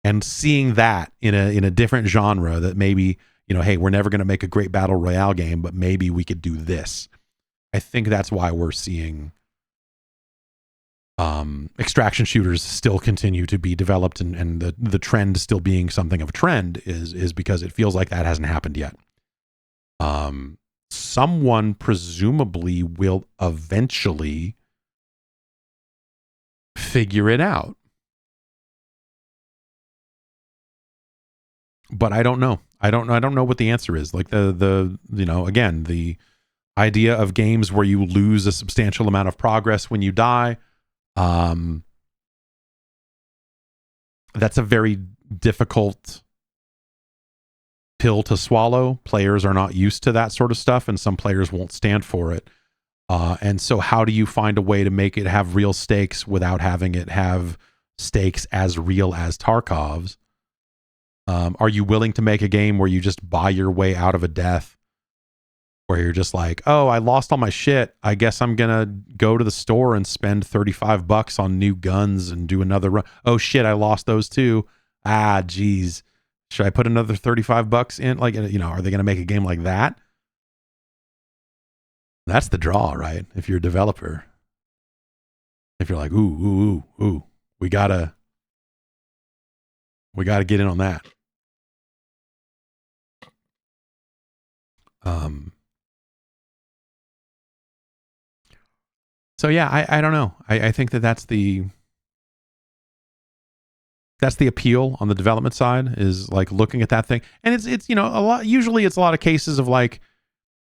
Speaker 1: and seeing that in a different genre that maybe, hey, we're never going to make a great Battle Royale game, but maybe we could do this. I think that's why we're seeing extraction shooters still continue to be developed, and the trend still being something of a trend is because it feels like that hasn't happened yet. Someone presumably will eventually figure it out, but I don't know. I don't know what the answer is. Like again, the idea of games where you lose a substantial amount of progress when you die. That's a very difficult pill to swallow. Players are not used to that sort of stuff, and some players won't stand for it. And so how do you find a way to make it have real stakes without having it have stakes as real as Tarkov's? Are you willing to make a game where you just buy your way out of a death, where you're just like, oh, I lost all my shit, I guess I'm gonna go to the store and spend $35 on new guns and do another run. Oh shit, I lost those too. Ah, geez, should I put another $35 in? Like, you know, are they gonna make a game like that? That's the draw, right? If you're a developer, if you're like, ooh, we gotta get in on that. So yeah, I don't know. I think that's the appeal on the development side, is like looking at that thing. And it's you know, usually it's a lot of cases of like,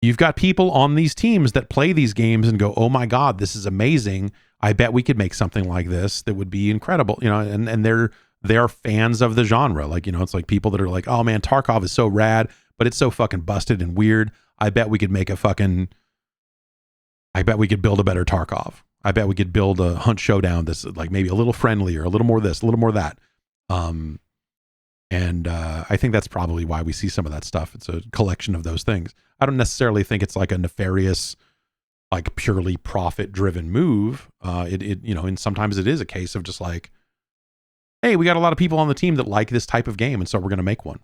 Speaker 1: you've got people on these teams that play these games and go, oh my God, this is amazing. I bet we could make something like this that would be incredible. You know, and they're fans of the genre. Like, you know, it's like people that are like, oh man, Tarkov is so rad, but it's so fucking busted and weird. I bet we could build a better Tarkov. I bet we could build a Hunt Showdown that's like maybe a little friendlier, a little more this, a little more that. I think that's probably why we see some of that stuff. It's a collection of those things. I don't necessarily think it's like a nefarious, like purely profit-driven move. It you know, and sometimes it is a case of just like, hey, we got a lot of people on the team that like this type of game, and so we're going to make one.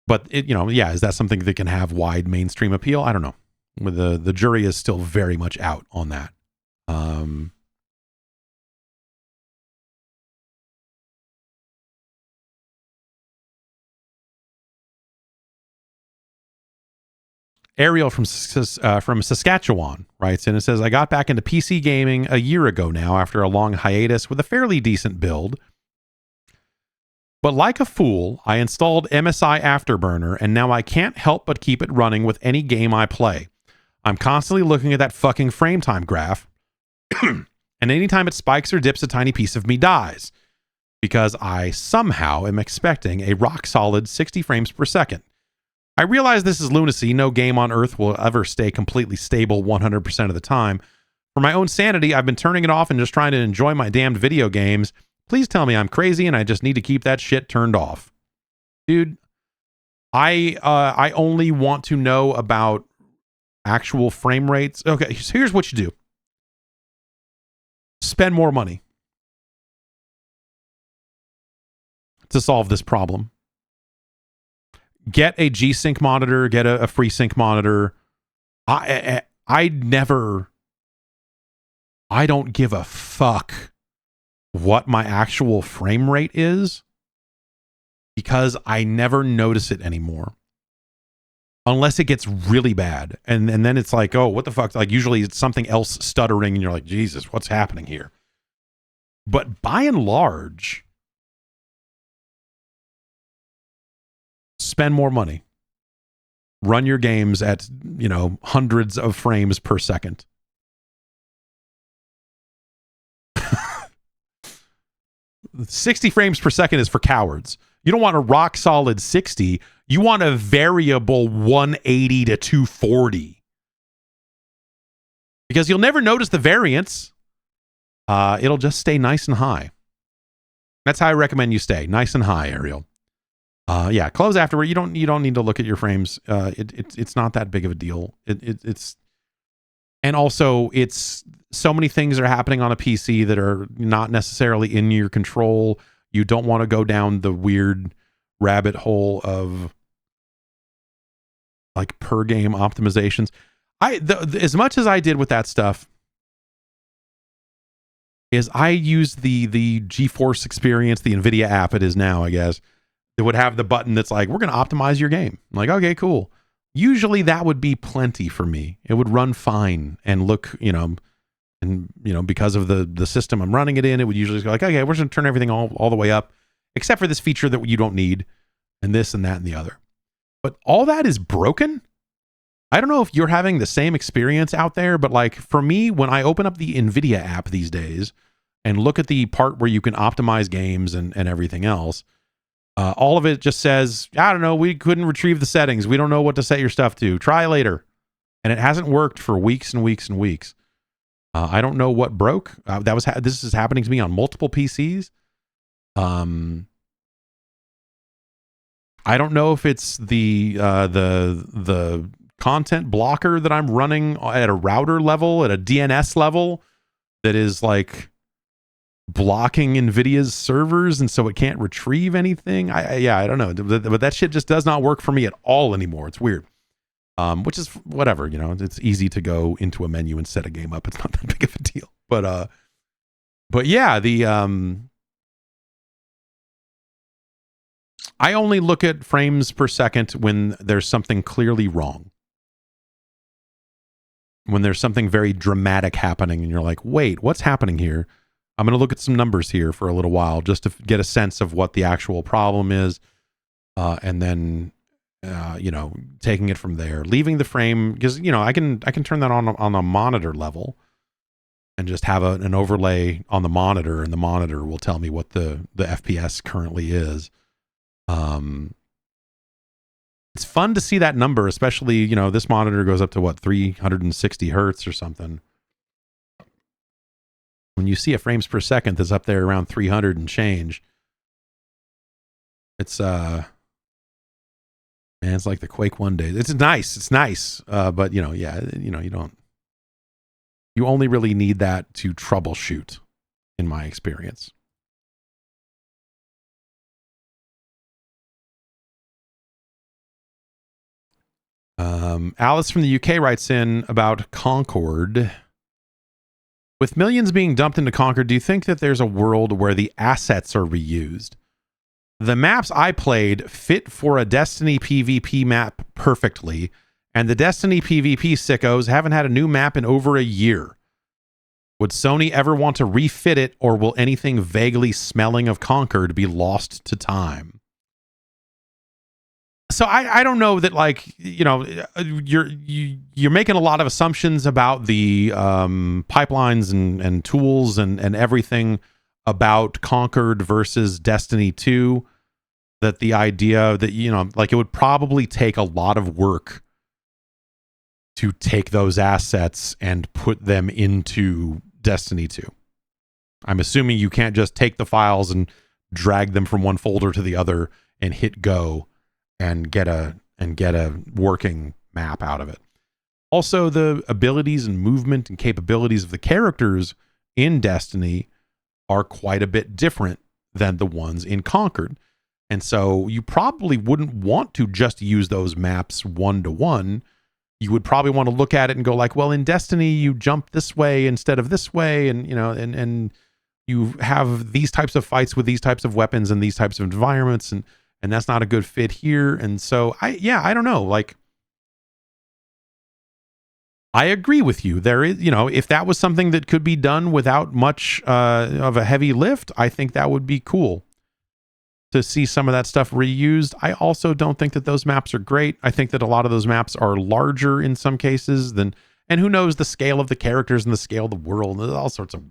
Speaker 1: But it, you know, yeah, is that something that can have wide mainstream appeal? I don't know. The jury is still very much out on that. Ariel from Saskatchewan writes in and says, I got back into PC gaming a year ago now after a long hiatus with a fairly decent build. But like a fool, I installed MSI Afterburner, and now I can't help but keep it running with any game I play. I'm constantly looking at that fucking frame time graph, and anytime it spikes or dips, a tiny piece of me dies, because I somehow am expecting a rock-solid 60 frames per second. I realize this is lunacy. No game on Earth will ever stay completely stable 100% of the time. For my own sanity, I've been turning it off and just trying to enjoy my damned video games. Please tell me I'm crazy and I just need to keep that shit turned off. Dude, I only want to know about actual frame rates. Okay, so here's what you do. Spend more money to solve this problem. Get a G-Sync monitor, get a FreeSync monitor. I don't give a fuck what my actual frame rate is, because I never notice it anymore unless it gets really bad, and then it's like, oh, what the fuck, like usually it's something else stuttering and you're like, Jesus, what's happening here? But by and large, spend more money, run your games at, you know, hundreds of frames per second. 60 frames per second is for cowards. You don't want a rock solid 60. You want a variable 180 to 240. Because you'll never notice the variance. It'll just stay nice and high. That's how I recommend you stay. Nice and high, Ariel. Yeah, close afterward. You don't need to look at your frames. It's not that big of a deal. It's and also it's so many things are happening on a PC that are not necessarily in your control. You don't want to go down the weird rabbit hole of like per game optimizations. As much as I did with that stuff is I used the GeForce Experience, the NVIDIA app it is now, I guess. It would have the button that's like, we're going to optimize your game. I'm like, okay, cool. Usually that would be plenty for me. It would run fine and look, you know, and, you know, because of the system I'm running it in, it would usually go like, okay, we're going to turn everything all the way up, except for this feature that you don't need, and this and that and the other. But all that is broken I don't know if you're having the same experience out there, but like for me, when I open up the NVIDIA app these days and look at the part where you can optimize games and everything else, all of it just says, I don't know, we couldn't retrieve the settings. We don't know what to set your stuff to. Try later. And it hasn't worked for weeks and weeks and weeks. I don't know what broke. This is happening to me on multiple PCs. I don't know if it's the content blocker that I'm running at a router level, at a DNS level, that is like blocking NVIDIA's servers, and so it can't retrieve anything. I don't know, but that shit just does not work for me at all anymore. It's weird. Which is whatever, it's easy to go into a menu and set a game up. It's not that big of a deal. But yeah, I only look at frames per second when there's something clearly wrong. When there's something very dramatic happening and you're like, wait, what's happening here? I'm going to look at some numbers here for a little while just to get a sense of what the actual problem is. And then, taking it from there, leaving the frame, because, I can turn that on a monitor level and just have an overlay on the monitor, and the monitor will tell me what the FPS currently is. It's fun to see that number, especially, this monitor goes up to what, 360 hertz or something. When you see a frames per second that's up there around 300 and change, it's it's like the Quake 1 days. It's nice. But you only really need that to troubleshoot, in my experience. Alice from the UK writes in about Concord. With millions being dumped into Concord, do you think that there's a world where the assets are reused? The maps I played fit for a Destiny PvP map perfectly, and the Destiny PvP sickos haven't had a new map in over a year. Would Sony ever want to refit it, or will anything vaguely smelling of Concord be lost to time? So I don't know that, like, you're making a lot of assumptions about the pipelines and tools and everything about Concord versus Destiny 2, that the idea that, it would probably take a lot of work to take those assets and put them into Destiny 2. I'm assuming you can't just take the files and drag them from one folder to the other and hit go and get a working map out of it. Also, the abilities and movement and capabilities of the characters in Destiny are quite a bit different than the ones in Concord. And so you probably wouldn't want to just use those maps one-to-one. You would probably want to look at it and go like, well, in Destiny, you jump this way instead of this way. And, and you have these types of fights with these types of weapons and these types of environments. And that's not a good fit here. And so I don't know. Like, I agree with you. There is, if that was something that could be done without much of a heavy lift, I think that would be cool to see some of that stuff reused. I also don't think that those maps are great. I think that a lot of those maps are larger in some cases and who knows the scale of the characters and the scale of the world. There's all sorts of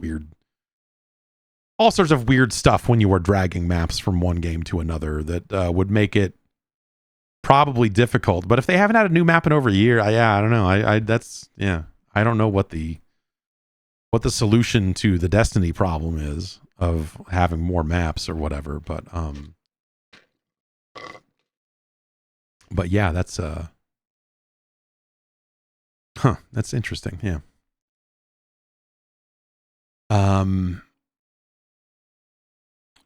Speaker 1: weird stuff when you are dragging maps from one game to another that would make it probably difficult. But if they haven't had a new map in over a year, I don't know. I don't know what the solution to the Destiny problem is of having more maps or whatever. But yeah, that's that's interesting. Yeah.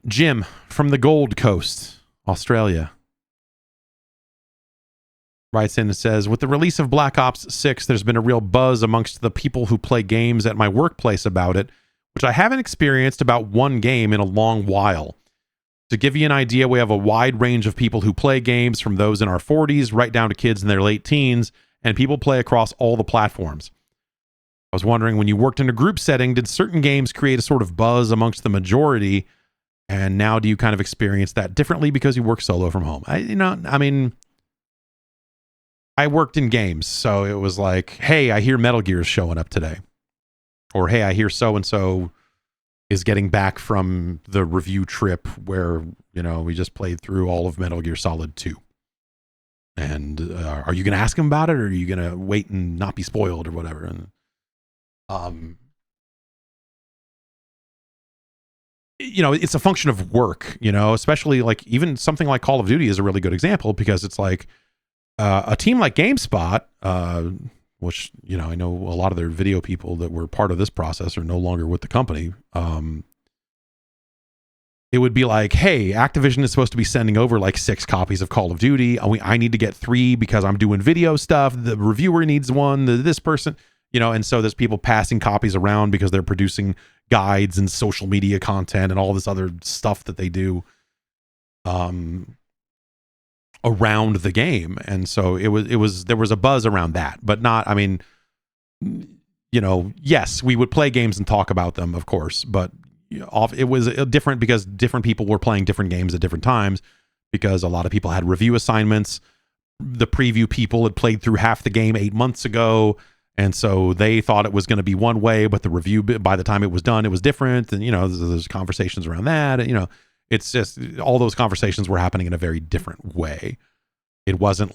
Speaker 1: Jim from the Gold Coast, Australia, writes in and says, with the release of Black Ops 6, there's been a real buzz amongst the people who play games at my workplace about it, which I haven't experienced about one game in a long while. To give you an idea, we have a wide range of people who play games, from those in our 40s right down to kids in their late teens, and people play across all the platforms. I was wondering, when you worked in a group setting, did certain games create a sort of buzz amongst the majority? And now do you kind of experience that differently because you work solo from home? I I worked in games, so it was like, hey, I hear Metal Gear's showing up today, or hey, I hear so and so is getting back from the review trip where, you know, we just played through all of Metal Gear Solid 2. And are you going to ask him about it, or are you going to wait and not be spoiled or whatever? And you know, it's a function of work, you know, especially like even something like Call of Duty is a really good example, because it's like a team like GameSpot, which, you know, I know a lot of their video people that were part of this process are no longer with the company. It would be like, hey, Activision is supposed to be sending over like 6 copies of Call of Duty. I need to get 3 because I'm doing video stuff. The reviewer needs 1, this person, you know, and so there's people passing copies around because they're producing guides and social media content and all this other stuff that they do around the game. And so there was a buzz around that, but not, I mean, you know, yes, we would play games and talk about them, of course, but it was different because different people were playing different games at different times, because a lot of people had review assignments. The preview people had played through half the game 8 months ago, and so they thought it was going to be one way, but the review, by the time it was done, it was different. And, you know, there's conversations around that. You know, it's just all those conversations were happening in a very different way. It wasn't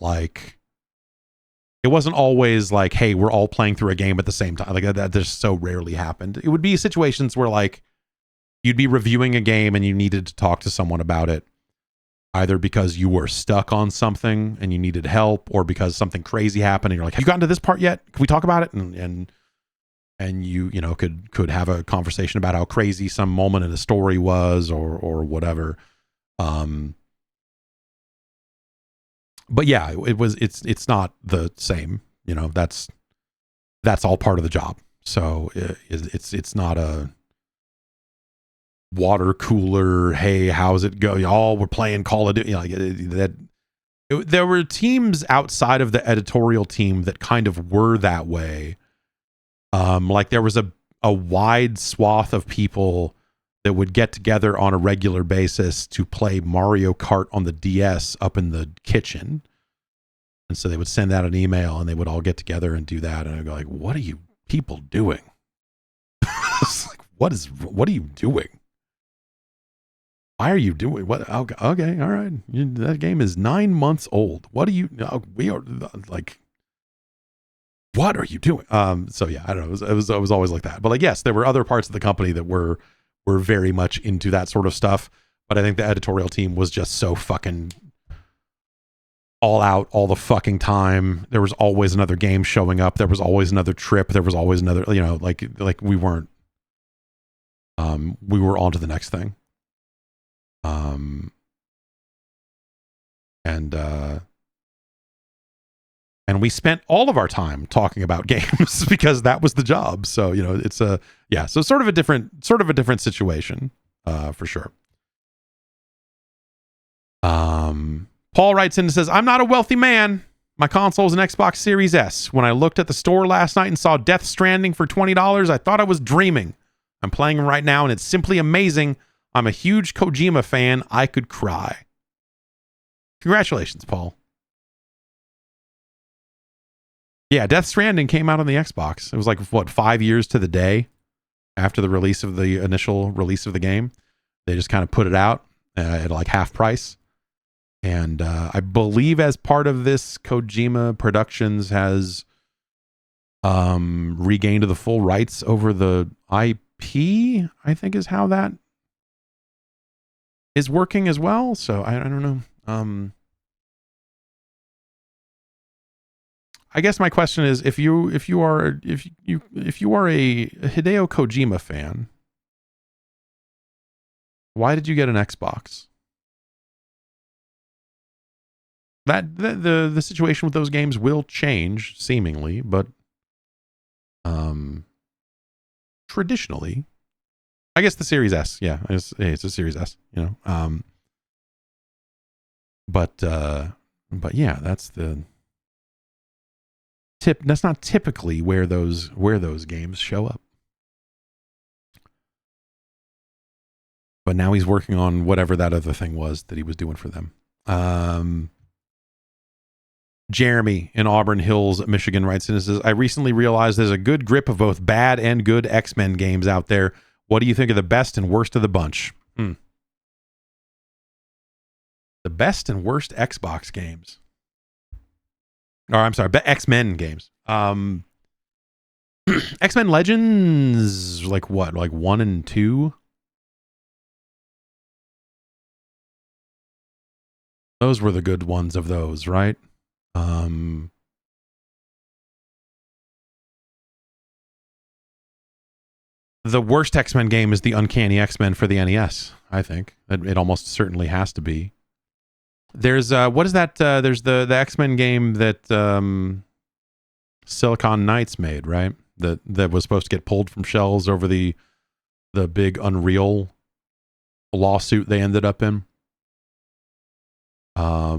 Speaker 1: always like, hey, we're all playing through a game at the same time. Like that just so rarely happened. It would be situations where like you'd be reviewing a game and you needed to talk to someone about it, either because you were stuck on something and you needed help, or because something crazy happened and you're like, have you gotten to this part yet? Can we talk about it? And you know, could have a conversation about how crazy some moment in the story was, or whatever. But yeah, it's not the same, you know, that's all part of the job. So it's not a water cooler, hey, how's it go? Y'all we're playing Call of Duty, you know, there were teams outside of the editorial team that kind of were that way. Like there was a wide swath of people that would get together on a regular basis to play Mario Kart on the DS up in the kitchen. And so they would send out an email and they would all get together and do that. And I'd go like, what are you people doing? It's like, what are you doing? Why are you doing what? Okay. All right. That game is 9 months old. What are you, we are like, what are you doing? So yeah, I don't know. It was always like that, but like, yes, there were other parts of the company that were very much into that sort of stuff. But I think the editorial team was just so fucking all out all the fucking time. There was always another game showing up. There was always another trip. There was always another, you know, like we weren't, we were on to the next thing. And we spent all of our time talking about games because that was the job. So, you know, it's so sort of a different situation, for sure. Paul writes in and says, I'm not a wealthy man. My console is an Xbox Series S. When I looked at the store last night and saw Death Stranding for $20, I thought I was dreaming. I'm playing right now and it's simply amazing. I'm a huge Kojima fan. I could cry. Congratulations, Paul. Yeah, Death Stranding came out on the Xbox. It was like, what, 5 years to the day after the release of the initial release of the game. They just kind of put it out at like half price. And I believe as part of this, Kojima Productions has regained the full rights over the IP, I think is how that is working as well. So I don't know. I guess my question is, if you are a Hideo Kojima fan, why did you get an Xbox? That the situation with those games will change seemingly, but traditionally, I guess the Series S, yeah, it's a Series S, you know. But yeah, that's the tip. That's not typically where those games show up. But now he's working on whatever that other thing was that he was doing for them. Jeremy in Auburn Hills, Michigan writes in and says, I recently realized there's a good grip of both bad and good X-Men games out there. What do you think of the best and worst of the bunch? The best and worst Xbox games. Or I'm sorry, X-Men games. X-Men Legends, like what? Like 1 and 2? Those were the good ones of those, right? The worst X-Men game is the Uncanny X-Men for the NES, I think. It almost certainly has to be. There's, what is that? There's the X-Men game that Silicon Knights made, right? That was supposed to get pulled from shelves over the big Unreal lawsuit they ended up in. I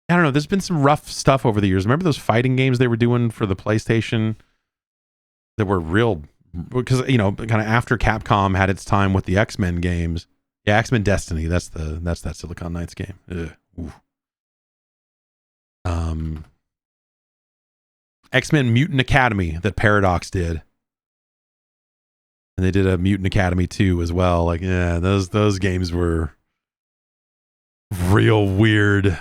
Speaker 1: don't know. There's been some rough stuff over the years. Remember those fighting games they were doing for the PlayStation that were real? Because, you know, kind of after Capcom had its time with the X-Men games. Yeah, X-Men Destiny. That's that Silicon Knights game. X-Men Mutant Academy that Paradox did. And they did a Mutant Academy 2 as well. Like, yeah, those games were real weird.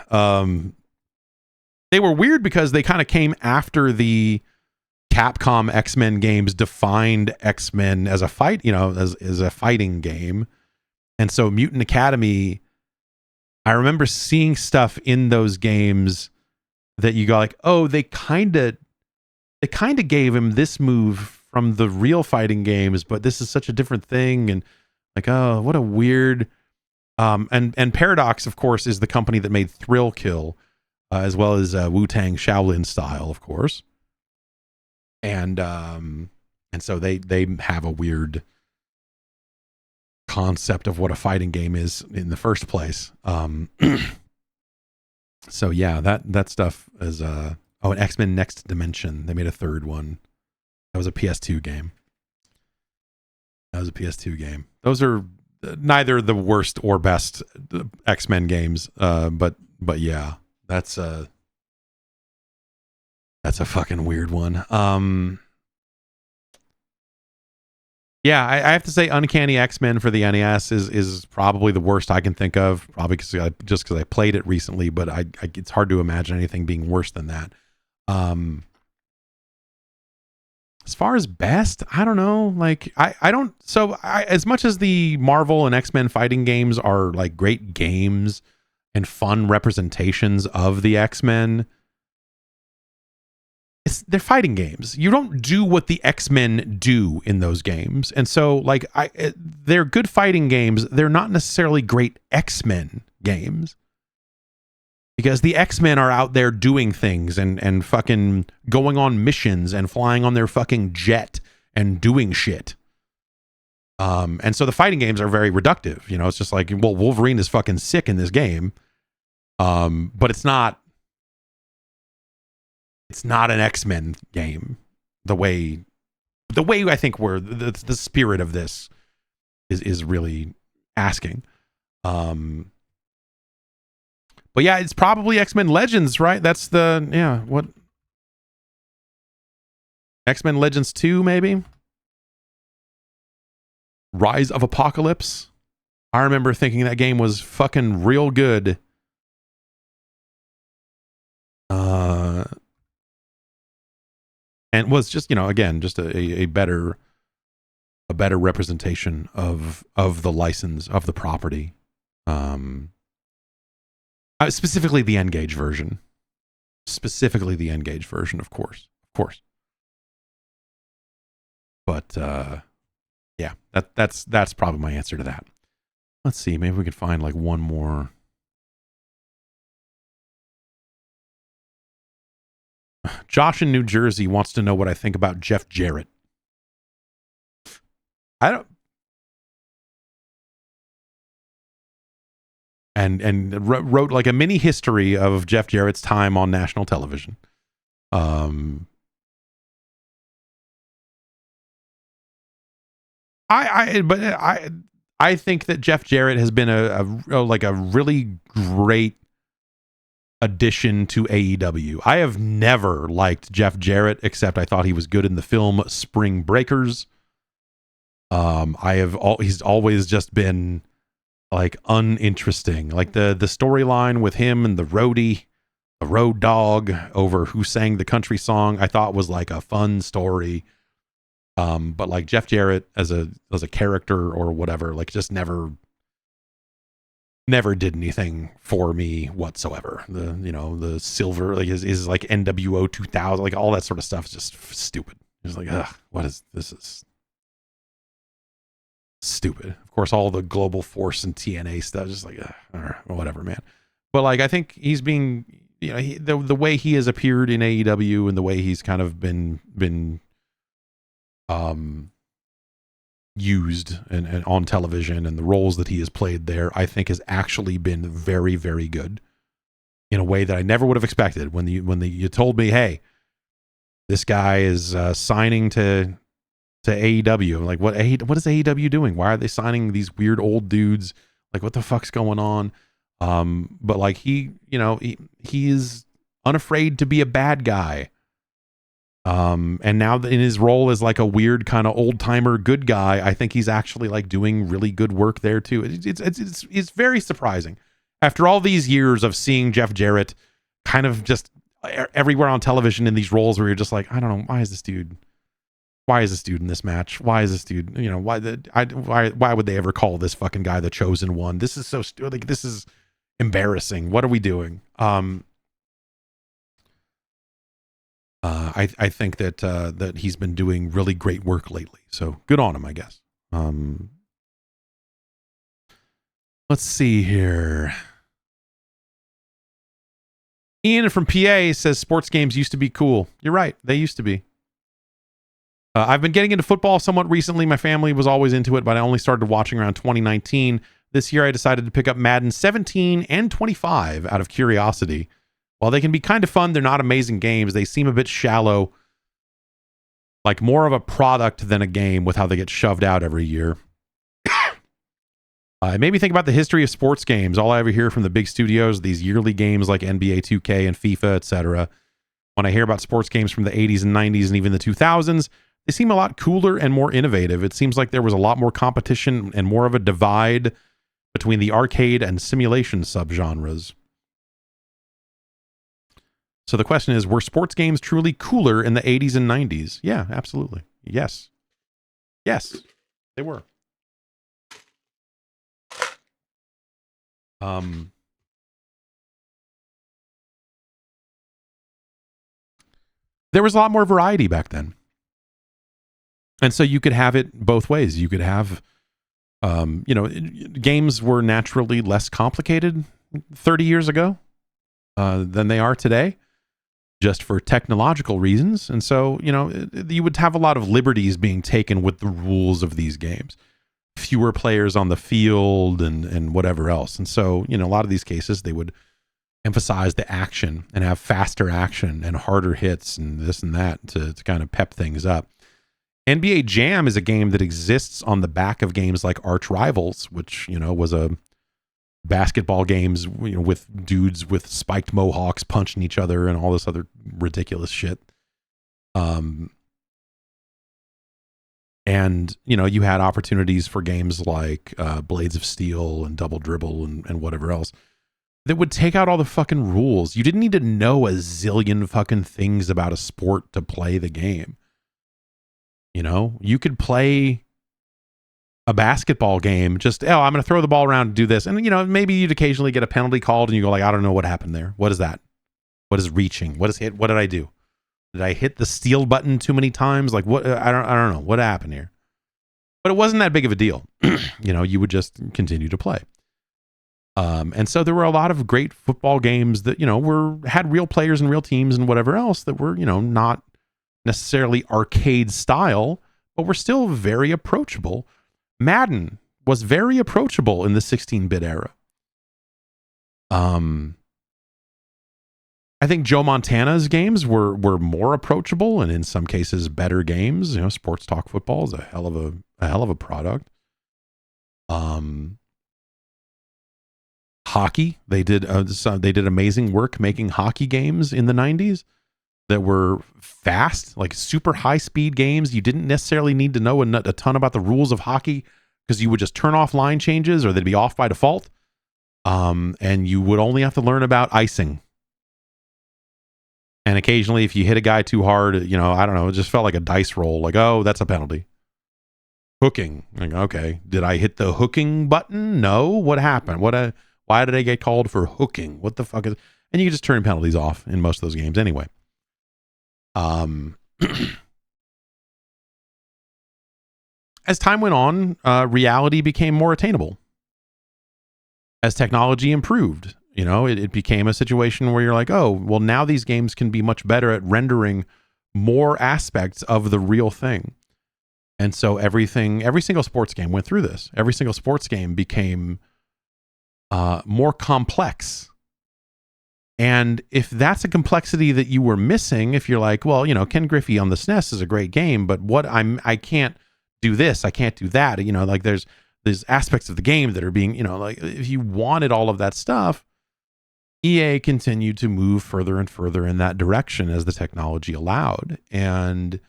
Speaker 1: They were weird because they kind of came after the Capcom X-Men games defined X-Men as a fight, you know, as a fighting game. And so Mutant Academy, I remember seeing stuff in those games that you go like, oh, they kind of gave him this move from the real fighting games, but this is such a different thing. And like, oh, what a weird. And Paradox, of course, is the company that made Thrill Kill, as well as Wu-Tang Shaolin Style, of course. And so they have a weird concept of what a fighting game is in the first place. So yeah, that stuff is an X-Men Next Dimension. They made a third one. That was a PS2 game. Those are neither the worst or best X-Men games, but yeah, that's a fucking weird one. Yeah, I have to say Uncanny X-Men for the NES is probably the worst I can think of, probably because I played it recently, but it's hard to imagine anything being worse than that. As far as best, I don't know. Like, as much as the Marvel and X-Men fighting games are like great games and fun representations of the X-Men, they're fighting games. You don't do what the X-Men do in those games. And so, like, they're good fighting games. They're not necessarily great X-Men games. Because the X-Men are out there doing things and fucking going on missions and flying on their fucking jet and doing shit. And so the fighting games are very reductive. You know, it's just like, well, Wolverine is fucking sick in this game. But it's not an X-Men game the way I think the spirit of this is really asking. But yeah, it's probably X-Men Legends, right? That's what? X-Men Legends 2, maybe? Rise of Apocalypse. I remember thinking that game was fucking real good. And was just, you know, again, just a better representation of the license, of the property. Specifically the N-Gage version. Of course. But yeah, that's probably my answer to that. Let's see, maybe we could find like one more. Josh in New Jersey wants to know what I think about Jeff Jarrett. I don't. And wrote like a mini history of Jeff Jarrett's time on national television. I think that Jeff Jarrett has been a really great addition to AEW. I have never liked Jeff Jarrett, except I thought he was good in the film Spring Breakers. He's always just been like uninteresting. Like the storyline with him and the road dog over who sang the country song, I thought was like a fun story. But like Jeff Jarrett as a character or whatever, like just never did anything for me whatsoever. The silver, like his like NWO 2000, like all that sort of stuff is just stupid. It's like, this is stupid. Of course, all the Global Force and TNA stuff, just like, whatever, man. But like, I think he's being, the way he has appeared in AEW and the way he's kind of been used and on television and the roles that he has played there, I think has actually been very, very good in a way that I never would have expected. When you told me, hey, this guy is signing to AEW, I'm like, what is AEW doing? Why are they signing these weird old dudes? Like, what the fuck's going on? But like he is unafraid to be a bad guy. And now in his role as like a weird kind of old timer good guy, I think he's actually like doing really good work there too. It's very surprising after all these years of seeing Jeff Jarrett kind of just everywhere on television in these roles where you're just like, I don't know, why is this dude in this match? Why is this dude, why would they ever call this fucking guy the chosen one? This is so stupid. Like, this is embarrassing. What are we doing? I think that he's been doing really great work lately. So good on him, I guess. Let's see here. Ian from PA says sports games used to be cool. You're right. They used to be. I've been getting into football somewhat recently. My family was always into it, but I only started watching around 2019. This year I decided to pick up Madden 17 and 25 out of curiosity. While they can be kind of fun, they're not amazing games. They seem a bit shallow, like more of a product than a game with how they get shoved out every year. It made me think about the history of sports games. All I ever hear from the big studios, these yearly games like NBA 2K and FIFA, etc. When I hear about sports games from the 80s and 90s and even the 2000s, they seem a lot cooler and more innovative. It seems like there was a lot more competition and more of a divide between the arcade and simulation subgenres. So the question is, were sports games truly cooler in the 80s and 90s? Yeah, absolutely. Yes. Yes, they were. There was a lot more variety back then. And so you could have it both ways. You could have, games were naturally less complicated 30 years ago than they are today, just for technological reasons. And so, you would have a lot of liberties being taken with the rules of these games. Fewer players on the field and whatever else. And so, a lot of these cases, they would emphasize the action and have faster action and harder hits and this and that to kind of pep things up. NBA Jam is a game that exists on the back of games like Arch Rivals, which, was a basketball games, with dudes with spiked mohawks punching each other and all this other ridiculous shit. And, you had opportunities for games like Blades of Steel and Double Dribble and whatever else that would take out all the fucking rules. You didn't need to know a zillion fucking things about a sport to play the game. You could play a basketball game, just, I'm going to throw the ball around and do this. And, maybe you'd occasionally get a penalty called and you go like, I don't know what happened there. What is that? What is reaching? What is hit? What did I do? Did I hit the steal button too many times? Like what? I don't know what happened here, but it wasn't that big of a deal. You would just continue to play. And so there were a lot of great football games that, had real players and real teams and whatever else that were, not necessarily arcade style, but were still very approachable. Madden was very approachable in the 16-bit era. I think Joe Montana's games were more approachable and in some cases better games. Sports Talk Football is a hell of a product. Hockey. They did amazing work making hockey games in the 90s that were fast, like super high speed games. You didn't necessarily need to know a ton about the rules of hockey because you would just turn off line changes or they'd be off by default. And you would only have to learn about icing. And occasionally if you hit a guy too hard, I don't know, it just felt like a dice roll. Like, oh, that's a penalty. Hooking. Like, okay, did I hit the hooking button? No. What happened? Why did I get called for hooking? What the fuck is? And you can just turn penalties off in most of those games anyway. As time went on, reality became more attainable. As technology improved, it became a situation where you're like, oh, well, now these games can be much better at rendering more aspects of the real thing. And so every single sports game went through this. Every single sports game became more complex. And if that's a complexity that you were missing, if you're like, well, Ken Griffey on the SNES is a great game, but I can't do this, I can't do that. Like there's aspects of the game that are being, like if you wanted all of that stuff, EA continued to move further and further in that direction as the technology allowed. And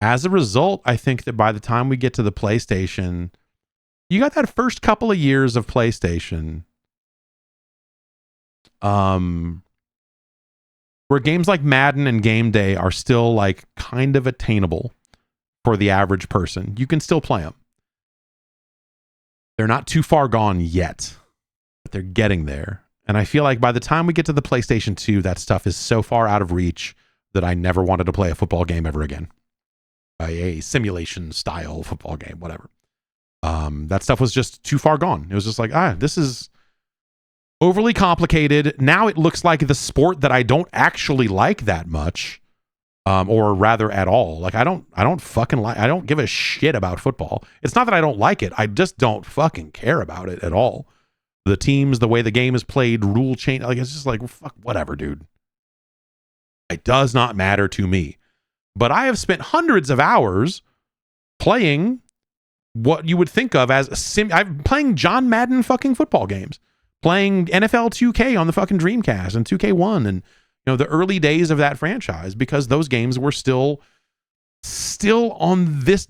Speaker 1: as a result, I think that by the time we get to the PlayStation, you got that first couple of years of PlayStation, where games like Madden and Game Day are still like kind of attainable for the average person. You can still play them. They're not too far gone yet, but they're getting there. And I feel like by the time we get to the PlayStation 2, that stuff is so far out of reach that I never wanted to play a football game ever again. A simulation style football game, whatever. That stuff was just too far gone. It was just like, this is overly complicated. Now it looks like the sport that I don't actually like that much, or rather at all. Like I don't give a shit about football. It's not that I don't like it. I just don't fucking care about it at all. The teams, the way the game is played, rule change, like it's just like, fuck, whatever, dude. It does not matter to me. But I have spent hundreds of hours playing what you would think of as I'm playing John Madden fucking football games, playing NFL 2K on the fucking Dreamcast and 2K1 and the early days of that franchise, because those games were still on this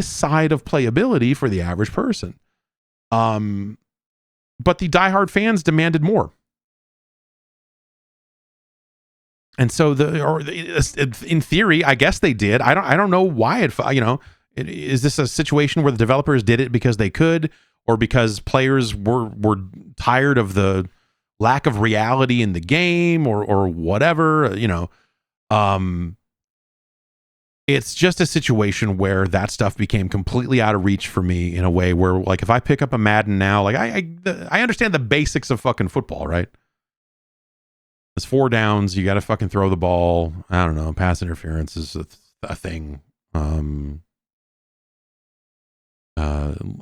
Speaker 1: side of playability for the average person. But the diehard fans demanded more. And so in theory, I guess they did. I don't know why is this a situation where the developers did it because they could, or because players were tired of the lack of reality in the game, or whatever, it's just a situation where that stuff became completely out of reach for me in a way where, like, if I pick up a Madden now, like I understand the basics of fucking football, right? It's 4 downs. You got to fucking throw the ball. I don't know. Pass interference is a thing.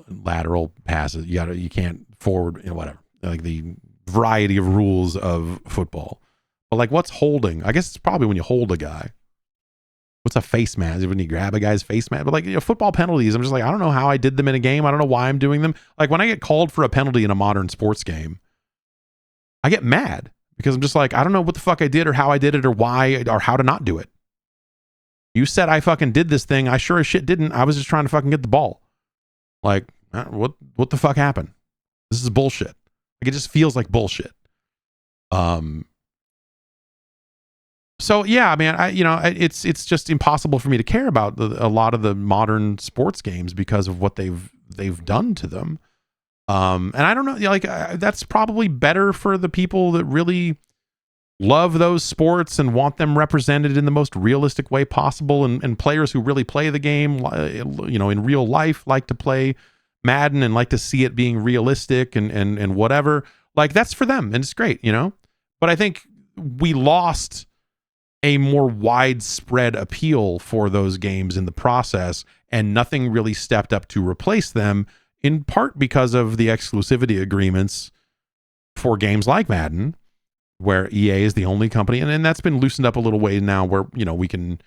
Speaker 1: Lateral passes. You can't forward, whatever. Like the variety of rules of football. But like, what's holding? I guess it's probably when you hold a guy. What's a face mask? When you grab a guy's face mask. But like, football penalties, I'm just like, I don't know how I did them in a game. I don't know why I'm doing them. Like when I get called for a penalty in a modern sports game, I get mad. Because I'm just like, I don't know what the fuck I did or how I did it or why or how to not do it. You said I fucking did this thing. I sure as shit didn't. I was just trying to fucking get the ball. Like, what the fuck happened? This is bullshit. Like, it just feels like bullshit. So yeah, I mean, it's just impossible for me to care about a lot of the modern sports games because of what they've done to them. And I don't know, like that's probably better for the people that really love those sports and want them represented in the most realistic way possible. And players who really play the game, in real life, like to play Madden and like to see it being realistic and whatever. Like that's for them, and it's great, But I think we lost a more widespread appeal for those games in the process, and nothing really stepped up to replace them. In part because of the exclusivity agreements for games like Madden, where EA is the only company, and that's been loosened up a little way now, where we can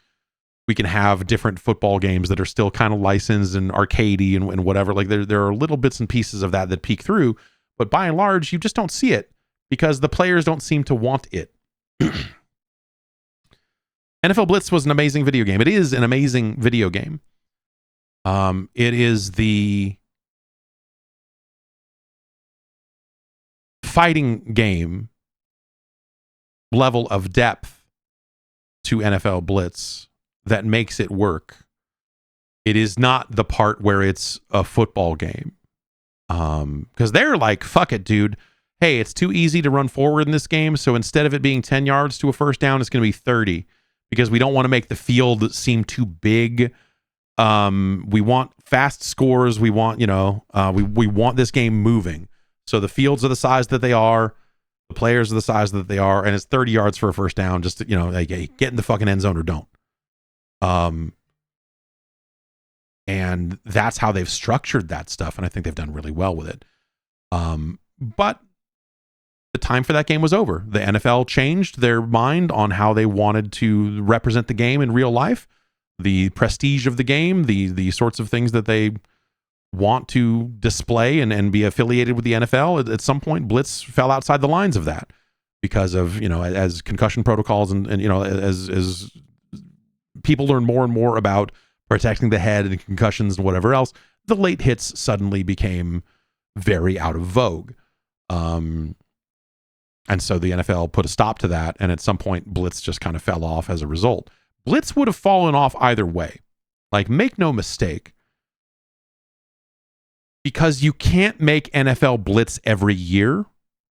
Speaker 1: have different football games that are still kind of licensed and arcadey and whatever. Like there are little bits and pieces of that peek through, but by and large, you just don't see it because the players don't seem to want it. NFL Blitz was an amazing video game. It is an amazing video game. It is the fighting game level of depth to NFL Blitz that makes it work. It is not the part where it's a football game. Because they're like, fuck it, dude. Hey, it's too easy to run forward in this game, so instead of it being 10 yards to a first down, it's going to be 30 because we don't want to make the field seem too big. We want fast scores. We want, we want this game moving. So the fields are the size that they are. The players are the size that they are. And it's 30 yards for a first down. Just, like, hey, get in the fucking end zone or don't. And that's how they've structured that stuff. And I think they've done really well with it. But the time for that game was over. The NFL changed their mind on how they wanted to represent the game in real life. The prestige of the game, the sorts of things that they want to display and be affiliated with the NFL. At some point, Blitz fell outside the lines of that because of, as concussion protocols and as people learn more and more about protecting the head and concussions and whatever else, the late hits suddenly became very out of vogue. And so the NFL put a stop to that. And at some point, Blitz just kind of fell off as a result. Blitz would have fallen off either way. Like, make no mistake. Because you can't make NFL Blitz every year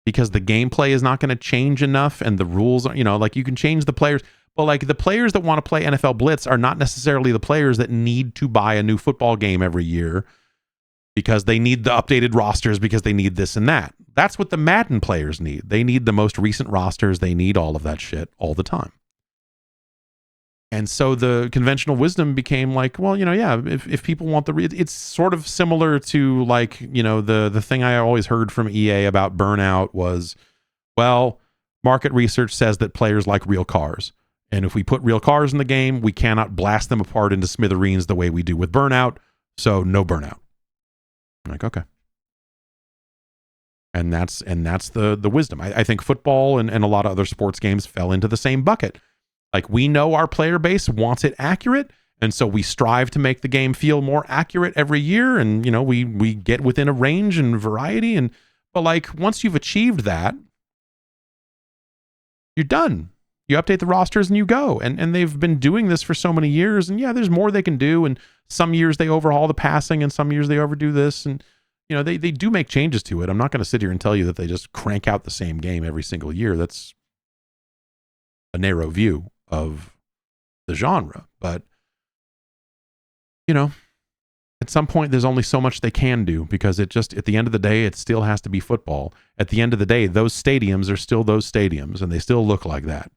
Speaker 1: because the gameplay is not going to change enough and the rules are, like you can change the players. But like the players that want to play NFL Blitz are not necessarily the players that need to buy a new football game every year because they need the updated rosters because they need this and that. That's what the Madden players need. They need the most recent rosters. They need all of that shit all the time. And so the conventional wisdom became like, well, if people want it's sort of similar to like, the thing I always heard from EA about Burnout was, well, market research says that players like real cars. And if we put real cars in the game, we cannot blast them apart into smithereens the way we do with Burnout. So no Burnout. I'm like, okay. And that's the wisdom. I think football and a lot of other sports games fell into the same bucket. Like, we know our player base wants it accurate, and so we strive to make the game feel more accurate every year, and, we get within a range and variety, but like, once you've achieved that, you're done. You update the rosters and you go. And they've been doing this for so many years, and yeah, there's more they can do, and some years they overhaul the passing, and some years they overdo this, and, they do make changes to it. I'm not going to sit here and tell you that they just crank out the same game every single year. That's a narrow view of the genre, but at some point there's only so much they can do because it just, at the end of the day, it still has to be football. At the end of the day, those stadiums are still those stadiums and they still look like that.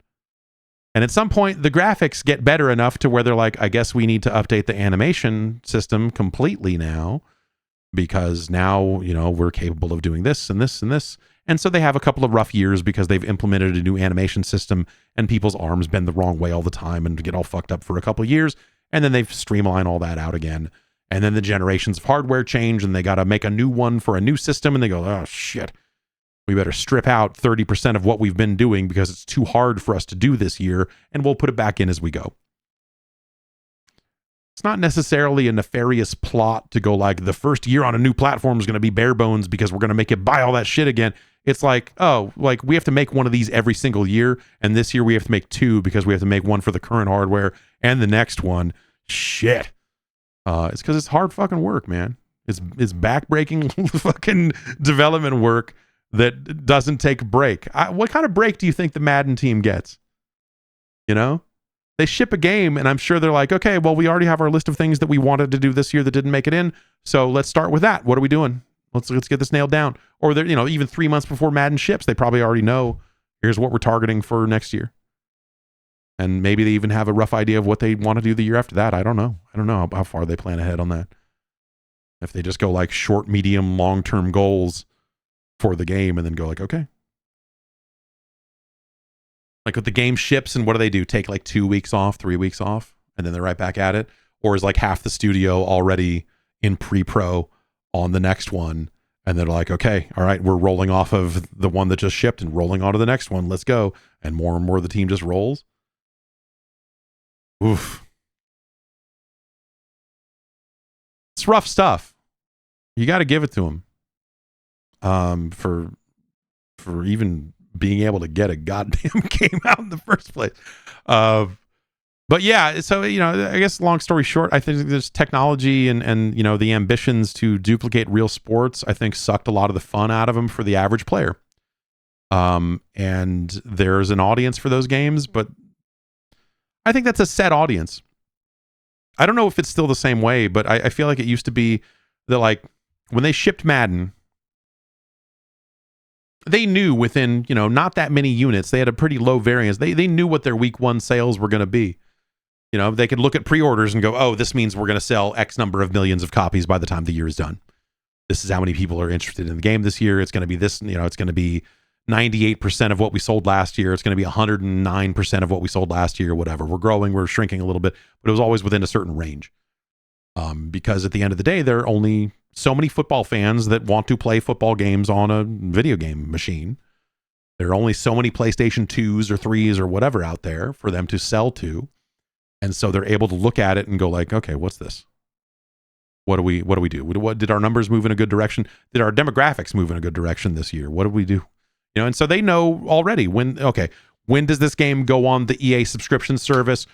Speaker 1: And at some point the graphics get better enough to where they're like, I guess we need to update the animation system completely now because now, we're capable of doing this and this and this. And so they have a couple of rough years because they've implemented a new animation system and people's arms bend the wrong way all the time and get all fucked up for a couple of years. And then they've streamlined all that out again. And then the generations of hardware change and they got to make a new one for a new system. And they go, oh shit, we better strip out 30% of what we've been doing because it's too hard for us to do this year. And we'll put it back in as we go. It's not necessarily a nefarious plot to go like the first year on a new platform is going to be bare bones because we're going to make it buy all that shit again. It's like, oh, like we have to make one of these every single year. And this year we have to make two because we have to make one for the current hardware and the next one. Shit. It's because it's hard fucking work, man. It's backbreaking fucking development work that doesn't take a break. What kind of break do you think the Madden team gets? They ship a game and I'm sure they're like, okay, well, we already have our list of things that we wanted to do this year that didn't make it in. So let's start with that. What are we doing? Let's get this nailed down. Or they're, even 3 months before Madden ships, they probably already know, here's what we're targeting for next year. And maybe they even have a rough idea of what they want to do the year after that. I don't know. I don't know how far they plan ahead on that. If they just go like short, medium, long-term goals for the game and then go like, okay. Like with the game ships and what do? Take like 2 weeks off, 3 weeks off, and then they're right back at it? Or is like half the studio already in pre-pro on the next one And they're like, okay, all right, we're rolling off of the one that just shipped and rolling on to the next one. Let's go. And more of the team just rolls. Oof. It's rough stuff. You got to give it to them. For even being able to get a goddamn game out in the first place. But yeah, so, I guess long story short, I think there's technology and the ambitions to duplicate real sports, I think sucked a lot of the fun out of them for the average player. And there's an audience for those games, but I think that's a set audience. I don't know if it's still the same way, but I feel like it used to be that, like, when they shipped Madden, they knew within, not that many units, they had a pretty low variance. They knew what their week one sales were going to be. They could look at pre-orders and go, oh, this means we're going to sell X number of millions of copies by the time the year is done. This is how many people are interested in the game this year. It's going to be this, it's going to be 98% of what we sold last year. It's going to be 109% of what we sold last year, whatever. We're growing, we're shrinking a little bit, but it was always within a certain range. Because at the end of the day, there are only so many football fans that want to play football games on a video game machine. There are only so many PlayStation 2s or 3s or whatever out there for them to sell to. And so they're able to look at it and go like, okay, what's this? What do we do? What did our numbers move in a good direction? Did our demographics move in a good direction this year? What did we do? And so they know already when does this game go on the EA subscription service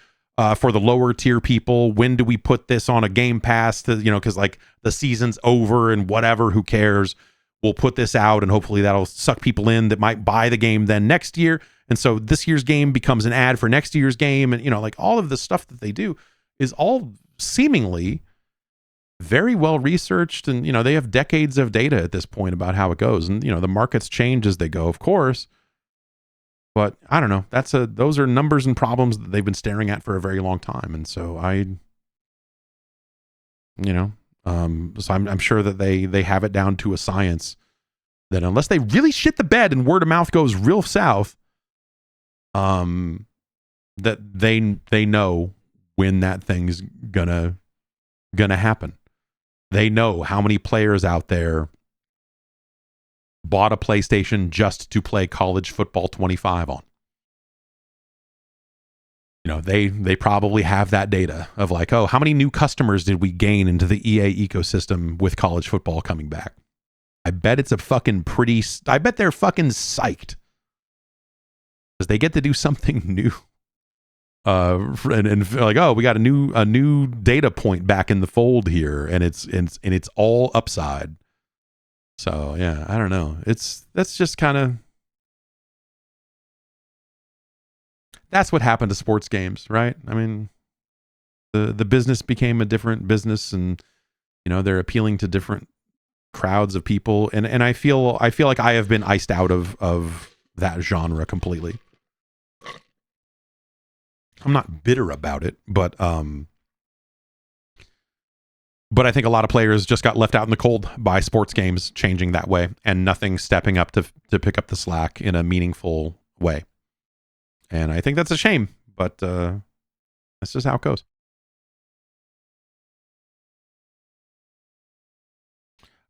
Speaker 1: for the lower tier people? When do we put this on a Game Pass to, because like the season's over and whatever, who cares? We'll put this out and hopefully that'll suck people in that might buy the game then next year. And so this year's game becomes an ad for next year's game. And, like all of the stuff that they do is all seemingly very well researched. And, they have decades of data at this point about how it goes. And, the markets change as they go, of course. But I don't know. Those are numbers and problems that they've been staring at for a very long time. And so so I'm sure that they have it down to a science that unless they really shit the bed and word of mouth goes real south, that they know when that thing's gonna happen. They know how many players out there bought a PlayStation just to play College Football 25 on. They probably have that data of like, oh, how many new customers did we gain into the EA ecosystem with college football coming back? I bet it's I bet they're fucking psyched because they get to do something new. And like, oh, we got a new data point back in the fold here, and it's all upside. So yeah, I don't know. That's just kind of, that's what happened to sports games, right? I mean, the business became a different business, and they're appealing to different crowds of people, and I feel like I have been iced out of that genre completely. I'm not bitter about it, but I think a lot of players just got left out in the cold by sports games changing that way, and nothing stepping up to pick up the slack in a meaningful way. And I think that's a shame, but that's just how it goes.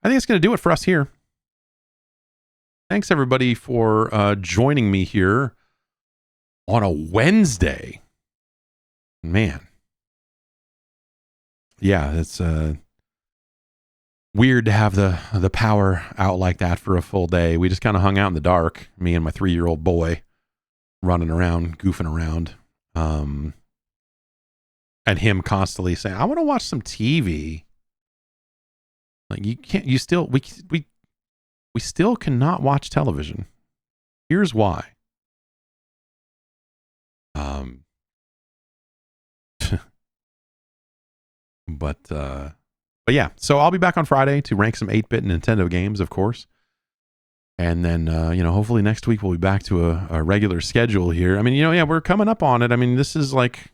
Speaker 1: I think it's going to do it for us here. Thanks, everybody, for joining me here on a Wednesday. Man. Yeah, it's weird to have the power out like that for a full day. We just kind of hung out in the dark, me and my 3-year-old boy, running around, goofing around. And him constantly saying, I want to watch some TV. Like, we still cannot watch television. Here's why. But yeah, so I'll be back on Friday to rank some 8-bit Nintendo games, of course. And then, hopefully next week we'll be back to a regular schedule here. I mean, yeah, we're coming up on it. I mean, this is like,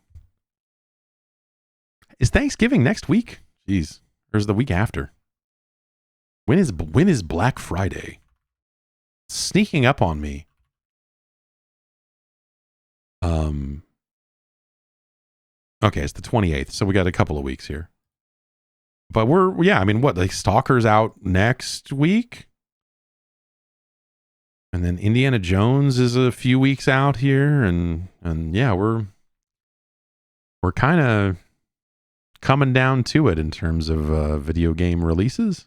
Speaker 1: is Thanksgiving next week? Jeez. Or is the week after? When is Black Friday? Sneaking up on me. Okay, it's the 28th, so we got a couple of weeks here. But I mean, what, like Stalker's out next week? And then Indiana Jones is a few weeks out here, and yeah, we're kind of coming down to it in terms of video game releases.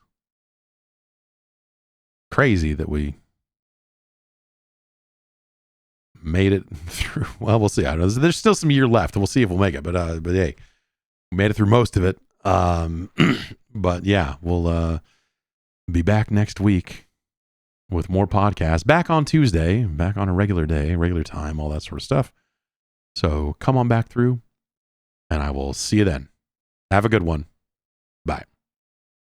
Speaker 1: Crazy that we made it through. Well, we'll see. I don't know. There's still some year left, and we'll see if we'll make it. But hey, we made it through most of it. But yeah, we'll be back next week with more podcasts. Back on Tuesday, back on a regular day, regular time, all that sort of stuff. So come on back through, and I will see you then. Have a good one. Bye.